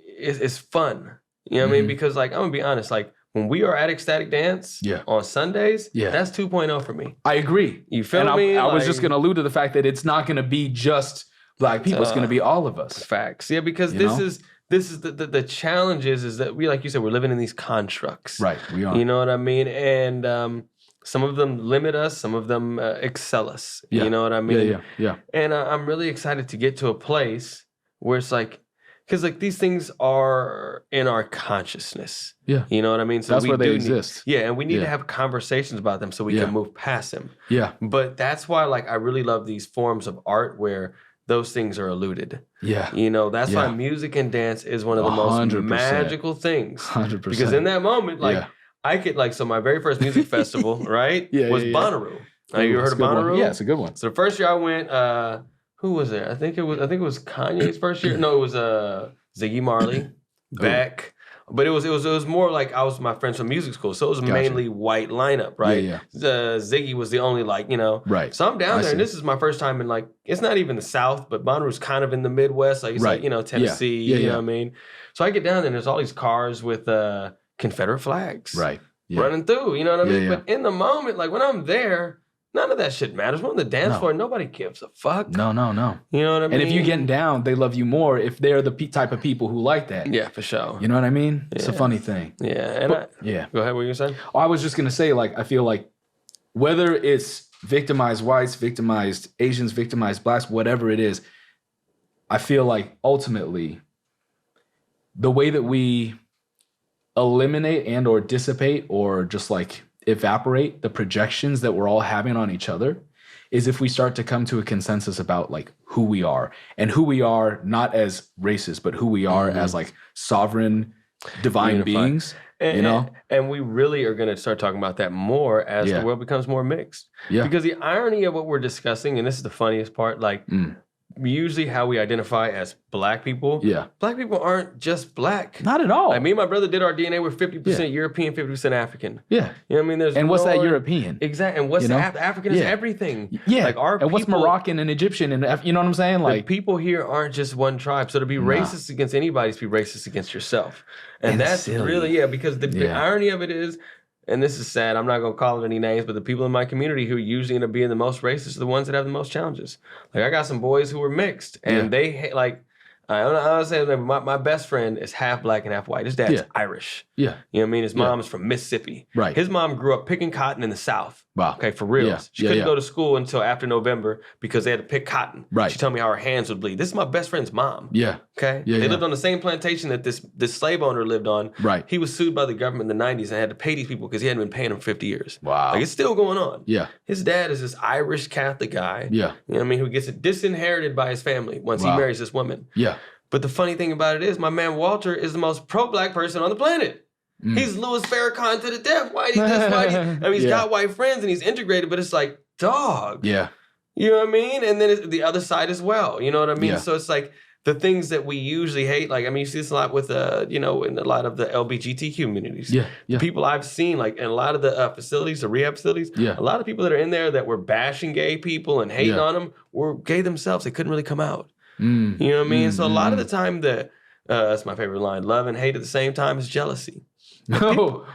S2: fun. You know what I mean? Because like, I'm gonna be honest, like when we are at Ecstatic Dance on Sundays, that's 2.0 for me.
S1: I agree.
S2: You feel me?
S1: I was just gonna allude to the fact that it's not gonna be just Black people, it's gonna be all of us.
S2: Facts. Yeah, because this is the challenge is that we, like you said, we're living in these constructs.
S1: Right, we are.
S2: You know what I mean? And some of them limit us, some of them excel us.
S1: Yeah.
S2: You know what I mean?
S1: Yeah.
S2: And I'm really excited to get to a place where it's like, because like these things are in our consciousness.
S1: Yeah.
S2: You know what I mean? So
S1: that's where they exist.
S2: And we need to have conversations about them so we can move past them.
S1: Yeah.
S2: But that's why like I really love these forms of art where those things are eluded.
S1: Yeah.
S2: That's why music and dance is one of the most
S1: 100%.
S2: magical things.
S1: 100%.
S2: Because in that moment, like I could like, so my very first music festival, right? Was Bonnaroo. You heard of Bonnaroo?
S1: Yeah, it's a good one.
S2: So the first year I went, who was there? I think it was Kanye's first year. No, it was Ziggy Marley, Beck. But it was more like I was my friends from music school, so it was mainly white lineup, right?
S1: Yeah.
S2: Ziggy was the only
S1: Right.
S2: So I'm down there, and this is my first time in like it's not even the South, but Bonnaroo's kind of in the Midwest, like it's like Tennessee, you know what I mean? So I get down there, and there's all these cars with Confederate flags, running through, you know what I mean? But in the moment, like when I'm there, none of that shit matters. We're on the dance floor. Nobody gives a fuck.
S1: No.
S2: You know what I mean?
S1: And if you're getting down, they love you more if they're the type of people who like that.
S2: Yeah, for sure.
S1: You know what I mean? It's a funny thing.
S2: Yeah. And
S1: Go
S2: ahead. What were you saying?
S1: I was just going to say, like, I feel like whether it's victimized whites, victimized Asians, victimized Blacks, whatever it is, I feel like ultimately the way that we eliminate and or dissipate or just like evaporate the projections that we're all having on each other is if we start to come to a consensus about like who we are and who we are, not as races, but who we are as like sovereign divine beings,
S2: and we really are going to start talking about that more as the world becomes more mixed. Because the irony of what we're discussing, and this is the funniest part, like usually how we identify as Black people. Black people aren't just Black.
S1: Not at all.
S2: Like me and my brother did our DNA. We're 50% European, 50% African.
S1: Yeah.
S2: You know what I mean? There's
S1: what's that European?
S2: Exactly. And what's African is everything.
S1: Yeah.
S2: Like our
S1: and what's Moroccan and Egyptian and you know what I'm saying? Like
S2: people here aren't just one tribe. So to be racist against anybody is to be racist against yourself. And that's
S1: silly.
S2: Really, because the irony of it is, and this is sad, I'm not going to call it any names, but the people in my community who usually end up being the most racist are the ones that have the most challenges. Like, I got some boys who were mixed, and they, like, I don't say my best friend is half Black and half white. His dad's Irish.
S1: Yeah.
S2: You know what I mean? His mom is from Mississippi.
S1: Right.
S2: His mom grew up picking cotton in the South.
S1: Wow.
S2: Okay, for real.
S1: Yeah.
S2: She couldn't go to school until after November because they had to pick cotton.
S1: Right.
S2: She told me how her hands would bleed. This is my best friend's mom.
S1: Yeah.
S2: Okay.
S1: Yeah,
S2: they lived on the same plantation that this slave owner lived on.
S1: Right.
S2: He was sued by the government in the 90s and had to pay these people because he hadn't been paying them for 50 years.
S1: Wow.
S2: Like, it's still going on.
S1: Yeah.
S2: His dad is this Irish Catholic guy.
S1: Yeah.
S2: You know what I mean? Who gets it disinherited by his family once he marries this woman.
S1: Yeah.
S2: But the funny thing about it is my man Walter is the most pro-black person on the planet. He's Louis Farrakhan to the death. Whitey this, Whitey. I mean, he's got white friends and he's integrated, but it's like, dog.
S1: Yeah.
S2: You know what I mean? And then it's the other side as well. You know what I mean?
S1: Yeah.
S2: So it's like the things that we usually hate. Like, I mean, you see this a lot with, in a lot of the LGBTQ communities.
S1: Yeah. Yeah.
S2: The people I've seen, like in a lot of the facilities, the rehab facilities, a lot of people that are in there that were bashing gay people and hating on them were gay themselves. They couldn't really come out. You know what I mean? So a lot of the time that's my favorite line, love and hate at the same time is jealousy. Because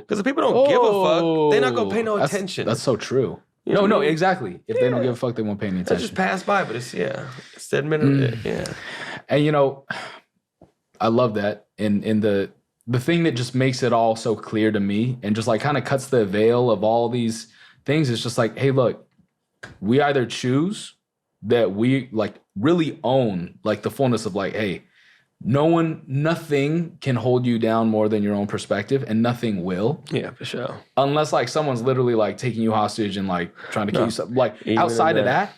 S2: if people don't give a fuck, they're not gonna pay no attention.
S1: That's so true.
S2: You know
S1: no,
S2: what I mean?
S1: exactly. If they don't give a fuck, they won't pay any
S2: They
S1: attention.
S2: just pass by, but it's that minute,
S1: And I love that. And the thing that just makes it all so clear to me and just like kind of cuts the veil of all these things is just like, hey, look, we either choose that we like really own like the fullness of like, hey, nothing can hold you down more than your own perspective, and nothing will.
S2: Yeah, for sure.
S1: Unless like someone's literally like taking you hostage and like trying to kill you. Like
S2: even
S1: outside of that,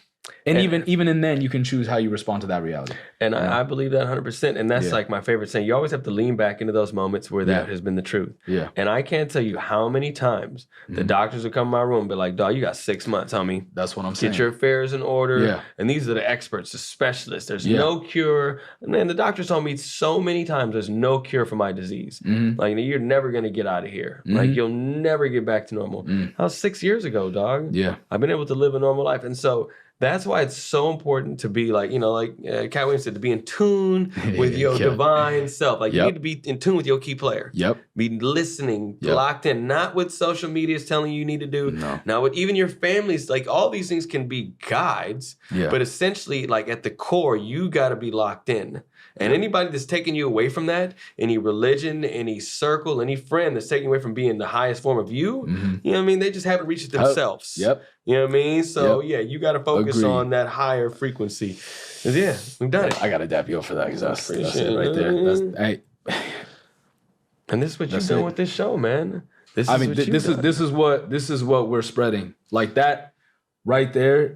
S1: and
S2: And-
S1: even in then, you can choose how you respond to that reality.
S2: And I believe that 100%. And that's like my favorite saying. You always have to lean back into those moments where that has been the truth.
S1: Yeah.
S2: And I can't tell you how many times the doctors would come in my room and be like, dog, you got 6 months, homie.
S1: That's what I'm saying.
S2: Get your affairs in order.
S1: Yeah.
S2: And these are the experts, the specialists. There's no cure. And man, the doctors told me so many times there's no cure for my disease. Like, you're never going to get out of here. Like, you'll never get back to normal. That was 6 years ago, dog.
S1: Yeah.
S2: I've been able to live a normal life. And so that's why it's so important to be like, Cat Williams said, to be in tune with your divine self. Like, you need to be in tune with your key player.
S1: Yep.
S2: Be listening, locked in, not what social media is telling you need to do.
S1: No.
S2: Now, with even your families, like all these things can be guides, but essentially, like at the core, you got to be locked in. And anybody that's taking you away from that, any religion, any circle, any friend that's taking you away from being the highest form of you, you know what I mean? They just haven't reached it themselves.
S1: Yep.
S2: You know what I mean? So, you got to focus on that higher frequency. 'Cause, we've done it.
S1: I got to dap you up for that because that's
S2: Appreciate
S1: it right there.
S2: And this is what you're doing with this show, man. This is what we're spreading.
S1: Like that right there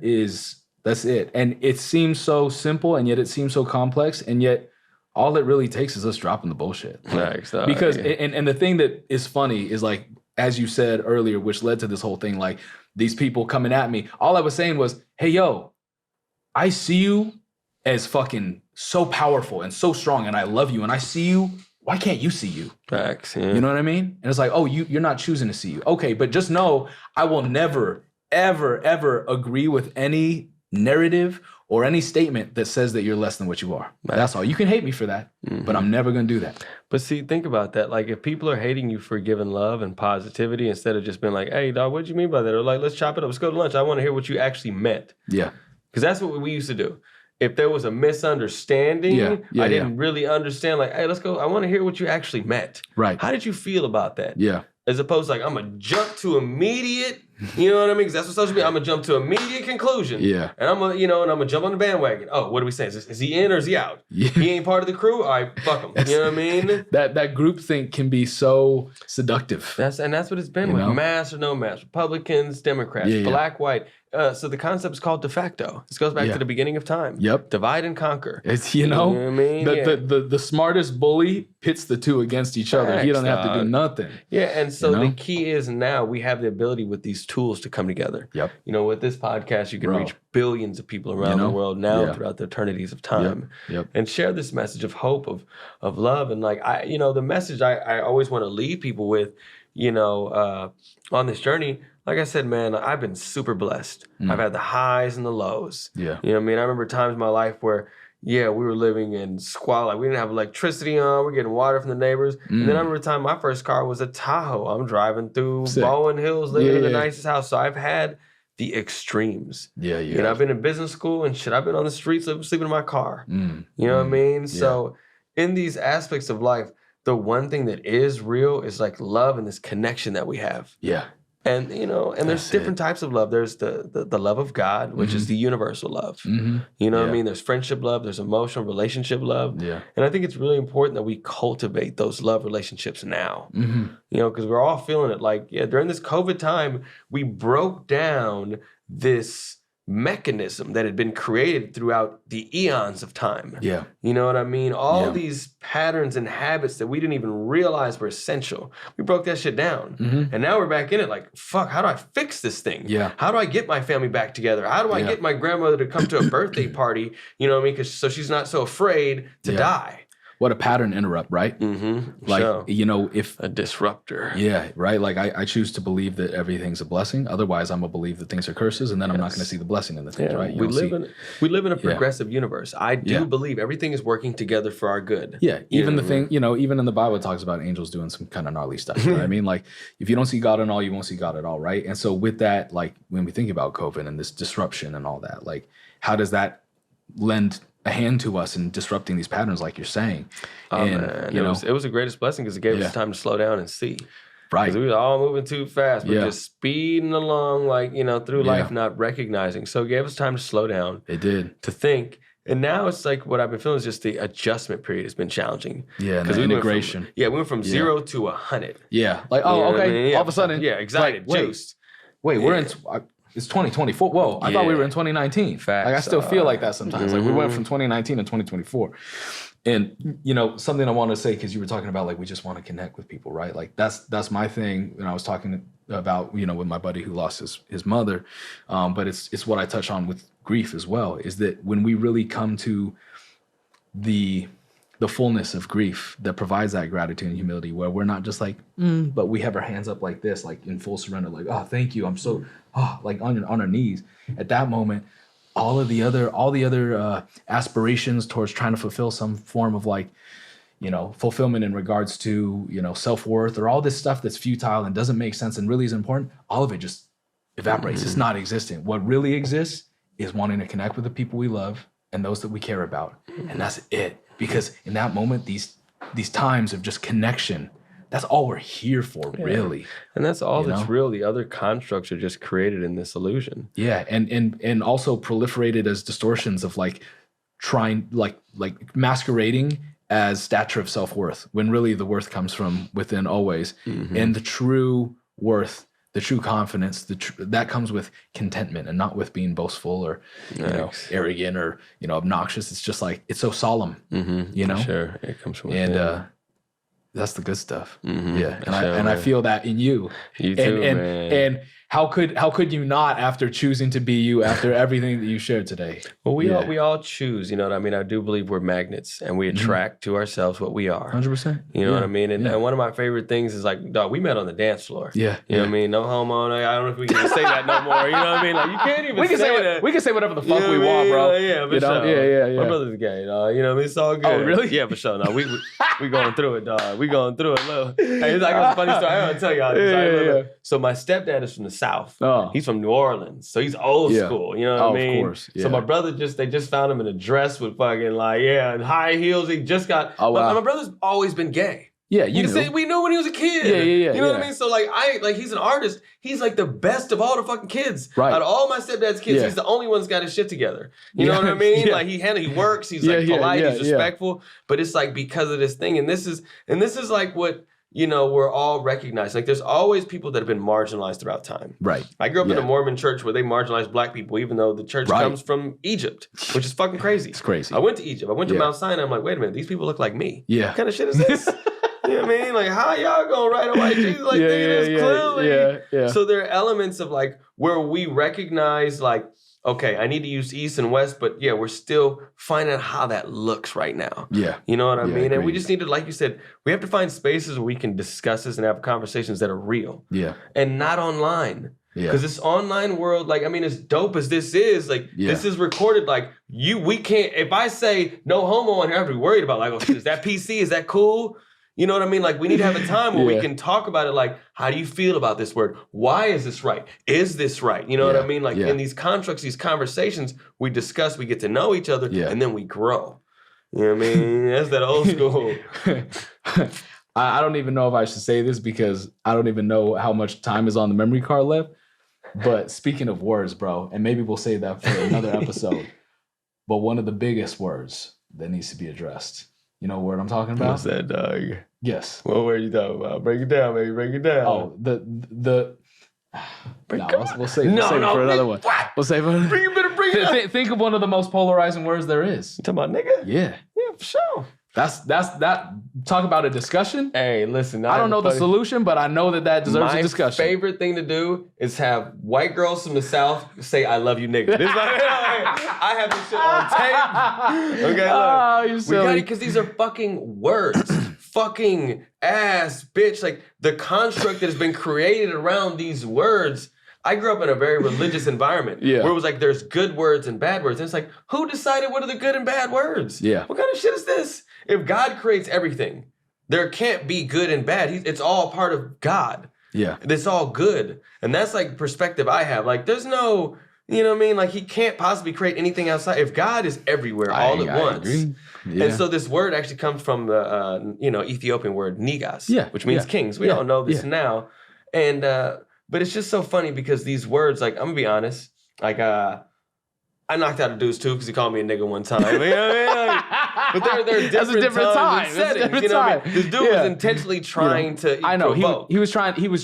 S1: that's it. And it seems so simple and yet it seems so complex, and yet all it really takes is us dropping the bullshit. Because and the thing that is funny is like, as you said earlier, which led to this whole thing, like these people coming at me, all I was saying was, hey, yo, I see you as fucking so powerful and so strong, and I love you, and I see you. Why can't you see you?
S2: Facts. Yeah.
S1: You know what I mean? And it's like, oh, you're not choosing to see you. Okay, but just know I will never, ever, ever agree with any narrative or any statement that says that you're less than what you are. Right. That's all. You can hate me for that, but I'm never going to do that.
S2: But see, think about that. Like, if people are hating you for giving love and positivity instead of just being like, hey, dog, what do you mean by that? Or like, let's chop it up. Let's go to lunch. I want to hear what you actually meant.
S1: Yeah.
S2: Because that's what we used to do. If there was a misunderstanding, I didn't really understand, like, hey, let's go. I want to hear what you actually meant.
S1: Right.
S2: How did you feel about that?
S1: Yeah.
S2: As opposed to like, I'm going to jump to immediate, you know what I mean? Because that's what social media, I'm going to jump to immediate conclusion. Yeah. And I'm going to jump on the bandwagon. Oh, what are we saying? Is he in or is he out? Yeah. He ain't part of the crew? All right, fuck him. You know what I mean?
S1: That groupthink can be so seductive.
S2: That's what it's been with mass or no mass, Republicans, Democrats, black, white. So the concept is called de facto. This goes back to the beginning of time.
S1: Yep.
S2: Divide and conquer.
S1: It's, you know what I mean? The smartest bully pits the two against each other. He doesn't have to do nothing.
S2: Yeah, and so the key is now we have the ability with these tools to come together.
S1: Yep.
S2: You know, with this podcast, you can reach billions of people around the world now and throughout the eternities of time.
S1: Yep.
S2: And share this message of hope, of love. And like, the message I always want to leave people with, on this journey, like I said, man, I've been super blessed. I've had the highs and the lows.
S1: Yeah.
S2: You know what I mean? I remember times in my life where, we were living in squalor. Like, we didn't have electricity on. We're getting water from the neighbors. And then I remember the time my first car was a Tahoe. I'm driving through Bowen Hills, living in the nicest house. So I've had the extremes. Yeah. I've been in business school and shit. I've been on the streets sleeping in my car. You know what I mean? Yeah. So in these aspects of life, the one thing that is real is like love and this connection that we have.
S1: Yeah.
S2: And, there's different types of love. There's the love of God, which is the universal love. You know what I mean? There's friendship love. There's emotional relationship love.
S1: Yeah.
S2: And I think it's really important that we cultivate those love relationships now. Because we're all feeling it. Like, during this COVID time, we broke down this mechanism that had been created throughout the eons of time.
S1: Yeah.
S2: You know what I mean? All these patterns and habits that we didn't even realize were essential. We broke that shit down. And now we're back in it like, fuck, how do I fix this thing?
S1: Yeah.
S2: How do I get my family back together? How do I get my grandmother to come to a birthday party? You know what I mean? So she's not so afraid to die.
S1: What a pattern interrupt, right? Like, if
S2: a disruptor.
S1: Yeah, right. Like I choose to believe that everything's a blessing. Otherwise, I'm gonna believe that things are curses, and then I'm not gonna see the blessing in the things, right?
S2: We live in a progressive universe. I do believe everything is working together for our good.
S1: Yeah, even even in the Bible, it talks about angels doing some kind of gnarly stuff. You know what I mean? Like, if you don't see God in all, you won't see God at all, right? And so with that, like when we think about COVID and this disruption and all that, like how does that lend a hand to us in disrupting these patterns, like you're saying?
S2: Man, it was the greatest blessing because it gave us time to slow down and see.
S1: Right.
S2: Because we were all moving too fast. We're just speeding along, like, through life, not recognizing. So it gave us time to slow down.
S1: It did.
S2: To think. And now it's like what I've been feeling is just the adjustment period has been challenging.
S1: Yeah, and the integration.
S2: We went from 0 to 100.
S1: Yeah. Like, okay, all of a sudden.
S2: Yeah, excited, juiced.
S1: Wait, we're in... It's 2024. Whoa, I thought we were in 2019.
S2: Facts.
S1: Like I still feel like that sometimes. Like we went from 2019 to 2024. And something I want to say, because you were talking about like we just want to connect with people, right? Like that's my thing. And I was talking about with my buddy who lost his mother, but it's what I touch on with grief as well. Is that when we really come to the fullness of grief that provides that gratitude and humility, where we're not just like, but we have our hands up like this, like in full surrender, like, oh, thank you. I'm so, like on our knees. At that moment, all the other aspirations towards trying to fulfill some form of like, fulfillment in regards to, self-worth or all this stuff that's futile and doesn't make sense and really is important, all of it just evaporates. It's not existent. What really exists is wanting to connect with the people we love and those that we care about. And that's it. Because in that moment, these times of just connection, that's all we're here for, really.
S2: And that's all that's real. The other constructs are just created in this illusion.
S1: Yeah, and also proliferated as distortions of like trying, like masquerading as stature of self-worth, when really the worth comes from within always. And the true worth, the true confidence, that comes with contentment and not with being boastful or arrogant or obnoxious. It's just like it's so solemn,
S2: For sure, it comes from
S1: and that's the good stuff. Yeah, and I feel that in you.
S2: You too, man.
S1: And how could you not, after choosing to be you, after everything that you shared today?
S2: Well, we all choose. You know what I mean? I do believe we're magnets, and we attract to ourselves what we are.
S1: 100%.
S2: You know what I mean? And one of my favorite things is like, dog, we met on the dance floor.
S1: Yeah.
S2: You know what I mean? No homo. I don't know if we can say that no more. You know what I mean? Like, you can't even say that.
S1: We can say whatever the fuck we want, bro.
S2: Yeah, for sure.
S1: Yeah.
S2: My brother's gay, dog. You know what I mean? It's all good.
S1: Oh, really?
S2: Yeah, for sure. No, we going through it, dog. We going through it, little. Hey, it's like a funny story. I gotta tell y'all this.
S1: Yeah.
S2: So my stepdad is from the South.
S1: Oh.
S2: He's from New Orleans, so he's old school. You know what I mean?
S1: Of course. Yeah.
S2: So my brother they just found him in a dress with fucking and high heels. He just got.
S1: Oh, wow.
S2: My brother's always been gay.
S1: Yeah, you knew.
S2: We knew when he was a kid.
S1: Yeah.
S2: You know what I mean? So he's an artist. He's like the best of all the fucking kids.
S1: Right.
S2: Out of all my stepdad's kids, he's the only one that's got his shit together. You know what I mean?
S1: Yeah.
S2: Like he works. He's like polite. He's respectful. But it's like because of this thing, and this is like what. We're all recognized. Like, there's always people that have been marginalized throughout time.
S1: Right.
S2: I grew up in a Mormon church where they marginalized black people, even though the church comes from Egypt, which is fucking crazy.
S1: It's crazy.
S2: I went to Egypt. I went to Mount Sinai. I'm like, wait a minute, these people look like me.
S1: Yeah.
S2: What kind of shit is this? You know what I mean? Like, how y'all gonna write a white Jesus like this? Clearly.
S1: Yeah.
S2: So there are elements of like where we recognize like, okay, I need to use East and West, but we're still finding out how that looks right now.
S1: Yeah.
S2: You know what I mean? And we just need to, like you said, we have to find spaces where we can discuss this and have conversations that are real.
S1: Yeah.
S2: And not online.
S1: Yeah.
S2: Because this online world, as dope as this is, this is recorded, we can't, if I say no homo on here, I have to be worried about, is that PC? Is that cool? You know what I mean? We need to have a time where we can talk about it. How do you feel about this word? Why is this right? Is this right? You know what I mean? In these constructs, these conversations, we discuss, we get to know each other, and then we grow. You know what I mean? That's that old school.
S1: I don't even know if I should say this because I don't even know how much time is on the memory card left. But speaking of words, bro, and maybe we'll save that for another episode. But one of the biggest words that needs to be addressed. You know what word I'm talking about?
S2: What's that, dog?
S1: Yes.
S2: What word you talking about? Break it down, baby. Break it down.
S1: Oh, we'll save it for another one.
S2: What?
S1: We'll save it.
S2: You better bring it up.
S1: Think of one of the most polarizing words there is.
S2: You talking about nigga?
S1: Yeah.
S2: Yeah, for sure.
S1: That's that. Talk about a discussion.
S2: Hey, listen.
S1: I don't know the solution, but I know that deserves a discussion.
S2: My favorite thing to do is have white girls from the South say, "I love you, nigga." I have this shit on tape. Okay, look.
S1: Oh, you're silly.
S2: We got it because these are fucking words. Fucking ass, bitch. Like the construct that has been created around these words. I grew up in a very religious environment where it was like there's good words and bad words. And it's like, who decided what are the good and bad words?
S1: Yeah.
S2: What kind of shit is this? If God creates everything, there can't be good and bad. It's all part of God.
S1: Yeah.
S2: It's all good. And that's like perspective I have. Like there's no, you know what I mean? Like he can't possibly create anything outside. If God is everywhere all at once.
S1: Agree. Yeah.
S2: And so this word actually comes from the, Ethiopian word negas, which means kings. We all know this now. And, but it's just so funny because these words, like, I'm gonna be honest, like, I knocked out a dude's too because he called me a nigga one time. You know what I mean? But they're different times and settings. You know what I mean? This dude was intentionally trying to provoke.
S1: He was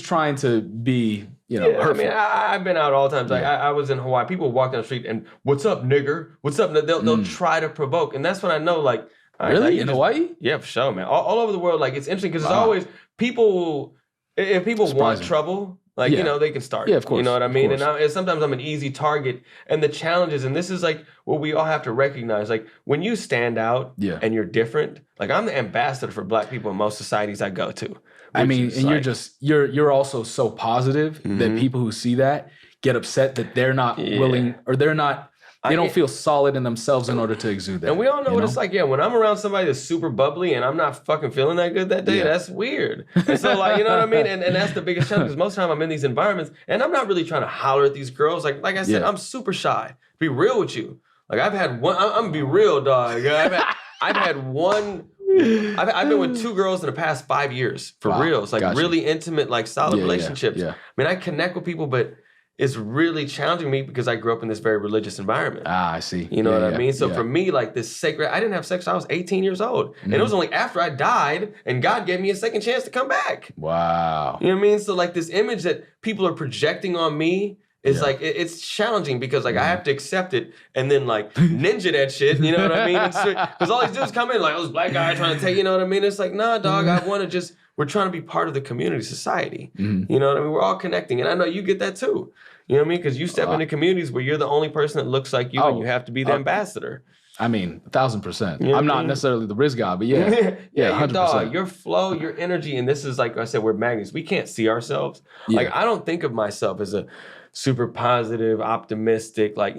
S1: trying to be, hurtful.
S2: I mean, I've been out all times. Like I was in Hawaii. People walk down the street and what's up, nigger? What's up? They'll try to provoke, and that's when I know, like,
S1: really in Hawaii?
S2: Yeah, for sure, man. All over the world, like it's interesting because it's always people. If people want trouble. Like, they can start.
S1: Yeah, of course.
S2: You know what I mean? And sometimes I'm an easy target. And the challenges, and this is like what we all have to recognize. Like when you stand out and you're different, like I'm the ambassador for Black people in most societies I go to.
S1: I mean, and you're also so positive that people who see that get upset that they're not willing or they don't feel solid in themselves in order to exude that.
S2: And we all know what it's like. Yeah, when I'm around somebody that's super bubbly and I'm not fucking feeling that good that day, that's weird. And so, like, you know what I mean? And that's the biggest challenge because most of the time I'm in these environments and I'm not really trying to holler at these girls. Like I said, I'm super shy. Be real with you. Like I've had one. I'm gonna be real, dog. I've had one. I've been with 2 girls in the past 5 years for real. It's like really intimate, like solid relationships.
S1: Yeah.
S2: I mean, I connect with people, but it's really challenging me because I grew up in this very religious environment.
S1: I see.
S2: You know what I mean? So for me, like this sacred, I didn't have sex till I was 18 years old. And it was only after I died and God gave me a second chance to come back.
S1: Wow.
S2: You know what I mean? So like this image that people are projecting on me is like, it's challenging because like I have to accept it and then like ninja that shit. You know what I mean? Because all these dudes come in like, oh, this black guy trying to take, you know what I mean? It's like, nah, dog, I want to we're trying to be part of the community, society. You know what I mean? We're all connecting. And I know you get that too. You know what I mean? Because you step into communities where you're the only person that looks like you and you have to be the ambassador.
S1: I mean, 1,000%.
S2: You know
S1: I'm not necessarily the Riz guy, but yeah, 100%.
S2: Dog, your flow, your energy, and this is like I said, we're magnets. We can't see ourselves. Like I don't think of myself as a super positive, optimistic, like,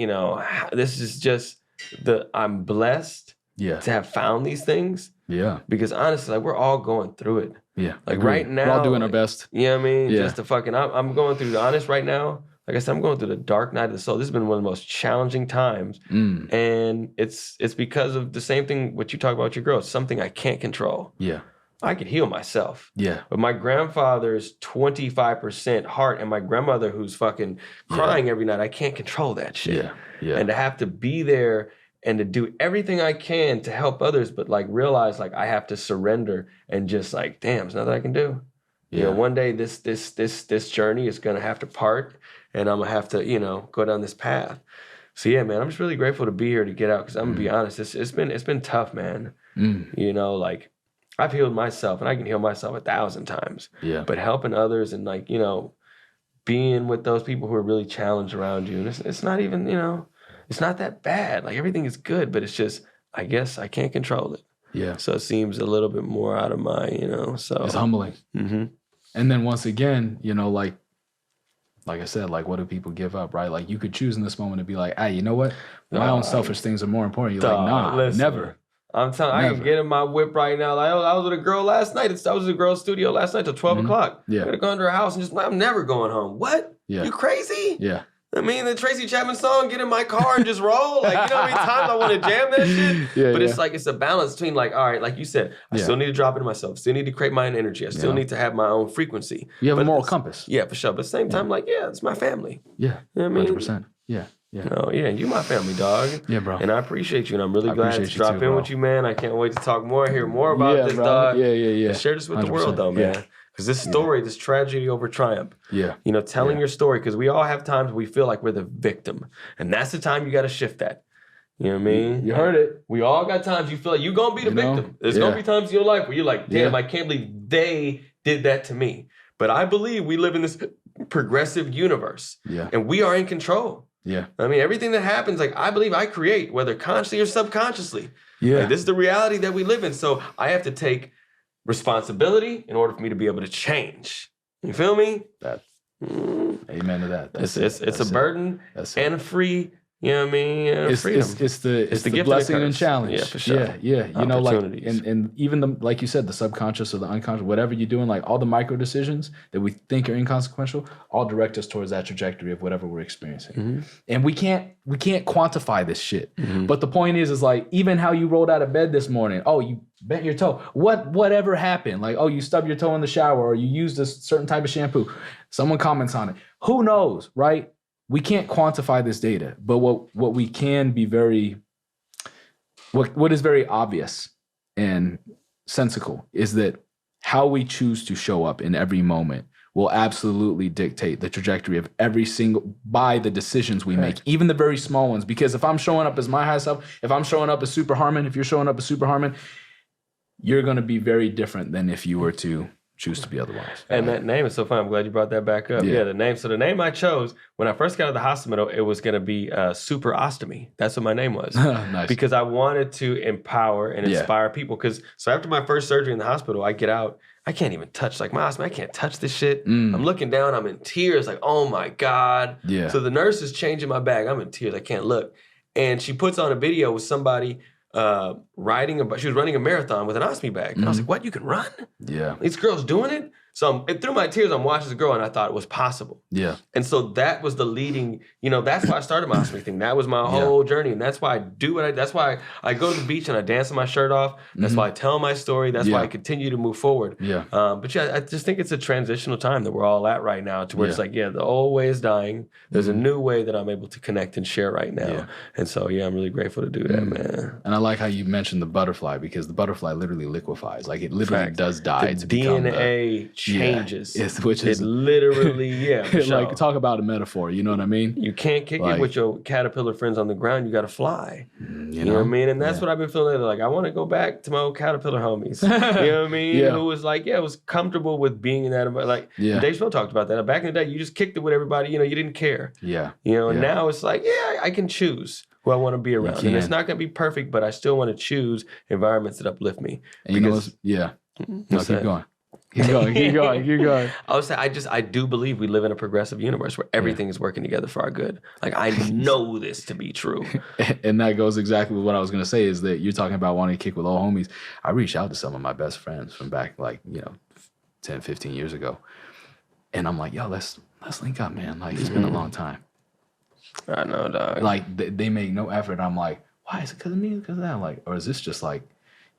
S2: this is just I'm blessed to have found these things. Yeah. Because honestly, like we're all going through it.
S1: Yeah.
S2: Like right now.
S1: We're all doing our best.
S2: You know what I mean? Yeah. Just to I'm going through, honest right now. Like I said, I'm going through the dark night of the soul. This has been one of the most challenging times. And it's because of the same thing, what you talk about with your girl. It's something I can't control. Yeah. I can heal myself. Yeah. But my grandfather's 25% heart and my grandmother who's fucking crying every night, I can't control that shit. Yeah. Yeah. And to have to be there and to do everything I can to help others, but like realize like I have to surrender and just like, damn, there's nothing I can do. Yeah. You know, one day this journey is gonna have to part and I'm gonna have to, go down this path. So yeah, man, I'm just really grateful to be here to get out because I'm gonna be honest, it's been tough, man. Like I've healed myself and I can heal myself 1,000 times. Yeah. But helping others and like, being with those people who are really challenged around you. And it's not even, it's not that bad. Like everything is good, but it's just, I guess I can't control it. Yeah. So it seems a little bit more out of my, so. It's humbling. And then once again, like I said, like what do people give up, right? Like you could choose in this moment to be like, hey, you know what? My own selfish things are more important. You're like, nah, listen, never. I'm telling you, I can get in my whip right now. Like I was with a girl last night. I was at a girl's studio last night till 12 o'clock. Yeah. I gotta go into her house and I'm never going home. What? Yeah. You crazy? Yeah. I mean, the Tracy Chapman song, get in my car and just roll. Like, you know how many times I want to jam that shit? But it's like, it's a balance between like, all right, like you said, I still need to drop into myself. Still need to create my own energy. I still need to have my own frequency.
S1: You have a moral compass.
S2: Yeah, for sure. But at the same time, like, it's my family.
S1: Yeah.
S2: You know what I mean?
S1: 100%. Yeah. Yeah.
S2: Oh, yeah, you my family, dog.
S1: Yeah, bro.
S2: And I appreciate you, and I'm really glad to drop in with you, man. I can't wait to talk more, hear more about this, dog.
S1: Yeah.
S2: And share this with the world, though, man. Because this story, this tragedy over triumph.
S1: Yeah.
S2: You know, telling your story, because we all have times we feel like we're the victim. And that's the time you got to shift that. You know what I mean?
S1: You heard it.
S2: We all got times you feel like you're going to be the victim. There's going to be times in your life where you're like, damn, I can't believe they did that to me. But I believe we live in this progressive universe.
S1: Yeah.
S2: And we are in control.
S1: Yeah.
S2: I mean, everything that happens, like, I believe I create, whether consciously or subconsciously.
S1: Yeah.
S2: Like, this is the reality that we live in. So I have to take responsibility in order for me to be able to change. You feel me?
S1: Amen to that.
S2: It's a burden and a free, you know what I mean?
S1: It's
S2: freedom.
S1: It's the blessing and challenge.
S2: Yeah, for sure.
S1: Yeah. You know, like, and even the, like you said, the subconscious or the unconscious, whatever you're doing, like all the micro decisions that we think are inconsequential, all direct us towards that trajectory of whatever we're experiencing. And we can't quantify this shit. But the point is like, even how you rolled out of bed this morning, oh, you bent your toe. Whatever happened? Like, oh, you stubbed your toe in the shower, or you used a certain type of shampoo. Someone comments on it. Who knows, right? We can't quantify this data, but what we can be what is very obvious and sensical is that how we choose to show up in every moment will absolutely dictate the trajectory of by the decisions we make, even the very small ones. Because if I'm showing up as my high self, if I'm showing up as Super Harmon, if you're showing up as Super Harmon, you're going to be very different than if you were to choose to be otherwise.
S2: And that name is so fun. I'm glad you brought that back up. Yeah, the name. So the name I chose when I first got out of the hospital, it was going to be Super Ostomy. That's what my name was.
S1: Nice.
S2: Because I wanted to empower and inspire people. So after my first surgery in the hospital, I get out. I can't even touch, like, my ostomy. I can't touch this shit. I'm looking down. I'm in tears. Like, oh my God.
S1: Yeah.
S2: So the nurse is changing my bag. I'm in tears. I can't look. And she puts on a video with somebody she was running a marathon with an ostomy bag. And I was like, what, you can run?
S1: Yeah.
S2: This girl's doing it? So through my tears, I'm watching this girl and I thought it was possible.
S1: Yeah.
S2: And so that was the leading, that's why I started my ostomy thing. That was my whole journey. And that's why I do that's why I go to the beach and I dance with my shirt off. That's why I tell my story. That's why I continue to move forward.
S1: Yeah.
S2: But I just think it's a transitional time that we're all at right now to where it's like, the old way is dying. There's a new way that I'm able to connect and share right now. Yeah. And so, I'm really grateful to do that, man.
S1: And I like how you mentioned the butterfly, because the butterfly literally liquefies. Like, it literally does die.
S2: The DNA changes.
S1: Which is
S2: literally,
S1: like, talk about a metaphor, you know what I mean?
S2: You can't kick it with your caterpillar friends on the ground. You got to fly. You know what I mean? And that's what I've been feeling lately. Like, I want to go back to my old caterpillar homies. You know what I mean? Who was like, was comfortable with being in that. Like, Dave Chappelle talked about that. Back in the day, you just kicked it with everybody. You didn't care. Yeah. And now it's like, I can choose who I want to be around. And it's not going to be perfect, but I still want to choose environments that uplift me.
S1: And no, keep going. Keep going.
S2: I would say I do believe we live in a progressive universe where everything is working together for our good. Like, I know this to be true.
S1: And that goes exactly with what I was going to say, is that you're talking about wanting to kick with old homies. I reached out to some of my best friends from back, 10, 15 years ago. And I'm like, yo, let's link up, man. Like, it's been a long time.
S2: I know, dog.
S1: Like, they make no effort. I'm like, why? Is it because of me? Because of that? I'm like, or is this just like,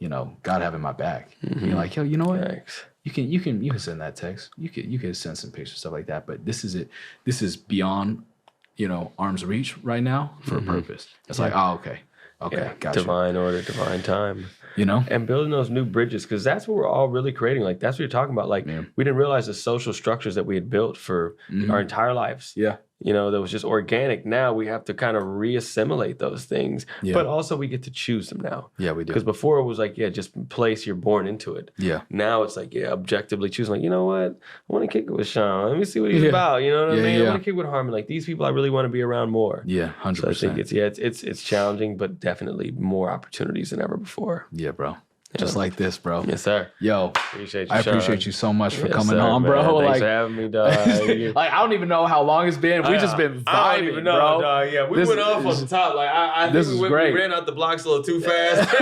S1: God having my back? You're like, yo, you know what?
S2: Thanks.
S1: You can send that text. You could send some pictures, stuff like that. But this is it. This is beyond, arm's reach right now for a purpose. It's like, oh, okay, gotcha.
S2: Divine order, divine time.
S1: And
S2: building those new bridges, because that's what we're all really creating. Like, that's what you're talking about. Like, we didn't realize the social structures that we had built for our entire lives. Yeah. That was just organic. Now we have to kind of reassimilate those things, but also we get to choose them now. Yeah, we do. Because before it was like, just place, you're born into it. Yeah. Now it's like, objectively choosing. Like, you know what? I want to kick it with Sean. Let me see what he's about. You know what I mean? I want to kick with Harmon. Like, these people I really want to be around more. Yeah, 100%. So I think it's challenging, but definitely more opportunities than ever before.
S1: Yeah, bro. Just like this, bro.
S2: Yes, sir.
S1: Yo,
S2: appreciate you,
S1: I appreciate you so much for coming on, bro.
S2: Man. Thanks for having me, dog.
S1: Like, I don't even know how long it's been. We just been vibing,
S2: I don't even know,
S1: bro.
S2: Dog. Yeah, we went off on the top. Like, I think we ran out the blocks a little too fast.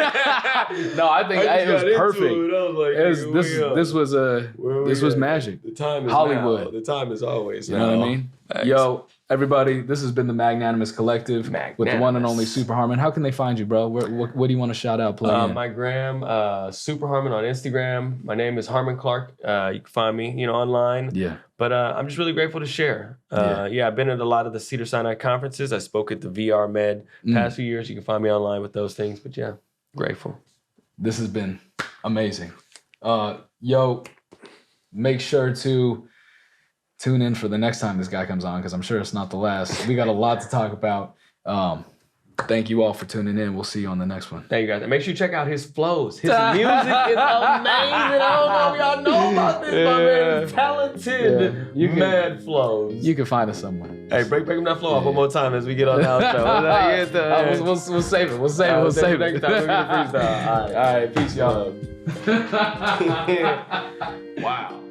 S1: No, I think it was perfect. This was magic.
S2: The time is
S1: Hollywood.
S2: Now. The time is always
S1: now.
S2: You
S1: know what I mean?
S2: Thanks.
S1: Yo, everybody, this has been the Magnanimous Collective with the one and only Super Harmon. How can they find you, bro? What do you want to shout out? Plug in?
S2: My gram, Super Harmon on Instagram. My name is Harmon Clarke. You can find me, online.
S1: Yeah.
S2: But I'm just really grateful to share. I've been at a lot of the Cedar Sinai conferences. I spoke at the VR Med past few years. You can find me online with those things. But yeah, grateful.
S1: This has been amazing. Yo, make sure to tune in for the next time this guy comes on, because I'm sure it's not the last. We got a lot to talk about. Thank you all for tuning in. We'll see you on the next one.
S2: Thank you guys. And make sure you check out his flows. His music is amazing. I don't know if y'all know about this, my man. He's talented.
S1: You can,
S2: mad flows.
S1: You can find us somewhere.
S2: Hey, break him that flow off one more time as we get on the outro.
S1: We'll save it. We'll save it.
S2: Next time we're gonna freestyle.
S1: All right. Peace, y'all.
S2: Wow.